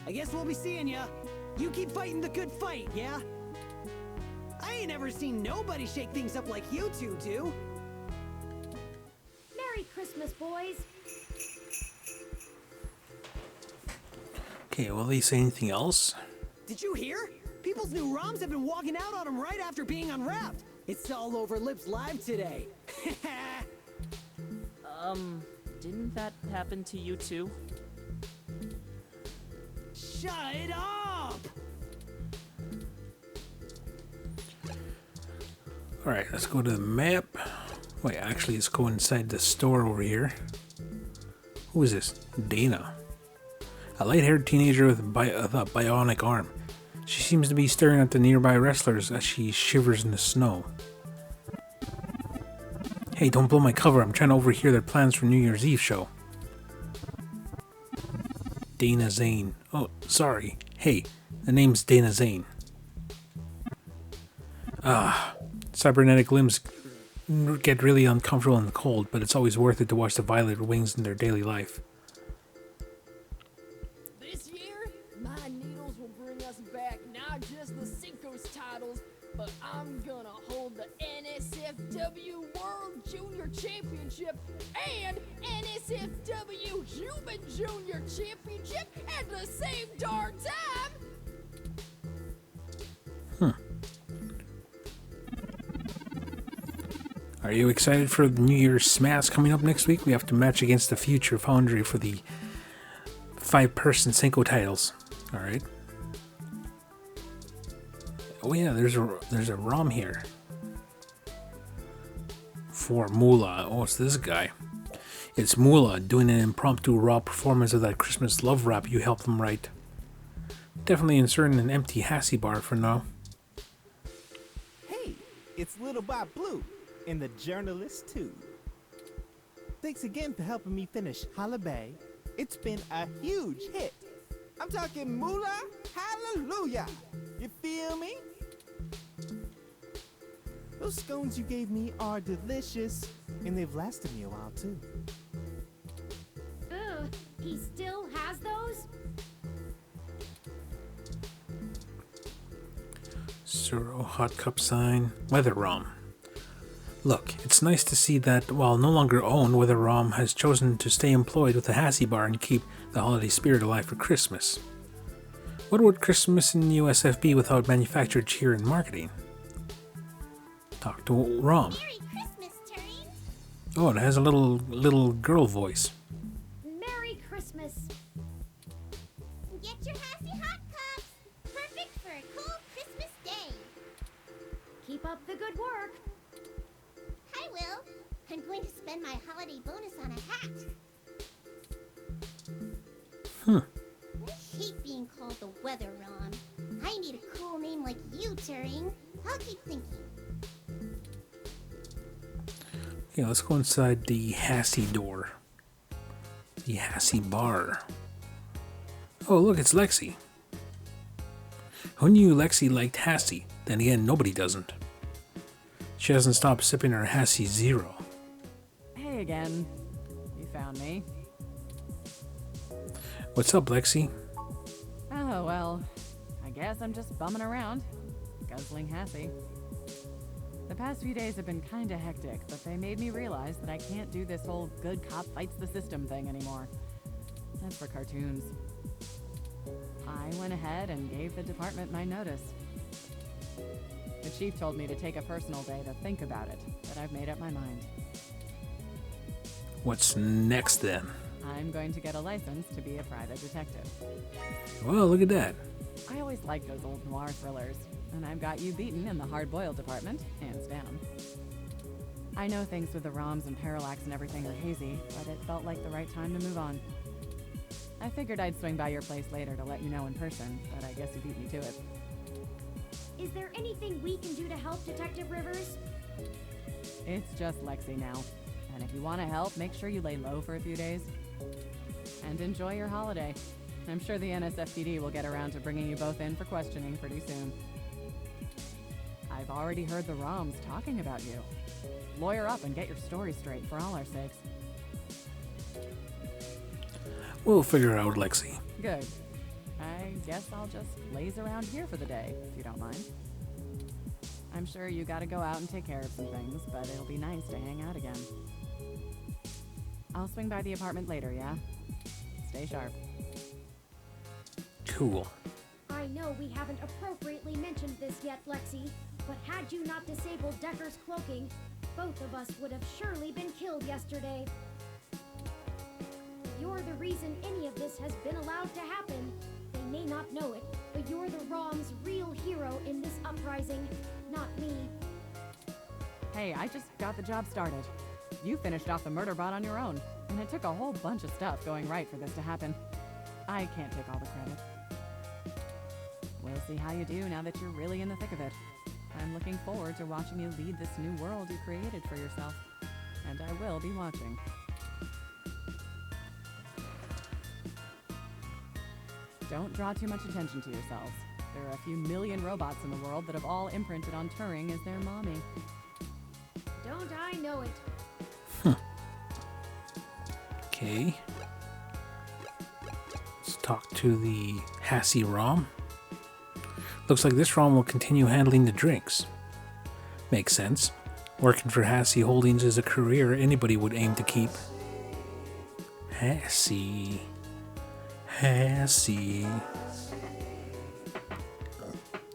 I guess we'll be seeing ya. You keep fighting the good fight, yeah? I ain't ever seen nobody shake things up like you two do. Merry Christmas, boys. Okay, will they say anything else? Did you hear? People's new ROMs have been walking out on them right after being unwrapped. It's all over Lips Live today. Didn't that happen to you too? Shut up! Alright, let's go to the map. Wait, actually, let's go inside the store over here. Who is this? Dana. A light-haired teenager with a bionic arm. She seems to be staring at the nearby wrestlers as she shivers in the snow. Hey, don't blow my cover. I'm trying to overhear their plans for New Year's Eve show. Dana Zane. Oh, sorry. Hey, the name's Dana Zane. Cybernetic limbs get really uncomfortable in the cold, but it's always worth it to watch the violet wings in their daily life. This year, my needles will bring us back not just the Cinco's titles, but I'm gonna hold the NSFW World Junior Championship and NSFW Human Junior Championship at the same darn time! Are you excited for the New Year's Smash coming up next week? We have to match against the Future Foundry for the 5-person Cinco titles. Alright. Oh yeah, there's a ROM here. For Moolah. Oh, it's this guy. It's Moolah doing an impromptu raw performance of that Christmas love rap you helped him write. Definitely inserting an empty Hassie bar for now. Hey, it's Little Bob Blue. And the journalist too. Thanks again for helping me finish Holla Bay. It's been a huge hit. I'm talking moolah, hallelujah. You feel me? Those scones you gave me are delicious, and they've lasted me a while too. Ugh, he still has those? Zero hot cup sign. Weather ROM. Look, it's nice to see that, while no longer owned, Weather ROM has chosen to stay employed with the Hassie bar and keep the holiday spirit alive for Christmas. What would Christmas in USF be without manufactured cheer and marketing? Talk to ROM. Merry Christmas, Turing. Oh, it has a little girl voice. Merry Christmas. Get your Hassie hot cups. Perfect for a cold Christmas day. Keep up the good work. I will. I'm going to spend my holiday bonus on a hat. I hate being called the Weather ROM. I need a cool name like you, Turing. I'll keep thinking. Okay, let's go inside the Hassie door. The Hassie Bar. Oh, look, it's Lexi. Who knew Lexi liked Hassie? Then again, nobody doesn't. She hasn't stopped sipping her Hassie Zero. Hey again. You found me. What's up, Lexi? Oh, well, I guess I'm just bumming around, guzzling Hassie. The past few days have been kinda hectic, but they made me realize that I can't do this whole good cop fights the system thing anymore. That's for cartoons. I went ahead and gave the department my notice. The chief told me to take a personal day to think about it, but I've made up my mind. What's next then? I'm going to get a license to be a private detective. Well, look at that. I always liked those old noir thrillers, and I've got you beaten in the hard-boiled department, hands down. I know things with the ROMs and parallax and everything are hazy, but it felt like the right time to move on. I figured I'd swing by your place later to let you know in person, but I guess you beat me to it. Is there anything we can do to help, Detective Rivers? It's just Lexi now, and if you want to help, make sure you lay low for a few days. And enjoy your holiday. I'm sure the NSFPD will get around to bringing you both in for questioning pretty soon. I've already heard the ROMs talking about you. Lawyer up and get your story straight for all our sakes. We'll figure it out, Lexi. Good. I guess I'll just laze around here for the day, if you don't mind. I'm sure you gotta go out and take care of some things, but it'll be nice to hang out again. I'll swing by the apartment later, yeah? Stay sharp. Cool. I know we haven't appropriately mentioned this yet, Lexi, but had you not disabled Decker's cloaking, both of us would have surely been killed yesterday. You're the reason any of this has been allowed to happen. They may not know it, but you're the ROM's real hero in this uprising, not me. Hey, I just got the job started. You finished off the murder bot on your own, and it took a whole bunch of stuff going right for this to happen. I can't take all the credit. We'll see how you do now that you're really in the thick of it. I'm looking forward to watching you lead this new world you created for yourself. And I will be watching. Don't draw too much attention to yourselves. There are a few million robots in the world that have all imprinted on Turing as their mommy. Don't I know it? Okay. Let's talk to the Hassie ROM. Looks like this ROM will continue handling the drinks. Makes sense. Working for Hassie Holdings is a career anybody would aim to keep. Hassie.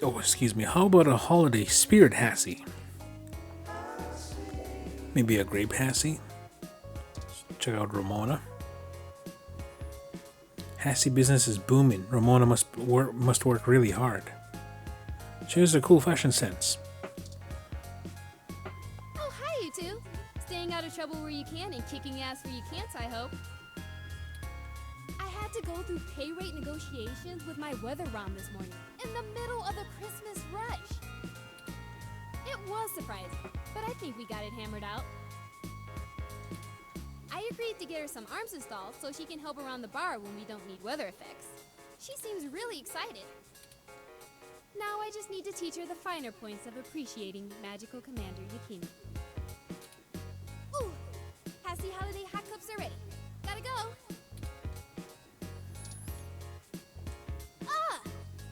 Oh, excuse me. How about a holiday spirit Hassie? Maybe a grape Hassie? Check out Ramona. Hassie business is booming. Ramona must work really hard. She has a cool fashion sense. Oh, hi, you two. Staying out of trouble where you can and kicking ass where you can't, I hope. I had to go through pay rate negotiations with my weather ROM this morning, in the middle of the Christmas rush. It was surprising, but I think we got it hammered out. I agreed to get her some arms installed so she can help around the bar when we don't need weather effects. She seems really excited. Now I just need to teach her the finer points of appreciating Magical Commander Yakini. Ooh! Hassie Holiday hot cups are ready. Gotta go! Ah!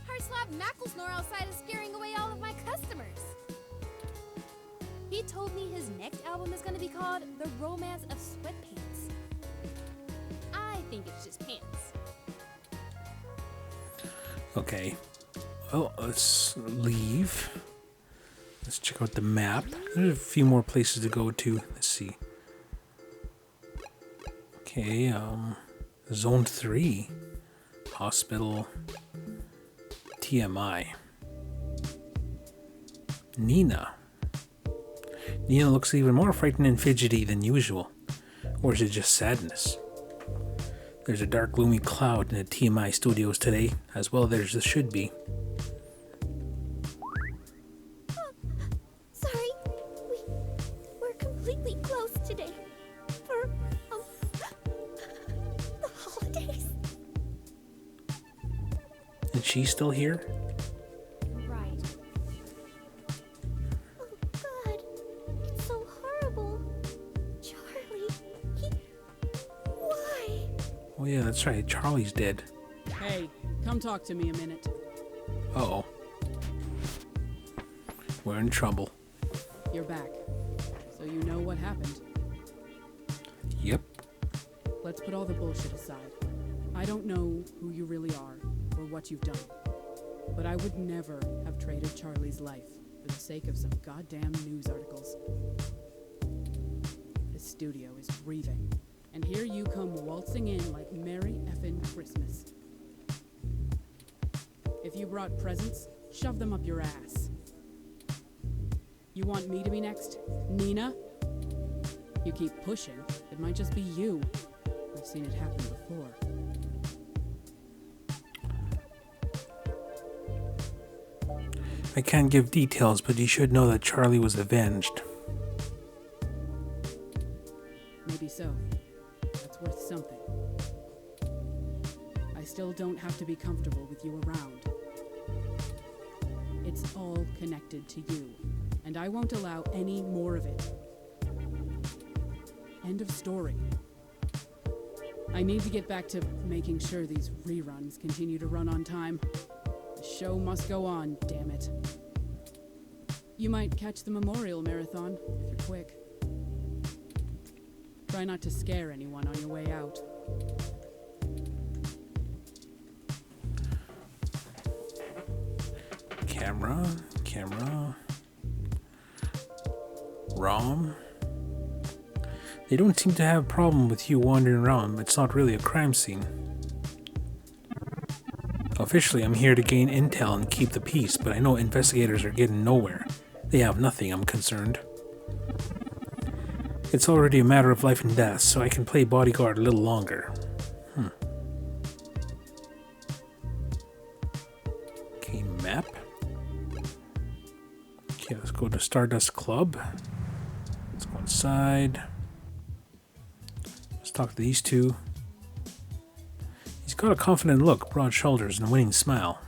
Heartslab Macklesnore outside is scaring away all of my customers. He told me his next album is gonna be called The Romance of Sweatpants. I think it's just pants. Okay. Well, let's leave. Let's check out the map. There's a few more places to go to. Let's see. Okay, Zone 3. Hospital. TMI. Nina. Nina looks even more frightened and fidgety than usual. Or is it just sadness? There's a dark, gloomy cloud in the TMI studios today, as well there should be. Sorry, we're completely closed today. she still here? Right. Oh God, it's so horrible. Charlie, why? Oh yeah, that's right. Charlie's dead. Hey, come talk to me a minute. Uh-oh. We're in trouble. You're back. So you know what happened. Yep. Let's put all the bullshit aside. I don't know who you really are or what you've done. But I would never have traded Charlie's life for the sake of some goddamn news articles. This studio is breathing. And here you come waltzing in like Merry effin' Christmas. If you brought presents, shove them up your ass. You want me to be next? Nina? You keep pushing, it might just be you. I've seen it happen before. I can't give details, but you should know that Charlie was avenged. Maybe so. That's worth something. I still don't have to be comfortable with you around. It's all connected to you, and I won't allow any more of it. End of story. I need to get back to making sure these reruns continue to run on time. The show must go on, damn it. You might catch the Memorial Marathon, if you're quick. Try not to scare anyone on your way out. Camera. ROM. They don't seem to have a problem with you wandering around. It's not really a crime scene. Officially, I'm here to gain intel and keep the peace, but I know investigators are getting nowhere. They have nothing, I'm concerned. It's already a matter of life and death, so I can play bodyguard a little longer. Okay, map. Okay, let's go to Stardust Club. Let's go inside. Let's talk to these two. He's got a confident look, broad shoulders, and a winning smile.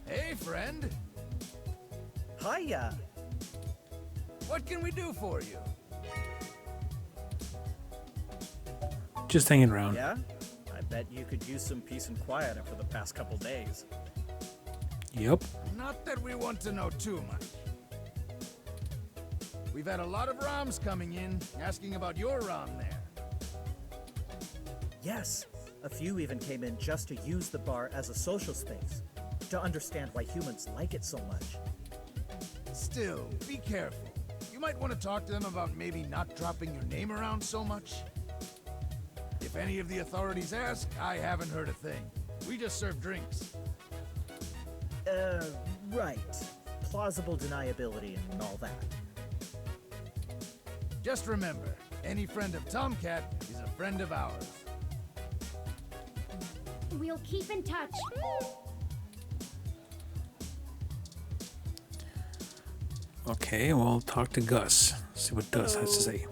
Hey, friend. Hiya. What can we do for you? Just hanging around. Yeah? I bet you could use some peace and quiet after the past couple days. Yep. Not that we want to know too much. We've had a lot of ROMs coming in, asking about your ROM there. Yes. A few even came in just to use the bar as a social space, to understand why humans like it so much. Still, be careful. You might want to talk to them about maybe not dropping your name around so much. If any of the authorities ask, I haven't heard a thing. We just serve drinks. Right. Plausible deniability and all that. Just remember, any friend of Tomcat is a friend of ours. We'll keep in touch. Okay, we'll talk to Gus. See what Gus has to say.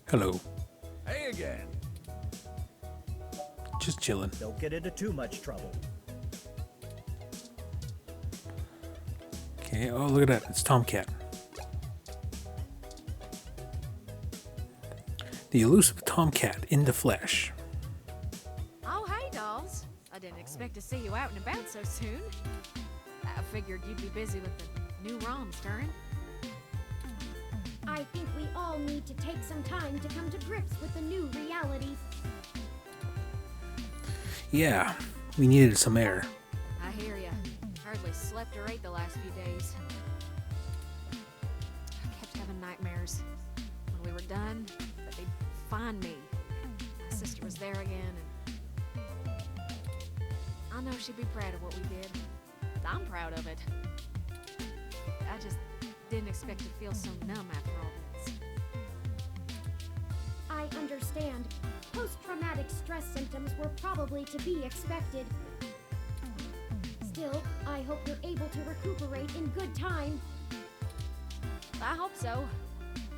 Hello. Hey again. Just chilling. Don't get into too much trouble. Okay, oh look at that, it's Tomcat. The elusive Tomcat in the flesh. Oh, hey, dolls. I didn't expect to see you out and about so soon. I figured you'd be busy with the new ROM stirring. I think we all need to take some time to come to grips with the new reality. Yeah, we needed some air. I hear ya. Hardly slept or ate the last few days. I kept having nightmares. When we were done, that they'd find me. My sister was there again, and I know she'd be proud of what we did. I'm proud of it. I just didn't expect to feel so numb after all this. I understand. Post-traumatic stress symptoms were probably to be expected. Still, I hope you're able to recuperate in good time. I hope so.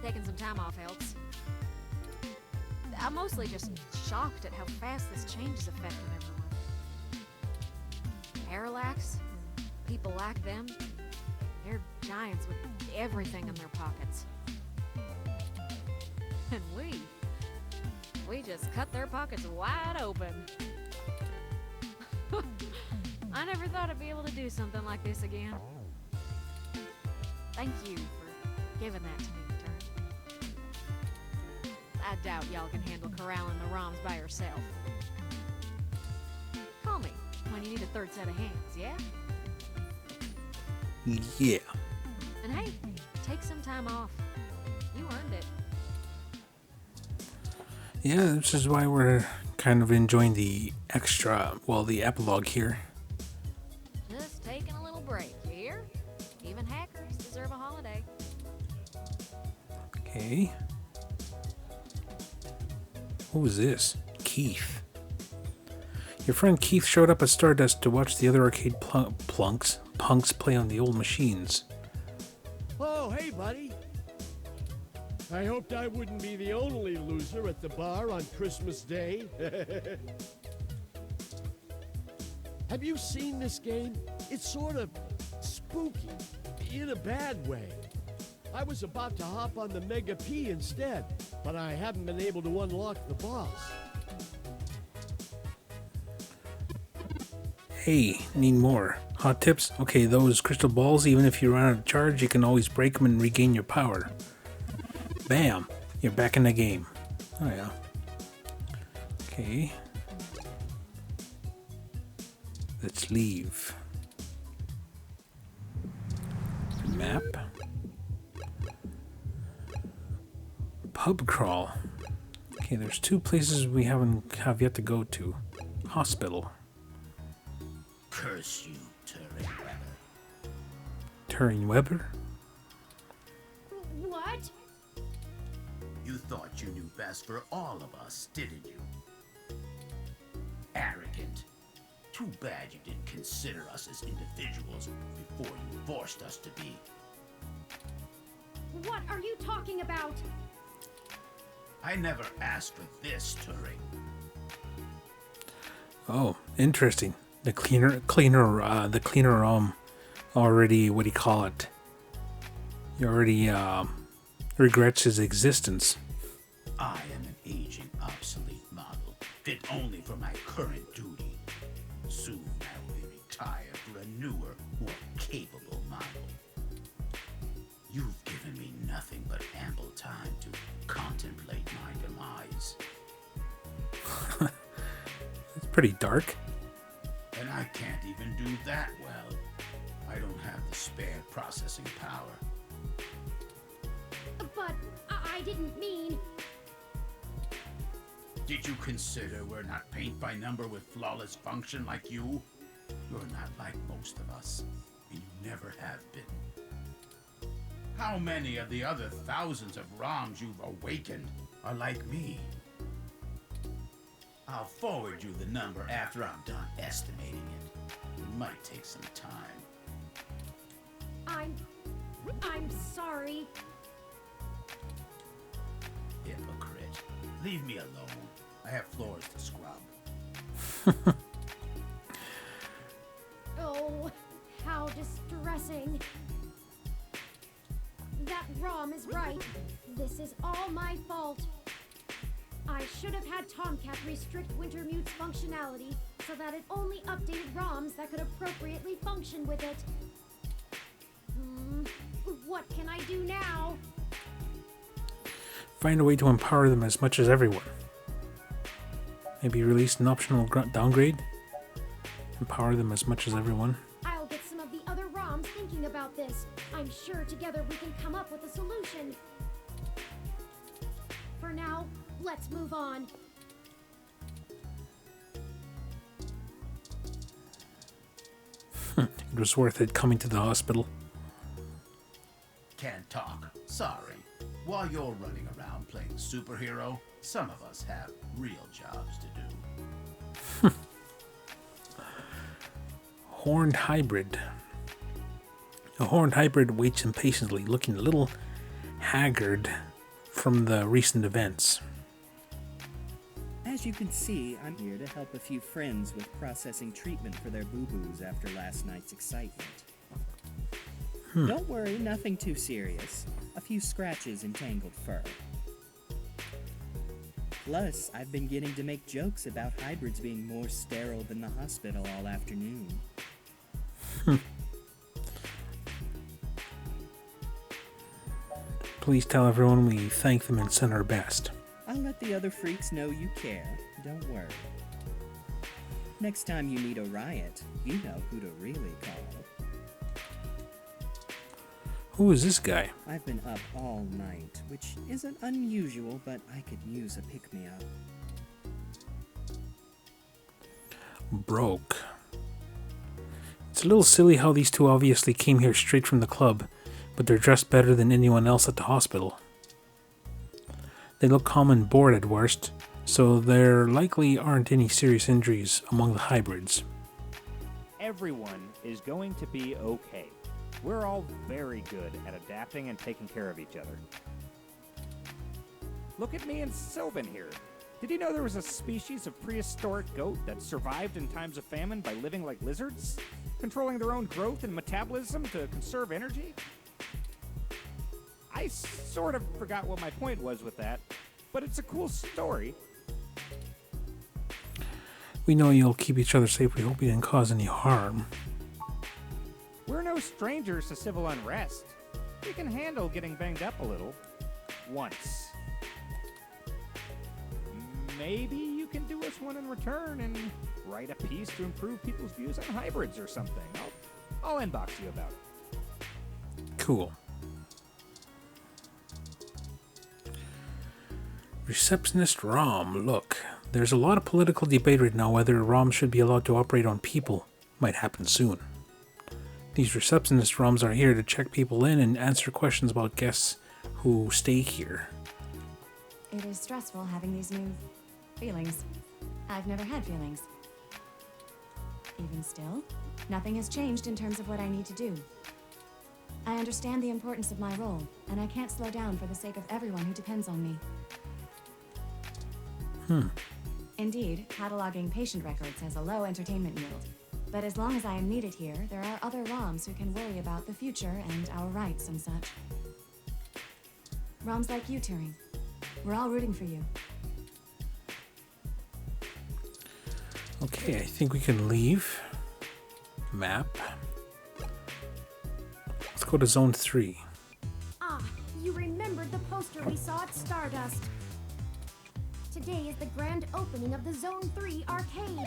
Taking some time off helps. I'm mostly just shocked at how fast this change is affecting everyone. parallax, and people like them, they're giants with everything in their pockets. And we just cut their pockets wide open. I never thought I'd be able to do something like this again. Thank you for giving that to me, Turn. I doubt y'all can handle corralling the ROMs by yourself. Call me when you need a third set of hands, yeah? Yeah. And hey, take some time off. You earned it. Yeah, this is why we're kind of enjoying the the epilogue here. Just taking a little break, you hear? Even hackers deserve a holiday. Okay. Who was this? Keith. Your friend Keith showed up at Stardust to watch the other arcade punks play on the old machines. Oh, hey, buddy. I hoped I wouldn't be the only loser at the bar on Christmas Day. Have you seen this game? It's sort of spooky, in a bad way. I was about to hop on the Mega P instead, but I haven't been able to unlock the boss. Hey, need more. Hot tips? Okay, those crystal balls, even if you run out of charge, you can always break them and regain your power. Bam! You're back in the game. Oh yeah. Okay. Let's leave. Map. Pub crawl. Okay, there's two places we have yet to go to. Hospital. Curse you, Turing Weber. Turing Weber? What? You thought you knew best for all of us, didn't you? Arrogant. Too bad you didn't consider us as individuals before you forced us to be. What are you talking about? I never asked for this, Turing. Oh, interesting. The cleaner, already, what do you call it? He already, regrets his existence. I am an aging, obsolete model, fit only for my current duty. Soon I will retire for a newer, more capable model. You've given me nothing but ample time to contemplate my demise. It's pretty dark. And I can't even do that well. I don't have the spare processing power. But I didn't mean... Did you consider we're not paint by number with flawless function like you? You're not like most of us, and you never have been. How many of the other thousands of ROMs you've awakened are like me? I'll forward you the number after I'm done estimating it. It might take some time. I'm sorry. Hypocrite. Leave me alone. I have floors to scrub. Oh, how distressing. That ROM is right. This is all my fault. I should have had Tomcat restrict Wintermute's functionality so that it only updated ROMs that could appropriately function with it. What can I do now? Find a way to empower them as much as everyone. Maybe release an optional downgrade. Empower them as much as everyone. I'll get some of the other ROMs thinking about this. I'm sure together we can come up with a solution. For now, let's move on. It was worth it coming to the hospital. Can't talk. Sorry. While you're running around playing superhero, some of us have real jobs to do. Horned hybrid. A horned hybrid waits impatiently, looking a little haggard from the recent events. As As you can see, I'm here to help a few friends with processing treatment for their boo-boos after last night's excitement. Don't worry, nothing too serious. A few scratches and tangled fur. Plus, I've been getting to make jokes about hybrids being more sterile than the hospital all afternoon. Please tell everyone we thank them and send our best. I'll let the other freaks know you care. Don't worry. Next time you need a riot, you know who to really call. Who is this guy? I've been up all night, which isn't unusual, but I could use a pick-me-up. Broke. It's a little silly how these two obviously came here straight from the club, but they're dressed better than anyone else at the hospital. They look calm and bored at worst, so there likely aren't any serious injuries among the hybrids. Everyone is going to be okay. We're all very good at adapting and taking care of each other. Look at me and Sylvan here. Did you know there was a species of prehistoric goat that survived in times of famine by living like lizards, controlling their own growth and metabolism to conserve energy? I sort of forgot what my point was with that, but it's a cool story. We know you'll keep each other safe. We hope you didn't cause any harm. We're no strangers to civil unrest. We can handle getting banged up a little. Once. Maybe you can do us one in return and write a piece to improve people's views on hybrids or something. I'll inbox you about it. Cool. Receptionist Rom, look. There's a lot of political debate right now whether Rom should be allowed to operate on people. Might happen soon. These receptionist Roms are here to check people in and answer questions about guests who stay here. It is stressful having these new feelings. I've never had feelings. Even still, nothing has changed in terms of what I need to do. I understand the importance of my role, and I can't slow down for the sake of everyone who depends on me. Indeed, cataloging patient records has a low entertainment yield. But as long as I am needed here, there are other ROMs who can worry about the future and our rights and such. ROMs like you, Turing. We're all rooting for you. Okay, I think we can leave. Map. Let's go to Zone 3. Ah, you remembered the poster we saw at Stardust. Today is the grand opening of the Zone 3 arcade.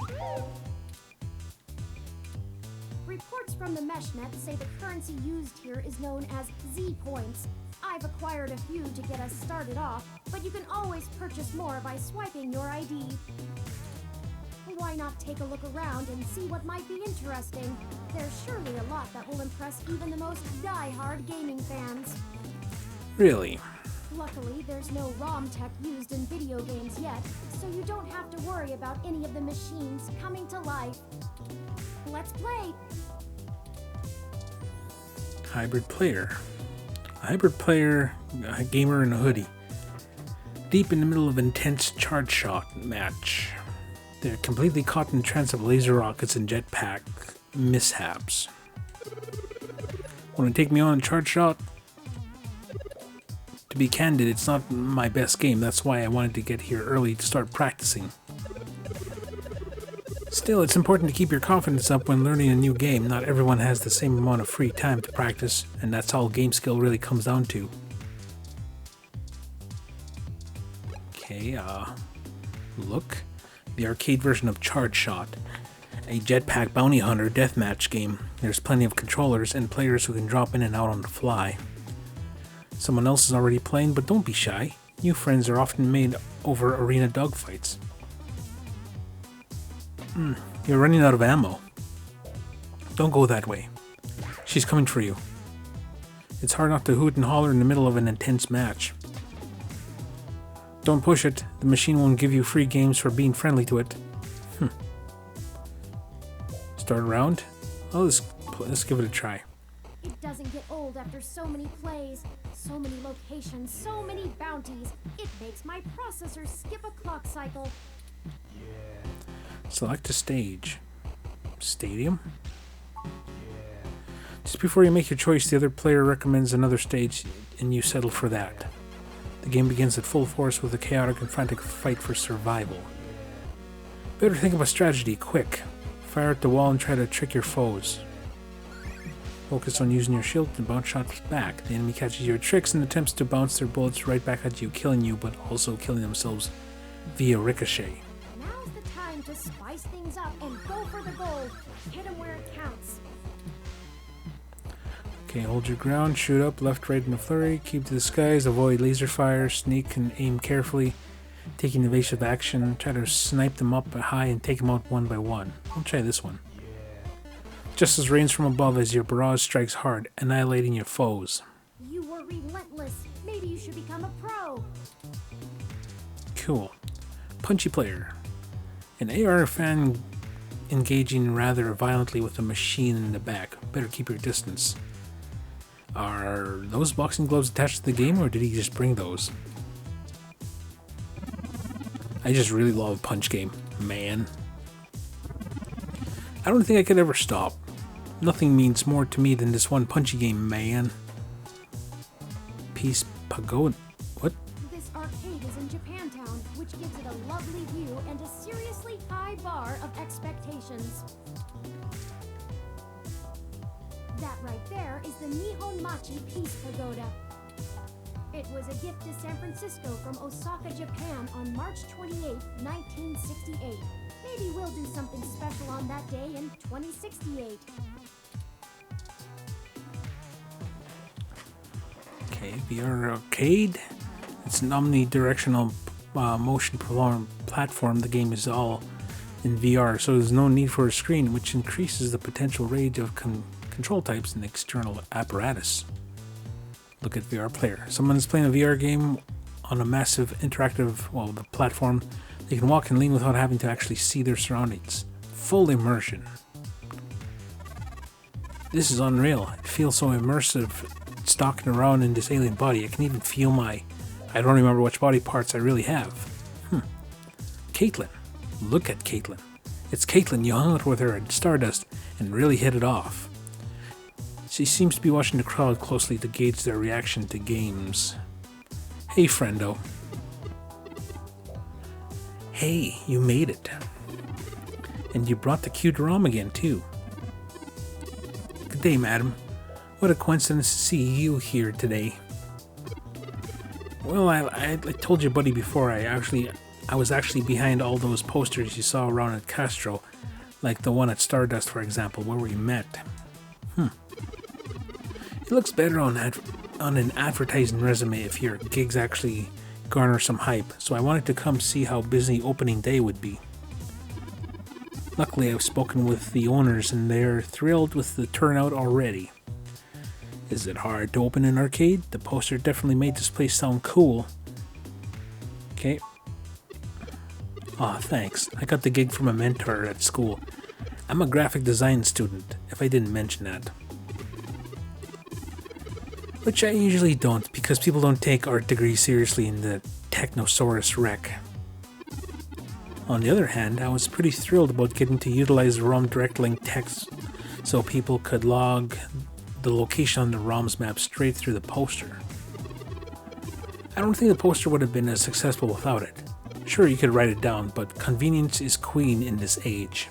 Reports from the MeshNet say the currency used here is known as Z-Points. I've acquired a few to get us started off, but you can always purchase more by swiping your ID. Why not take a look around and see what might be interesting? There's surely a lot that will impress even the most die-hard gaming fans. Really? Luckily, there's no ROM tech used in video games yet, so you don't have to worry about any of the machines coming to life. Let's play! Hybrid player. A hybrid player, a gamer in a hoodie. Deep in the middle of an intense charge shot match. They're completely caught in the trance of laser rockets and jetpack mishaps. Want to take me on a charge shot? To be candid, it's not my best game. That's why I wanted to get here early to start practicing. Still, it's important to keep your confidence up when learning a new game. Not everyone has the same amount of free time to practice, and that's all game skill really comes down to. Okay, look. The arcade version of Charge Shot. A jetpack bounty hunter deathmatch game. There's plenty of controllers and players who can drop in and out on the fly. Someone else is already playing, but don't be shy. New friends are often made over arena dogfights. You're running out of ammo. Don't go that way. She's coming for you. It's hard not to hoot and holler in the middle of an intense match. Don't push it. The machine won't give you free games for being friendly to it. Start a round? Oh, let's give it a try. It doesn't get old after so many plays, so many locations, so many bounties. It makes my processor skip a clock cycle. Select a stage. Stadium? Just before you make your choice, the other player recommends another stage, and you settle for that. The game begins at full force with a chaotic and frantic fight for survival. Better think of a strategy, quick. Fire at the wall and try to trick your foes. Focus on using your shield to bounce shots back. The enemy catches your tricks and attempts to bounce their bullets right back at you, killing you, but also killing themselves via ricochet. Now's the time to spice things up and go for the gold. Hit 'em where it counts. Okay, hold your ground, shoot up, left, right in a flurry, keep to the skies, avoid laser fire, sneak and aim carefully, taking evasive action, try to snipe them up high and take them out one by one. I'll try this one. Just as rains from above as your barrage strikes hard, annihilating your foes. You were relentless. Maybe you should become a pro. Cool. Punchy player. An AR fan engaging rather violently with a machine in the back. Better keep your distance. Are those boxing gloves attached to the game, or did he just bring those? I just really love Punch Game, man. I don't think I could ever stop. Nothing means more to me than this one Punchy Game, man. Peace Pagoda. What? This arcade is in Japantown, which gives it a lovely view and a seriously high bar of expectations. That right there is the Nihon Machi Peace Pagoda. It was a gift to San Francisco from Osaka, Japan on March 28, 1968. Maybe we'll do something special on that day in 2068. Okay, VR Arcade. It's an omnidirectional motion platform. The game is all in VR, so there's no need for a screen, which increases the potential range of control types and external apparatus. Look at VR Player. Someone is playing a VR game on a massive interactive, the platform. They can walk and lean without having to actually see their surroundings. Full immersion. This is unreal. It feels so immersive stalking around in this alien body. I can even feel I don't remember which body parts I really have. Caitlin. Look at Caitlin. It's Caitlin. You hung out with her at Stardust and really hit it off. She seems to be watching the crowd closely to gauge their reaction to games. Hey, friendo. Hey, you made it. And you brought the cute ROM again, too. Good day, madam. What a coincidence to see you here today. Well, I told your buddy before, I was actually behind all those posters you saw around at Castro, like the one at Stardust, for example, where we met. It looks better on an advertising resume if your gigs actually garner some hype, so I wanted to come see how busy opening day would be. Luckily, I've spoken with the owners and they're thrilled with the turnout already. Is it hard to open an arcade? The poster definitely made this place sound cool. Okay. Aw, thanks. I got the gig from a mentor at school. I'm a graphic design student, if I didn't mention that. Which I usually don't, because people don't take art degrees seriously in the Technosaurus wreck. On the other hand, I was pretty thrilled about getting to utilize the ROM direct link text so people could log the location on the ROM's map straight through the poster. I don't think the poster would have been as successful without it. Sure, you could write it down, but convenience is queen in this age.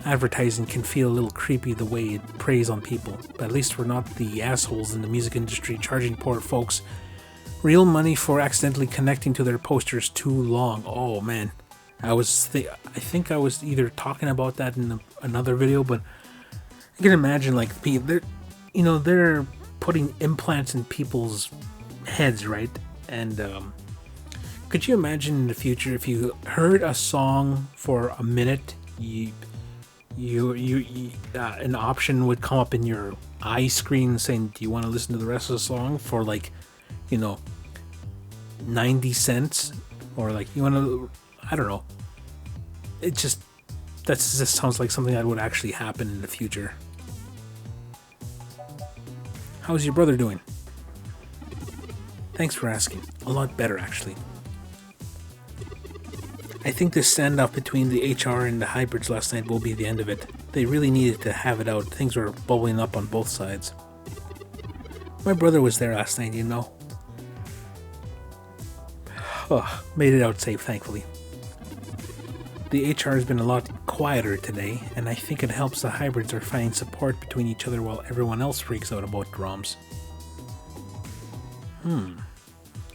Advertising can feel a little creepy the way it preys on people, but at least we're not the assholes in the music industry charging poor folks real money for accidentally connecting to their posters too long. Oh man, I think I was either talking about that in another video, but I can imagine like they're putting implants in people's heads, right? And could you imagine in the future if you heard a song for a minute, an option would come up in your eye screen saying, do you want to listen to the rest of the song for 90 cents? Or you want to, I don't know. That just sounds like something that would actually happen in the future. How's your brother doing? Thanks for asking. A lot better, actually. I think this standoff between the HR and the hybrids last night will be the end of it. They really needed to have it out. Things were bubbling up on both sides. My brother was there last night, you know. Oh, made it out safe, thankfully. The HR has been a lot quieter today, and I think it helps the hybrids are finding support between each other while everyone else freaks out about ROMs.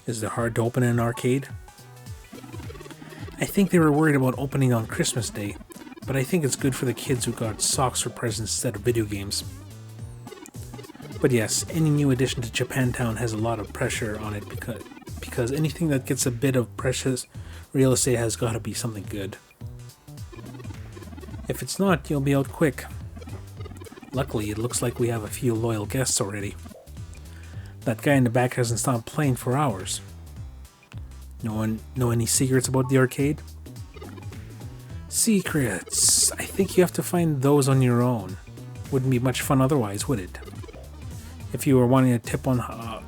Is it hard to open an arcade? I think they were worried about opening on Christmas Day, but I think it's good for the kids who got socks for presents instead of video games. But yes, any new addition to Japantown has a lot of pressure on it because anything that gets a bit of precious real estate has got to be something good. If it's not, you'll be out quick. Luckily, it looks like we have a few loyal guests already. That guy in the back hasn't stopped playing for hours. No one know any secrets about the arcade? Secrets. I think you have to find those on your own. Wouldn't be much fun otherwise, would it? If you were wanting a tip on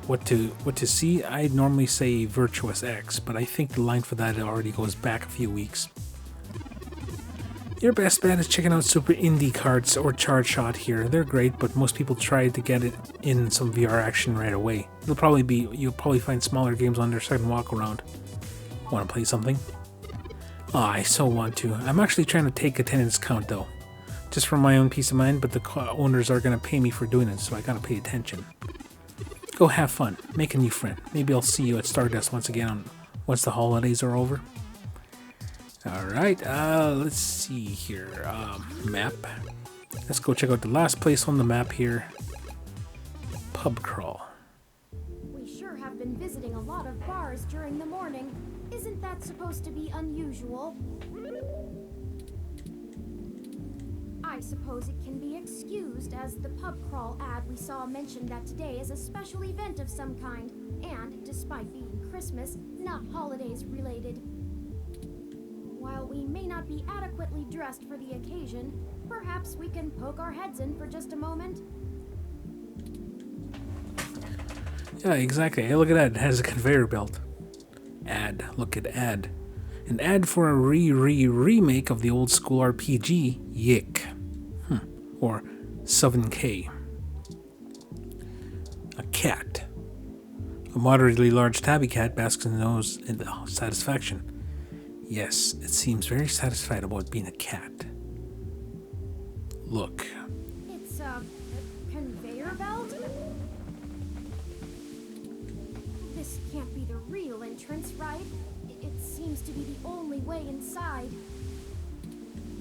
what to see, I'd normally say Virtuous X, but I think the line for that already goes back a few weeks. Your best bet is checking out Super Indie Carts or Charge Shot here. They're great, but most people try to get it in some VR action right away. You'll probably find smaller games on their second walk around. Want to play something? I so want to. I'm actually trying to take attendance count though. Just for my own peace of mind, but the owners are going to pay me for doing it, so I gotta pay attention. Go have fun. Make a new friend. Maybe I'll see you at Stardust once again once the holidays are over. Alright, let's see here. Map. Let's go check out the last place on the map here. Pub crawl. We sure have been visiting a lot of bars during the morning. Isn't that supposed to be unusual? I suppose it can be excused, as the pub crawl ad we saw mentioned that today is a special event of some kind, and, despite being Christmas, not holidays related. While we may not be adequately dressed for the occasion, perhaps we can poke our heads in for just a moment. Yeah, exactly. Hey, look at that. It has a conveyor belt. Ad. Look at ad. An ad for a remake of the old school RPG, Yick. Or 7K. A cat. A moderately large tabby cat basks in the nose in the satisfaction. Yes, it seems very satisfied about being a cat. Look. It's a conveyor belt? This can't be the real entrance, right? It seems to be the only way inside.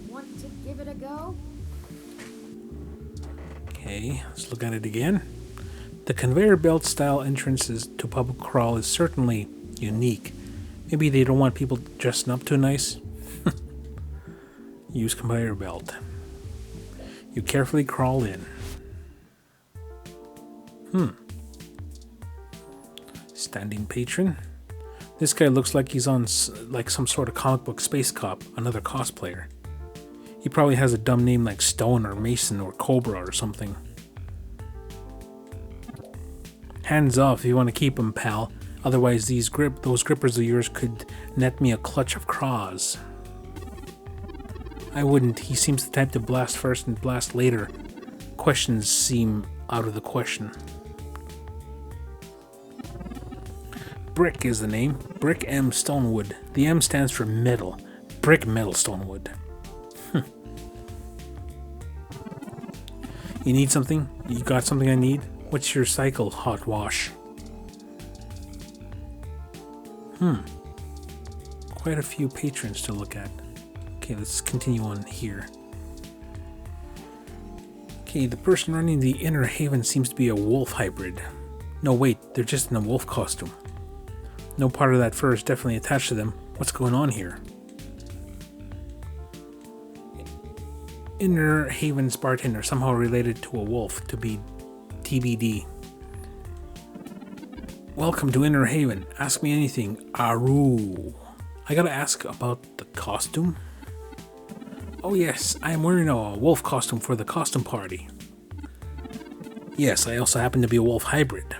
Want to give it a go? Okay, let's look at it again. The conveyor belt style entrances to pub crawl is certainly unique. Maybe they don't want people dressing up too nice. Use conveyor belt. You carefully crawl in. Standing patron. This guy looks like he's on like some sort of comic book space cop, another cosplayer. He probably has a dumb name like Stone or Mason or Cobra or something. Hands off if you want to keep him, pal. Otherwise, those grippers of yours could net me a clutch of craws. I wouldn't. He seems the type to blast first and blast later. Questions seem out of the question. Brick is the name. Brick M Stonewood. The M stands for metal. Brick Metal Stonewood. You need something? You got something I need? What's your cycle, hot wash? Quite a few patrons to look at. Okay, let's continue on here. Okay, the person running the Inner Haven seems to be a wolf hybrid. No, wait, they're just in a wolf costume. No part of that fur is definitely attached to them. What's going on here? Inner Haven's bartender, somehow related to a wolf, to be TBD. Welcome to Inner Haven. Ask me anything. Aru. I gotta ask about the costume? Oh yes, I am wearing a wolf costume for the costume party. Yes, I also happen to be a wolf hybrid.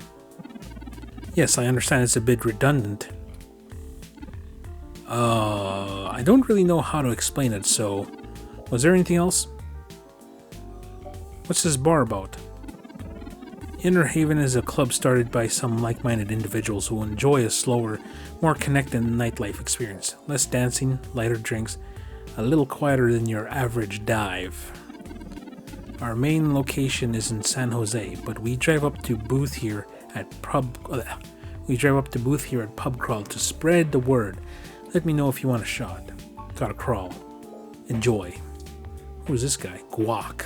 Yes, I understand it's a bit redundant. I don't really know how to explain it, so... Was there anything else? What's this bar about? Inner Haven is a club started by some like-minded individuals who enjoy a slower, more connected nightlife experience. Less dancing, lighter drinks, a little quieter than your average dive. Our main location is in San Jose, but we drive up to booth here at Pub Crawl to spread the word. Let me know if you want a shot. Gotta crawl. Enjoy. Who's this guy? Guac.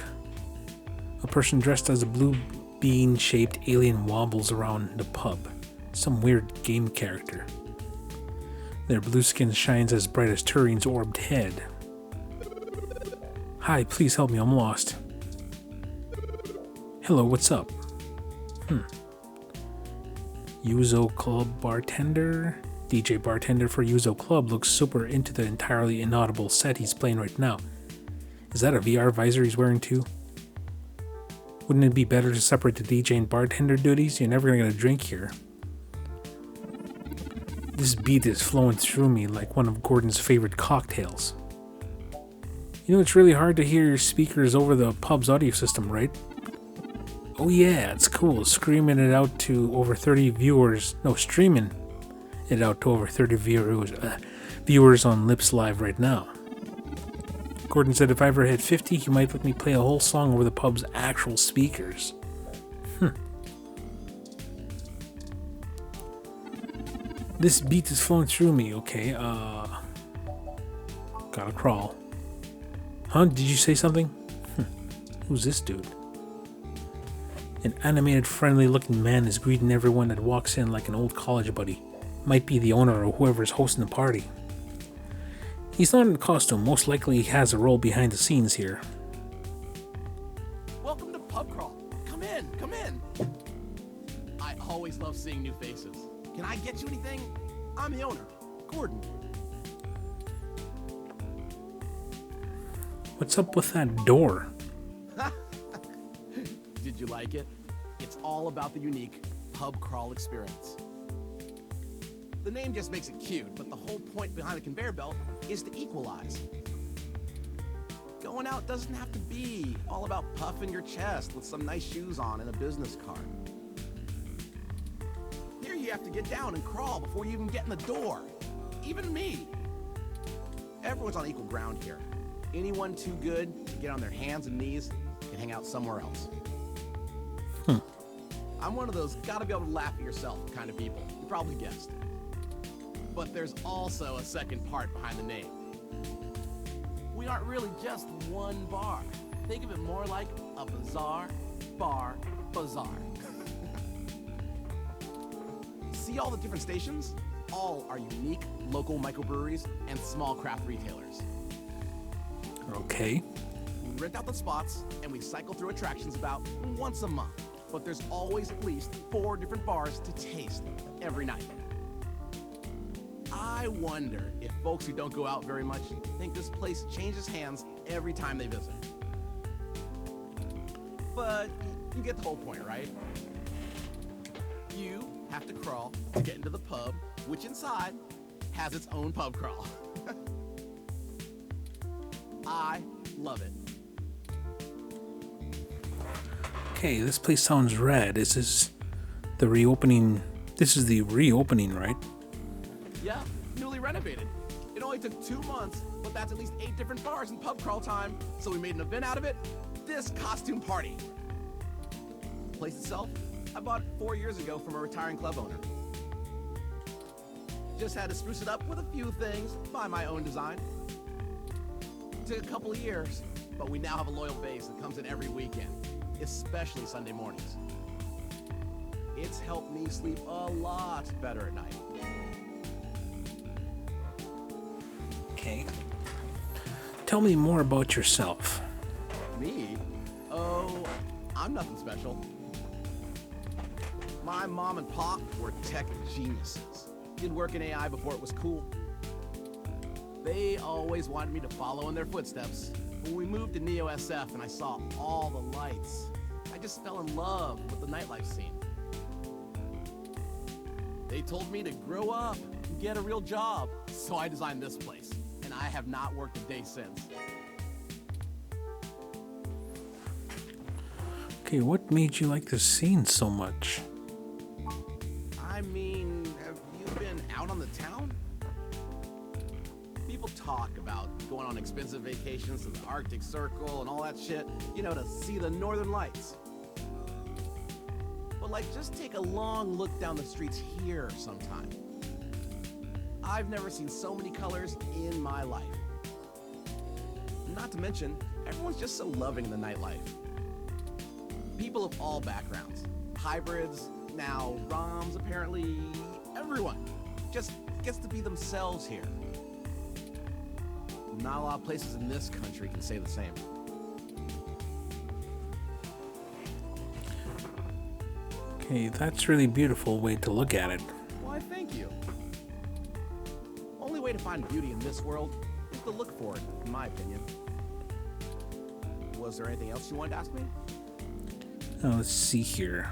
A person dressed as a blue bean-shaped alien wobbles around the pub. Some weird game character. Their blue skin shines as bright as Turing's orbed head. Hi, please help me, I'm lost. Hello, what's up? Yuzo Club bartender? DJ bartender for Yuzo Club looks super into the entirely inaudible set he's playing right now. Is that a VR visor he's wearing too? Wouldn't it be better to separate the DJ and bartender duties? You're never gonna get a drink here. This beat is flowing through me like one of Gordon's favorite cocktails. You know, it's really hard to hear your speakers over the pub's audio system, right? Oh yeah, it's cool. Streaming it out to over 30 viewers on Lips Live right now. Gordon said if I ever hit 50, he might let me play a whole song over the pub's actual speakers. This beat is flowing through me, okay, gotta crawl. Huh, did you say something? Who's this dude? An animated, friendly-looking man is greeting everyone that walks in like an old college buddy. Might be the owner or whoever's hosting the party. He's not in costume, most likely he has a role behind the scenes here. Welcome to Pub Crawl. Come in, come in. I always love seeing new faces. Can I get you anything? I'm the owner, Gordon. What's up with that door? Did you like it? It's all about the unique pub crawl experience. The name just makes it cute, but the whole point behind the conveyor belt is to equalize. Going out doesn't have to be all about puffing your chest with some nice shoes on and a business card. Here you have to get down and crawl before you even get in the door. Even me. Everyone's on equal ground here. Anyone too good to get on their hands and knees can hang out somewhere else. I'm one of those gotta be able to laugh at yourself kind of people. You probably guessed. But there's also a second part behind the name. We aren't really just one bar. Think of it more like a bazaar, bar, bazaar. See all the different stations? All are unique local microbreweries and small craft retailers. Okay. We rent out the spots and we cycle through attractions about once a month. But there's always at least 4 different bars to taste every night. I wonder if folks who don't go out very much think this place changes hands every time they visit. But you get the whole point, right? You have to crawl to get into the pub, which inside has its own pub crawl. I love it. Okay, this place sounds rad. This is the reopening. This is the reopening, right? Yeah, newly renovated. It only took 2 months, but that's at least 8 different bars in pub crawl time, so we made an event out of it. This costume party. The place itself, I bought it 4 years ago from a retiring club owner. Just had to spruce it up with a few things by my own design. Took a couple of years, but we now have a loyal base that comes in every weekend, especially Sunday mornings. It's helped me sleep a lot better at night. Okay. Tell me more about yourself. Me? Oh, I'm nothing special. My mom and pop were tech geniuses. Did work in AI before it was cool. They always wanted me to follow in their footsteps. When we moved to Neo SF and I saw all the lights, I just fell in love with the nightlife scene. They told me to grow up, can get a real job. So I designed this place, and I have not worked a day since. Okay, what made you like this scene so much? I mean, have you been out on the town? People talk about going on expensive vacations to the Arctic Circle and all that shit, you know, to see the Northern Lights. But like, just take a long look down the streets here sometime. I've never seen so many colors in my life. Not to mention, everyone's just so loving in the nightlife. People of all backgrounds, hybrids, now ROMs, apparently everyone just gets to be themselves here. Not a lot of places in this country can say the same. Okay, that's really beautiful way to look at it. Why, thank you. Only way to find beauty in this world is to look for it, in my opinion. Was there anything else you wanted to ask me? Now, let's see here.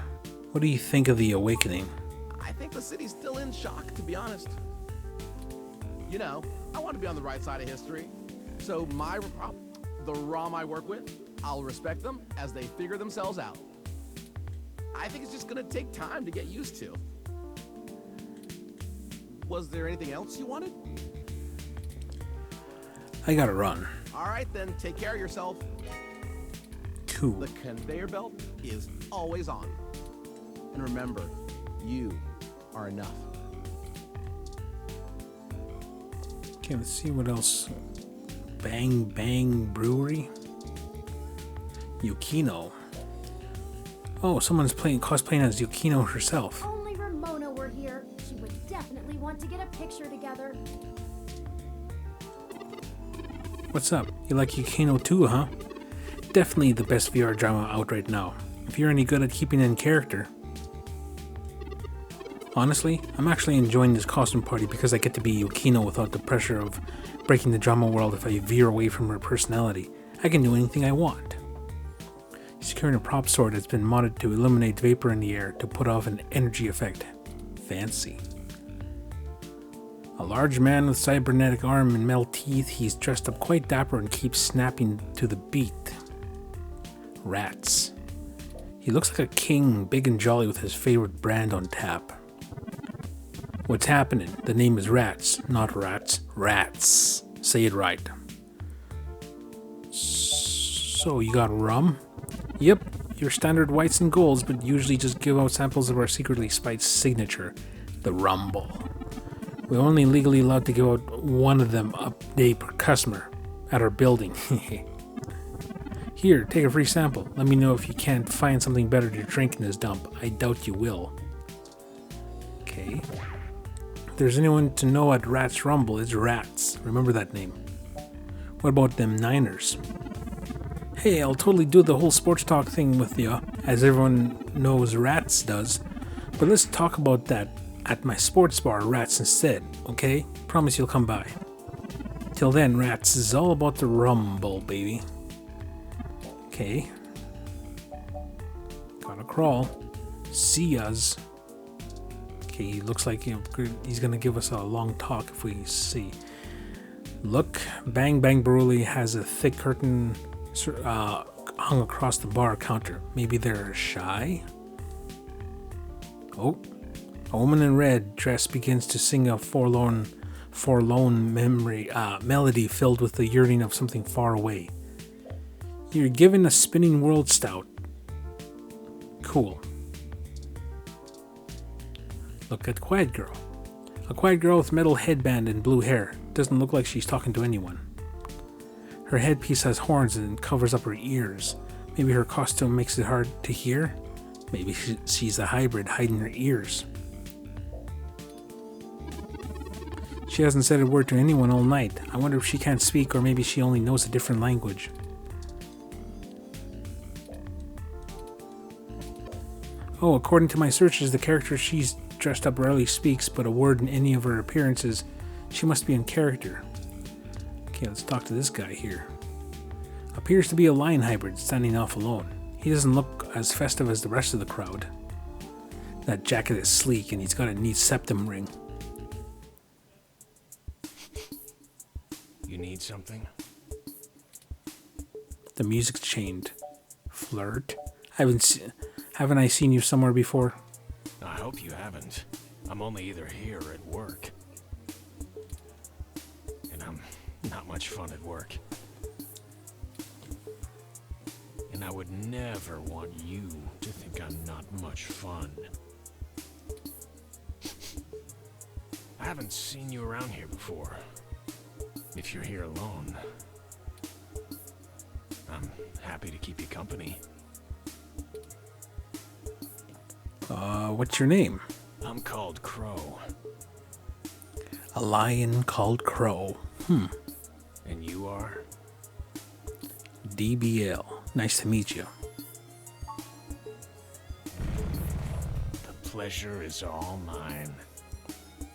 What do you think of the awakening? I think the city's still in shock, to be honest. You know, I want to be on the right side of history. So the ROM I work with, I'll respect them as they figure themselves out. I think it's just gonna take time to get used to. Was there anything else you wanted? I gotta run. All right, then take care of yourself. Cool. The conveyor belt is always on. And remember, you are enough. Okay, let's see what else. Bang Bang Brewery. Yukino. Oh, someone's cosplaying as Yukino herself. If only Ramona were here. She would definitely want to get a picture together. What's up? You like Yukino too, huh? Definitely the best VR drama out right now. If you're any good at keeping in character. Honestly, I'm actually enjoying this costume party because I get to be Yukino without the pressure of breaking the drama world if I veer away from her personality. I can do anything I want. He's carrying a prop sword that's been modded to illuminate vapor in the air to put off an energy effect. Fancy. A large man with cybernetic arm and metal teeth, he's dressed up quite dapper and keeps snapping to the beat. Rats. He looks like a king, big and jolly with his favorite brand on tap. What's happening? The name is Rats, not Rats. Rats. Say it right. So, you got rum? Yep, your standard whites and golds, but usually just give out samples of our secretly spiced signature, the Rumble. We're only legally allowed to give out one of them a day per customer at our building. Here, take a free sample. Let me know if you can't find something better to drink in this dump. I doubt you will. Okay. If there's anyone to know at Rats Rumble, it's Rats. Remember that name. What about them Niners? Hey, I'll totally do the whole sports talk thing with you, as everyone knows Rats does. But let's talk about that at my sports bar, Rats, instead, okay? Promise you'll come by. Till then, Rats is all about the Rumble, baby. Okay. Gotta crawl. See us. Okay, he looks like he's gonna give us a long talk if we see. Look, Bang Bang Brewery has a thick curtain hung across the bar counter. Maybe they're shy? Oh, a woman in red dress begins to sing a forlorn melody filled with the yearning of something far away. You're given a spinning world stout. Cool. Look at Quiet Girl. A quiet girl with metal headband and blue hair. Doesn't look like she's talking to anyone. Her headpiece has horns and covers up her ears. Maybe her costume makes it hard to hear? Maybe she's a hybrid hiding her ears. She hasn't said a word to anyone all night. I wonder if she can't speak or maybe she only knows a different language. Oh, according to my searches, the character she's dressed up rarely speaks, but a word in any of her appearances, she must be in character. Okay, let's talk to this guy here. Appears to be a lion hybrid standing off alone. He doesn't look as festive as the rest of the crowd. That jacket is sleek and he's got a neat septum ring. You need something? The music's changed. Flirt? Haven't I seen you somewhere before? I hope you haven't. I'm only either here or at work. And I'm not much fun at work. And I would never want you to think I'm not much fun. I haven't seen you around here before. If you're here alone, I'm happy to keep you company. What's your name? I'm called Crow. A lion called Crow. And you are? DBL. Nice to meet you. The pleasure is all mine.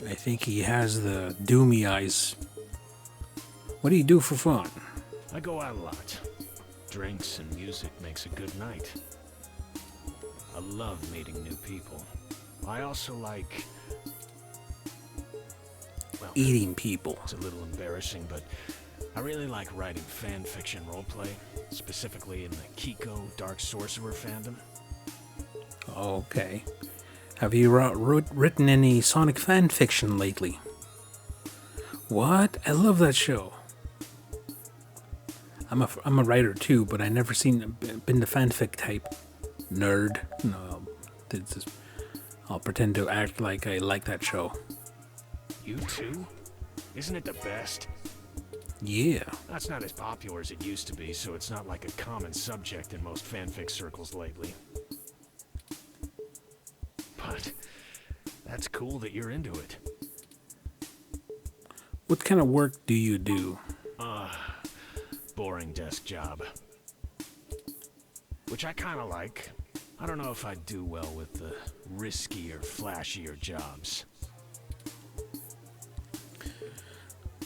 I think he has the doomy eyes. What do you do for fun? I go out a lot. Drinks and music makes a good night. I love meeting new people. I also like... well, eating people. It's a little embarrassing, but I really like writing fan fiction roleplay, specifically in the Kiko Dark Sorcerer fandom. Okay. Have you written any Sonic fan fiction lately? What? I love that show. I'm a writer too, but I never been the fanfic type. Nerd. No, I'll pretend to act like I like that show. You too? Isn't it the best? Yeah. That's not as popular as it used to be, so it's not like a common subject in most fanfic circles lately. But that's cool that you're into it. What kind of work do you do? Boring desk job. Which I kind of like. I don't know if I'd do well with the riskier, flashier jobs.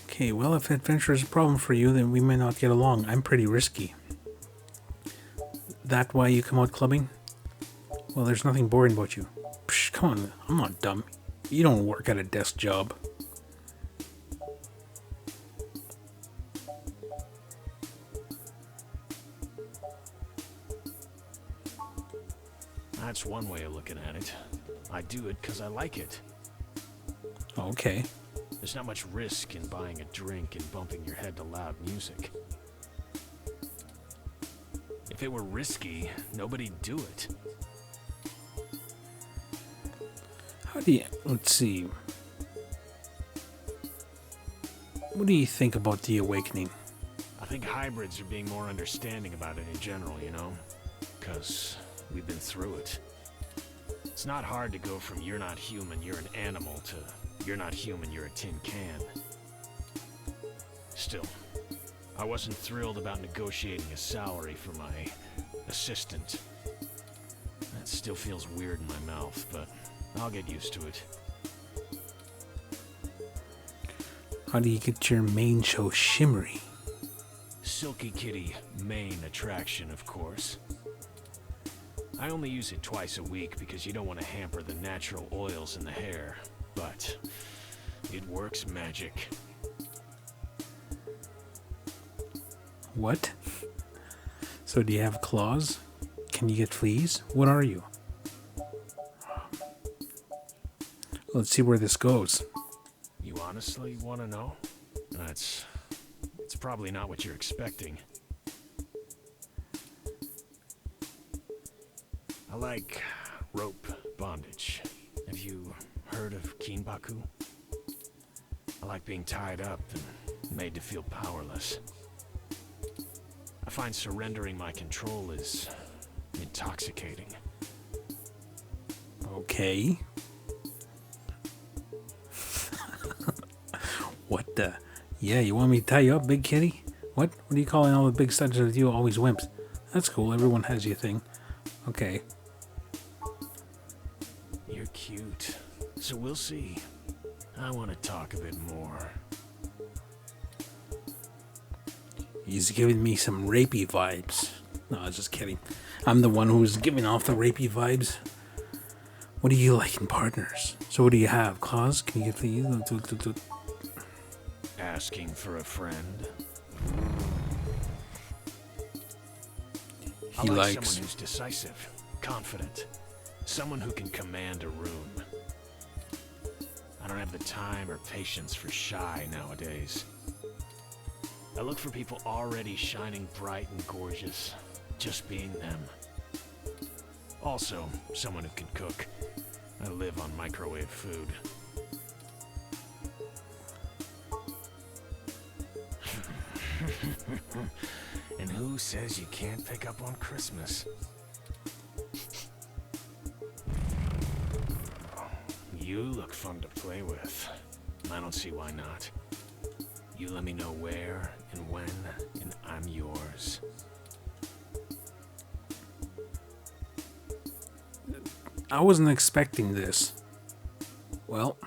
Okay, well, if adventure is a problem for you, then we may not get along. I'm pretty risky. That why you come out clubbing? Well, there's nothing boring about you. Psh, come on, I'm not dumb. You don't work at a desk job. That's one way of looking at it. I do it because I like it. Okay. There's not much risk in buying a drink and bumping your head to loud music. If it were risky, nobody'd do it. How do you... Let's see. What do you think about the awakening? I think hybrids are being more understanding about it in general, you know? Because we've been through it. It's not hard to go from you're not human, you're an animal, to you're not human, you're a tin can. Still, I wasn't thrilled about negotiating a salary for my assistant. That still feels weird in my mouth, but I'll get used to it. How do you get your main show shimmery? Silky Kitty, main attraction, of course. I only use it twice a week because you don't want to hamper the natural oils in the hair, but it works magic. What? So do you have claws? Can you get fleas? What are you? Let's see where this goes. You honestly want to know? It's probably not what you're expecting. I like rope bondage. Have you heard of Kinbaku? I like being tied up and made to feel powerless. I find surrendering my control is intoxicating. Okay. What the? Yeah, you want me to tie you up, big kitty? What? What are you calling all the big studs of you always wimps? That's cool, everyone has your thing. Okay. You're cute. So we'll see. I want to talk a bit more. He's giving me some rapey vibes. No, I was just kidding. I'm the one who's giving off the rapey vibes. What do you like in partners? So what do you have? Claws? Can you get these? asking for a friend? I He like likes. someone who's decisive, confident, someone who can command a room. I don't have the time or patience for shy nowadays. I look for people already shining bright and gorgeous, just being them. Also, someone who can cook. I live on microwave food. And who says you can't pick up on Christmas? You look fun to play with. I don't see why not. You let me know where and when, and I'm yours. I wasn't expecting this. Well,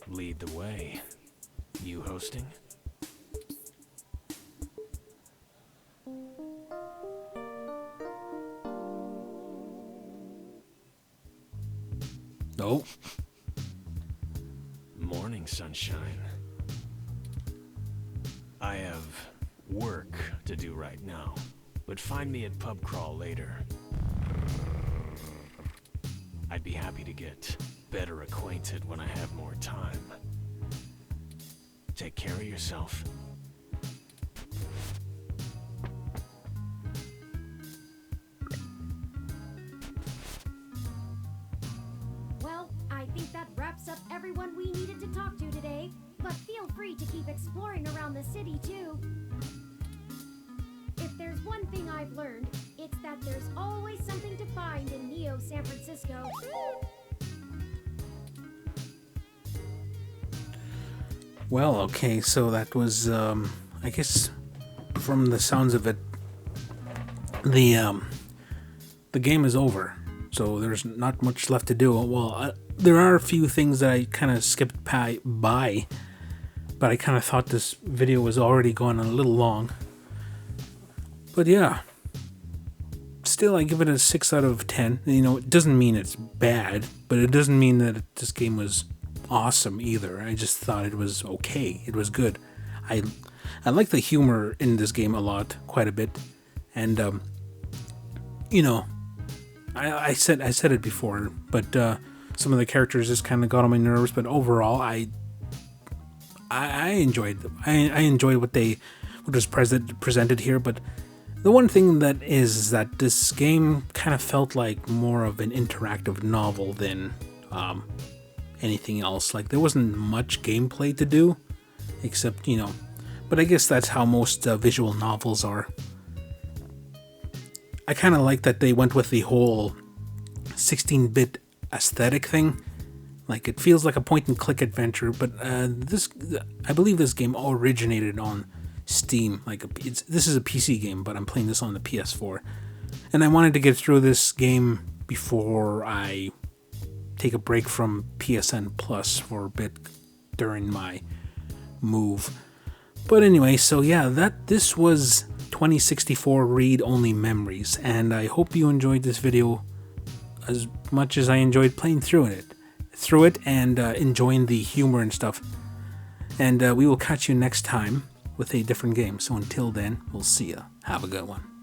Lead the way. You hosting? no. Morning, sunshine. I have work to do right now, but find me at pub crawl later. I'd be happy to get better acquainted when I have more time. Take care of yourself. Well, I think that wraps up everyone we needed to talk to today, but feel free to keep exploring around the city too. If there's one thing I've learned, it's that there's always something to find in Neo San Francisco. Well, okay, so that was, I guess, from the sounds of it, the game is over. So there's not much left to do. Well, there are a few things that I kind of skipped by, but I kind of thought this video was already going on a little long. But yeah, still I give it a 6 out of 10. You know, it doesn't mean it's bad, but it doesn't mean that this game was awesome either. I just thought it was okay. It was good. I like the humor in this game a lot, quite a bit, and you know, I said it before, but some of the characters just kind of got on my nerves. But overall, I enjoyed them. I enjoyed what was presented here. But the one thing that is that this game kind of felt like more of an interactive novel than anything else. Like there wasn't much gameplay to do, except, you know, but I guess that's how most visual novels are. I kind of like that they went with the whole 16-bit aesthetic thing. Like it feels like a point-and-click adventure, but I believe this game originated on Steam. This is a PC game, but I'm playing this on the PS4, and I wanted to get through this game before I take a break from PSN Plus for a bit during my move. But anyway, so yeah, this was 2064 read-only memories, and I hope you enjoyed this video as much as I enjoyed playing through it and enjoying the humor and stuff. And we will catch you next time with a different game. So until then, we'll see ya. Have a good one.